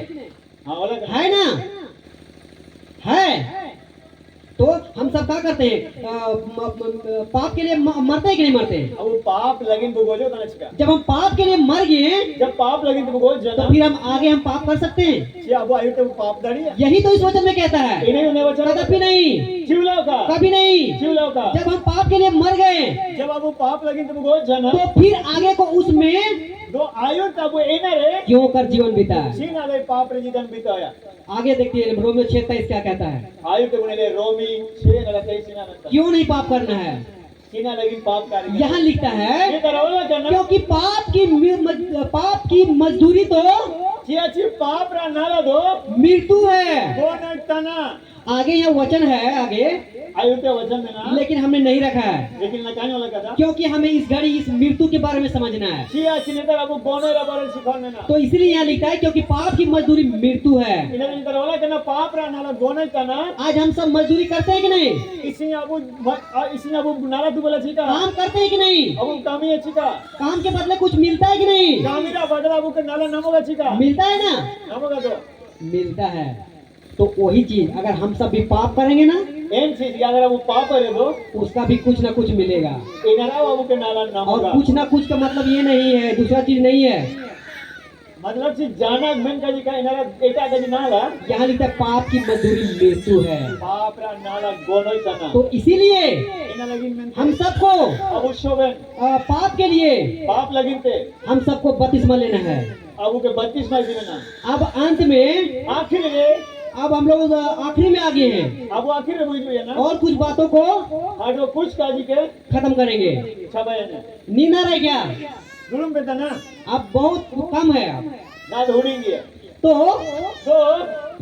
हां बोला है ना? है। तो हम सब क्या करते हैं? पाप के लिए मरते हैं कि नहीं मरते? अब वो पाप लगिन तो गोजो तना छिका जब हम पाप के लिए मर गए जब पाप लगिन तो गोज तो जना फिर हम आगे हम पाप कर सकते हैं? जे अब आयु तो पाप दाड़ी है यही तो इस वचन में कहता है, इन्हें ने वचन कदापि नहीं, चिवलो का कभी नहीं। चिवलो का जब हम पाप के लिए मर गए जब अब वो पाप लगिन तो गोज जना तो फिर आगे को उसमें दो आयु तब एना रे क्यों कर जीवन बिताया? सीना ले पाप रे जीवन बिताया। आगे देखिए रोमियो 6:23 क्या कहता है? आयु तो ने रोमी 6 नला 23 सीना में क्यों नहीं पाप करना है? सीना लगिन पाप कार्य यहाँ लिखता ये है, करोला जना क्योंकि पाप की मजदूरी तो चियाची पाप रा नाला दो मृत्यु है। कोन तना आगे यहाँ वचन है आगे, आयु ते वचन में ना लेकिन हमने नहीं रखा है लेकिन लगाने वाला कदा क्योंकि हमें इस घड़ी इस मृत्यु के बारे में समझना है। चिया चिनेतर अब गोनो रा बारे सिखाने ना तो इसलिए यहाँ लिखता है क्योंकि पाप की मजदूरी मृत्यु है। इन्हें इंटर वाला करना पाप रा नाला गोनो तना आज हम सब मजदूरी करते हैं कि नहीं? इसी अब नाला तू बोला छिका काम करते हैं कि नहीं? अब कामी है छिका काम के बदले कुछ मिलता है कि नहीं? कामीरा बदला अब के नाला नमोगा छिका मिलता है ना? नमोगा तो मिलता है। तो वही चीज अगर हम सब भी पाप करेंगे ना, एन चीज अगर वो पाप करे तो उसका भी कुछ ना कुछ मिलेगा। इनरा अब के नाला और नमोगा कुछ ना कुछ का मतलब ये नहीं है, दूसरा चीज नहीं है। मतलब चीज जाना मन का जी का इनरा एटा का जी नाला यहाँ लिखता है पाप की मजदूरी मृत्यु है। पाप रा नाला गोनो तना तो इसीलिए इना लगिन में हम सबको अब शोभन पाप के लिए पाप लगिन ते हम सबको बपतिस्मा लेना है। अब के 32 में देना अब अंत में आखिर रे अब हम लोग आखिरी में आ गए हैं, अब वो आखिर में बुझ गया ना और कुछ बातों को हाडो कुछ काजी के खत्म करेंगे। छबाय ने नींद आ रहा है क्या? जुलुम पे तना अब बहुत कम है। अब ना ढूंढेंगे तो तो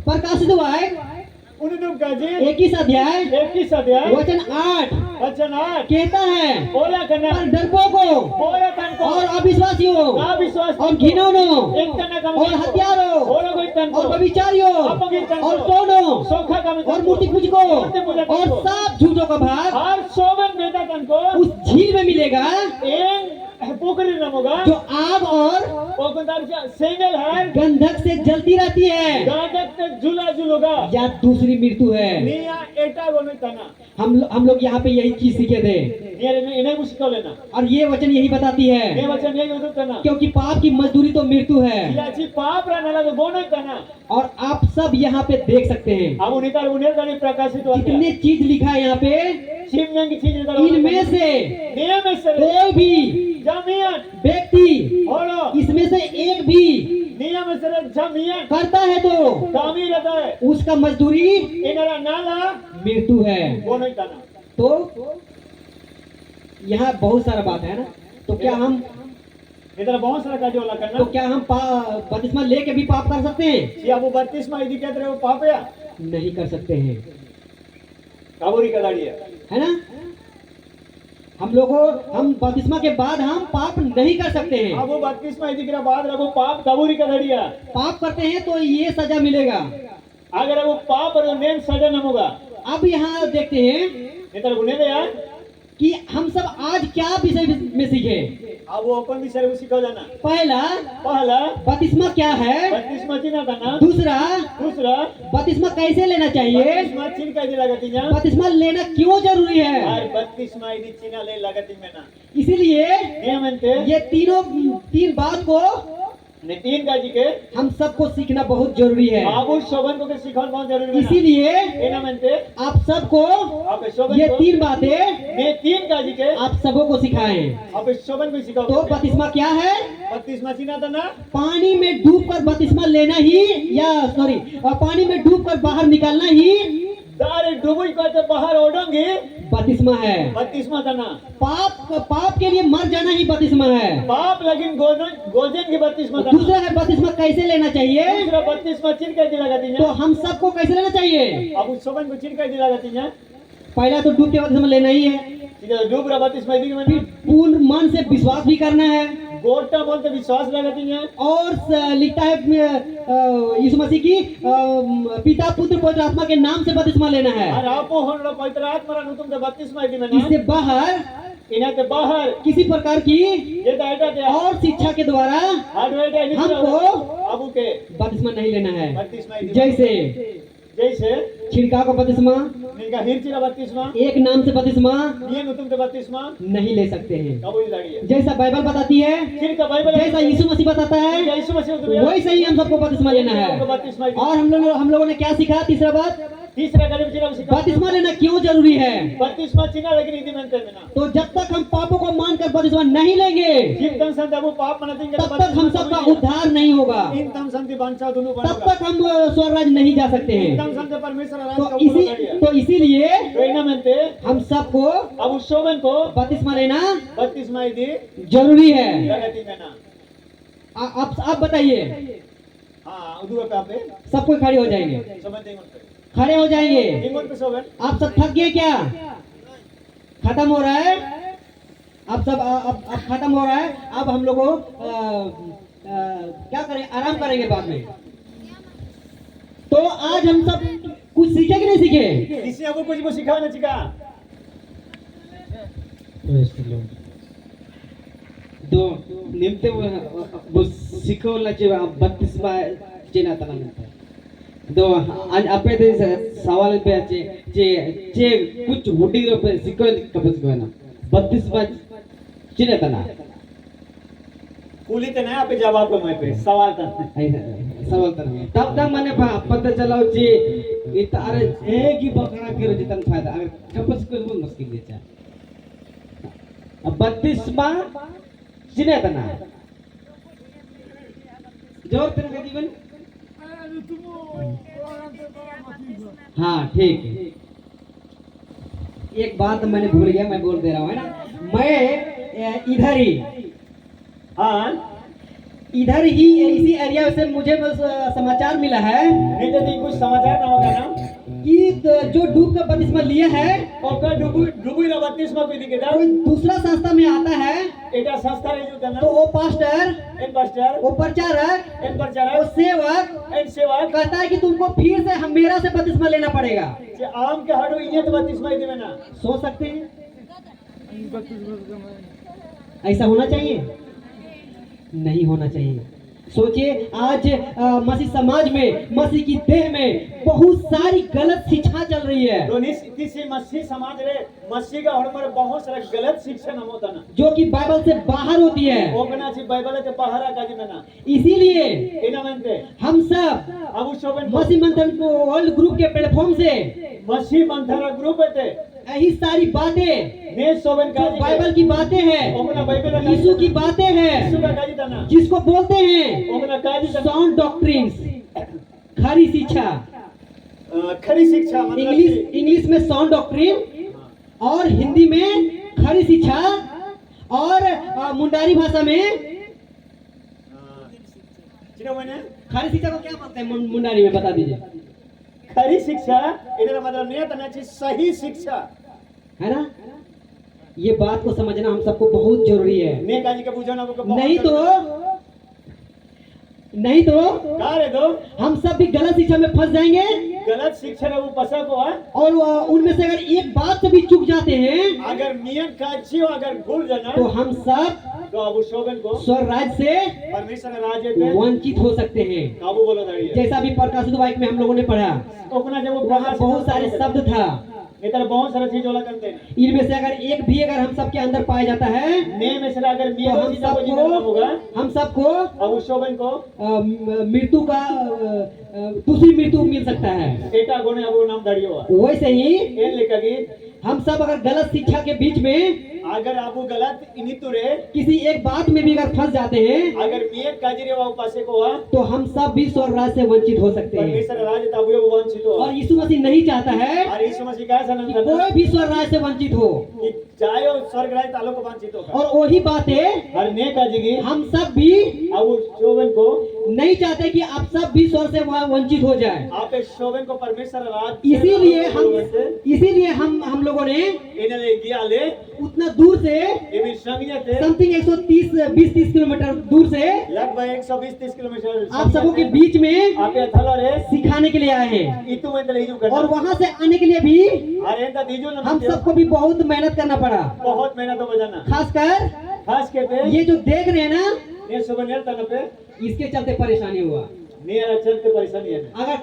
प्रकाशित हुआ है उन्हें काजी 21 अध्याय 21 अध्याय वचन 8 वचन 8 कहता है, बोला करना पर डरपोकों बोला तन को और अविश्वासियों ना विश्वास और घिनौनों एक तना कम और हत्यारों बोलो कोई तन और व्यभिचारियों अपवित्र तन और को, टोनों सोखा का और मूर्ति पूजकों मूर्ति पूजकों और को, सब झूठों का भाग हर शोभन बेटा तन को उस झील में मिलेगा एन पोखरी नमोगा जो आग और पोखंदार सेंगल है गंधक से जलती रहती है, गाजक से झूला झूलोगा या दूसरी मृत्यु है। निया एटा गोने तना हम लोग यहाँ पे यही चीज सीखे थे निया ने इन्हें मुश्किल लेना और ये वचन यही बताती ये है, वचन ये युद्ध तना क्योंकि पाप की मजदूरी तो मृत्यु है। याची पाप रहने लगे गोने तना और आप सब यहाँ पे देख सकते हैं अब उन्हें उन्हें कहीं प्रकाशित होता कितने चीज लिखा है यहाँ पे, शिवलिंग की चीजें इनमें से नियम से कोई भी जमीन व्यक्ति होलो इसमें से एक भी नियम से जमीन करता है तो कामी रहता है उसका मजदूरी इनरा नाला मृत्यु है। गोने तना तो यहाँ बहुत सारा बात है ना, तो क्या हम इधर बहुत सारा कार्य होला तो करना क्या हम बपतिस्मा लेके भी पाप कर सकते हैं? ये अब 32 में यदि कहते रहे वो पाप है नहीं कर सकते हैं, काबूरी का दाढ़ी है ना। हम बपतिस्मा के बाद हम पाप नहीं कर सकते हैं। अब वो 32 में यदि करा बाद रखो पाप काबूरी का दाढ़ी पाप करते हैं तो ये सजा मिलेगा। अगर वो पाप और नेम सजा न होगा अब यहाँ देखते हैं इधर गुने दे यार कि हम सब आज क्या विषय में सीखे। अब वो अपन भी सर सिखा जाना पहला, पहला बपतिस्मा क्या है। 32 में चिन्ह करना दूसरा, दूसरा बपतिस्मा कैसे लेना चाहिए। 32 में चिन्ह कैसे लगाती जा बपतिस्मा लेना क्यों जरूरी है। और 32 में यदि चिन्ह ले लगाती में ना इसीलिए नियमनते ये तीन बात को ने तीन काजी के हम सबको सीखना बहुत जरूरी है। बाबू शोभन को के सिखाना बहुत जरूरी है इसीलिए नियमनते आप सबको आप शोभन ये को तीन बातें ने तीन काजी के आप सबों को सिखाएं। आप शोभन को सिखाओ तो बपतिस्मा क्या है। 32 में चिन्ह था ना पानी में डूबकर बपतिस्मा लेना ही, या सॉरी, पानी में डूबकर बाहर निकालना ही दारे डूबी को तो बाहर ओढ़ोंगे बपतिस्मा है। 32 में था ना पाप के लिए मर जाना ही बपतिस्मा है। पाप लेकिन गोजन की 32 में था दूसरा है बपतिस्मा कैसे लेना चाहिए। दूसरा 32 में चिन्ह कैसे लगाती तो है हम सबको कैसे लेना चाहिए। अब उस शोभन को चिन्ह कैसे लगाती है पहला तो डूब के बपतिस्मा लेना ही है, डूब रहा 32 में यदि फिर पूर्ण मन से विश्वास भी करना है, गोटा बोलते विश्वास लगाती है और लिखता है यीशु मसीह की पिता पुत्र पवित्र आत्मा के नाम से बपतिस्मा लेना है। और आपो होनो पवित्र आत्मा नु तुम 32 में यदि में इससे ना बाहर इन्हें के बाहर किसी प्रकार की ये दायरा दे और शिक्षा के द्वारा हार्डवेयर का हमको अबू के बपतिस्मा नहीं लेना है। 32 में जैसे जैसे छिड़काव का बपतिस्मा, निका हिरचिरा 32 में एक नाम से बपतिस्मा ये नु तुम 32 में नहीं ले सकते हैं। कबूल दाढ़ी है जैसा बाइबल बताती है, चिन्ह का बाइबल जैसा यीशु मसीह बताता है, यीशु मसीह तुम्हें वैसे ही हम सबको बपतिस्मा लेना है। 32 में और हम लोगों ने क्या सीखा। तीसरा बात, तीसरा कदम चिन्ह सिखा बपतिस्मा लेना क्यों जरूरी है। 32 में चिन्ह लेकिन यदि में ना तो जब तक हम पापों को मानकर बपतिस्मा नहीं लेंगे जिन तम संत अबू पाप मनाते तब तक हम सबका उद्धार नहीं होगा, इन तम संति बांचा दोनों तब बनेगा तक हम स्वर्ग राज्य नहीं जा सकते हैं। तम संत परमेश्वर राज तो का पूरा गाड़ी तो इसीलिए तो इना मनते हम सबको अब उस शोभन को बपतिस्मा लेना 32 में यदि जरूरी है। लगाती में ना आप बताइए, हाँ उदू पे आपे सब कोई खड़े हो जाएंगे, समझ देंगे उनके खड़े हो जाएंगे। इंगोन पे शोभन आप सब थक गए क्या। खत्म हो रहा है, आप सब अब खत्म हो रहा है। अब हम लोगों क्या करें, आराम करेंगे बाद में। तो आज हम सब कुछ सीखे कि नहीं सीखे। किसी आपको कुछ वो सिखा ना सिखा दो निमते वो शिकवण्याचे 32 चेना तना दो आपे ते सवाल पे चे कुछ हुडी रो पे शिकव कपस कोना 32 चेना तना कुली तो नहीं आपे जवाब को मैं पे सवाल था सवाल तना तब तक मैंने पता चलाओ चे इत अरे एक ही बकरा के जितन फायदा अगर कपस को बहुत मुश्किल है 32 चेना तना जोर तेरे जीवन हाँ ठीक है। एक बात मैंने भूल गया, मैं बोल दे रहा हूँ, है ना। मैं इधर ही इसी एरिया से मुझे बस समाचार मिला है। नहीं तो कुछ समाचार ना होगा ना कि जो डूब का बपतिस्मा लिया है ओकर डुबुई रा बत्तीसमा पीढ़ी के दा कोई दूसरा संस्था में आता है एटा संस्था रे जो तो तना वो पास्टर, एन पास्टर वो प्रचारक, एन वो प्रचारक सेवक एन सेवक कहता है कि तुमको फिर से हम मेरा से बपतिस्मा लेना पड़ेगा। जे आम के हडो इने तो बत्तीसमा देवे ना सोच सकते हैं ऐसा होना चाहिए? नहीं होना चाहिए। सोचिए आज मसीह समाज में, मसीह की देह में बहुत सारी गलत शिक्षा चल रही है तो किसी मसीह समाज रे मसीह का हड़मर बहुत सारा गलत शिक्षा न होता ना जो कि बाइबल से बाहर होती है। ओकना ची बाइबल के बाहर का जी ना इसीलिए एना मानते हम सब अब शोभन मसीह मंथन वर्ल्ड ग्रुप के प्लेटफॉर्म से मसीह मंथन ग्रुप है यही सारी बातें ने शोभन का जो बाइबल की बातें हैं, ओकना बाइबल का यीशु की बातें यीशु हैं, का काजी तना जिसको बोलते हैं ओकना काजी तना साउंड डॉक्ट्रिन्स, खरी शिक्षा। खरी शिक्षा मतलब इंग्लिश में साउंड डॉक्ट्रिन और हिंदी में खरी शिक्षा और मुंडारी भाषा में चिनो मैंने खरी शिक्षा को क्या बोलते हैं मुंडारी में, बता दीजिए। खरी शिक्षा इधर मतलब नहीं तना ची सही शिक्षा है ना? ये बात को समझना हम सबको बहुत जरूरी है। ने काजी के बुझाना को नहीं तो का रे दो हम सब भी गलत शिक्षा में फंस जाएंगे गलत शिक्षा रे वो पसा को और उनमें से अगर एक बात से भी चूक जाते हैं अगर नियम काजी अगर भूल जाना तो हम सब तो अब शोभन को स्वर्ग राज्य से परमेश्वर के राज्य पे वंचित हो सकते हैं। काबू बोला दाड़ी जैसा अभी प्रकाशित वाक्य में हम लोगों ने पढ़ा, ओकना जब वो वहाँ बहुत सारे शब्द था, इधर बहुत सारा चीज वाला करते हैं इनमें से अगर एक भी अगर हम सबके अंदर पाया जाता है ने में से अगर तो नियम चीज को जीना होगा हम सबको अब शोभन को मृत्यु का दूसरी मृत्यु मिल सकता है। एटा गोने अब वो नाम दाड़ी हुआ वैसे ही एन लेकर हम सब अगर गलत शिक्षा के बीच में अगर आपको गलत इनितुरे किसी एक बात में भी अगर फंस जाते हैं अगर नियत काजरे वा पासे को हुआ तो हम सब भी स्वर्ग राज्य से वंचित हो सकते हैं। परमेश्वर राज्य तब वो वंचित हो और यीशु मसीह नहीं चाहता है और यीशु मसीह का कि सनन कोई भी स्वर्ग राज्य से वंचित हो, कि जायो स्वर्ग राज्य तालो को वंचित हो और वही बातें हर ने काजगी हम सब भी अब शोभन को नहीं चाहते कि आप सब भी स्वर्ग से वंचित हो जाए। आप शोभन को परमेश्वर राज्य इसीलिए हम लोगों ने इनले गया ले उतना दूर से ये भी संगीत है समथिंग 120 किलोमीटर दूर से लगभग 120-30 किलोमीटर आप सबों के बीच में आप ये थला रे सिखाने के लिए आए हैं इतु में ले जो और वहाँ से आने के लिए भी अरे एंता दीजो ना हम सबको भी बहुत मेहनत करना पड़ा। बहुत मेहनत हो बजाना खास के पे ये जो देख रहे हैं ना, ये सुबह तन पे इसके चलते परेशानी हुआ। नियर चलते परेशानी है अगर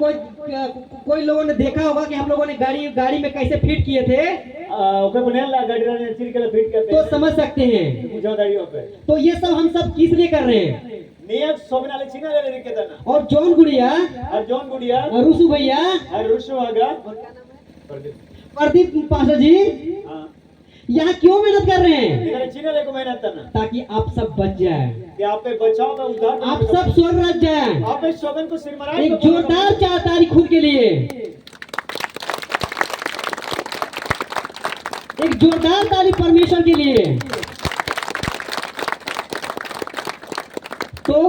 कोई लोगों ने देखा होगा कि हम लोगों ने गाड़ी में कैसे फिट किए थे ओके बुनेला गाड़ी ने चिर के फिट करते तो समझ सकते हैं। बुझो दाड़ियों पे तो ये सब हम सब किस लिए कर रहे हैं? नियत सोबनाले चिना ले लेके तना और जॉन गुड़िया और जॉन गुड़िया और रुसु भैया और रुसु आगा प्रदीप पास्टर जी हां यहाँ क्यों मेहनत कर रहे हैं? इधर चिना ले को मेहनत तना ताकि आप सब बच जाए, कि आप पे बचाव का उद्धार आप सब स्वर्ग राज्य जाए। आप पे शोभन को सिर मराई एक जोरदार 4 तारीख खुद के लिए, एक जोरदार ताली परमेश्वर के लिए। तो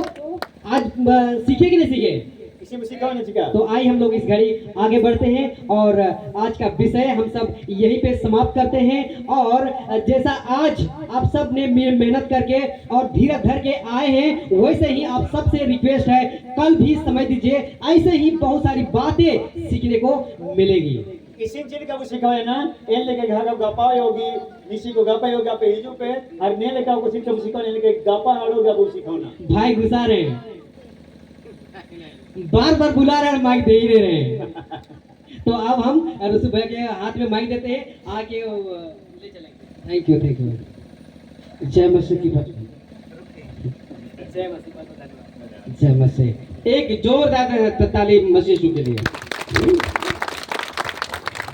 आज सीखे कि नहीं सीखे? किसी में सिखाओ नहीं सिखा तो आइए हम लोग इस घड़ी आगे बढ़ते हैं और आज का विषय हम सब यहीं पे समाप्त करते हैं। और जैसा आज आप सब ने मेहनत करके और धीरज धर के आए हैं, वैसे ही आप सब से रिक्वेस्ट है कल भी समय दीजिए, ऐसे ही बहुत सारी बातें सीखने को मिलेगी। इसी चीज का वो सिखाए ना एन लेके घर का गपा होगी निसी को गपा होगा पे हिजू पे और ने लेके को सिखा सिखाने लेके गपा हाड़ोगा वो सिखाना भाई घुसा रहे हैं, बार बुला रहे हैं, माइक दे ही दे रहे हैं। तो अब हम रसू भाई के हाथ में माइक देते हैं, आके ले चलेंगे। Thank you. जय मसीह की बात, जय मसीह। एक जोरदार ताली मसीह के लिए।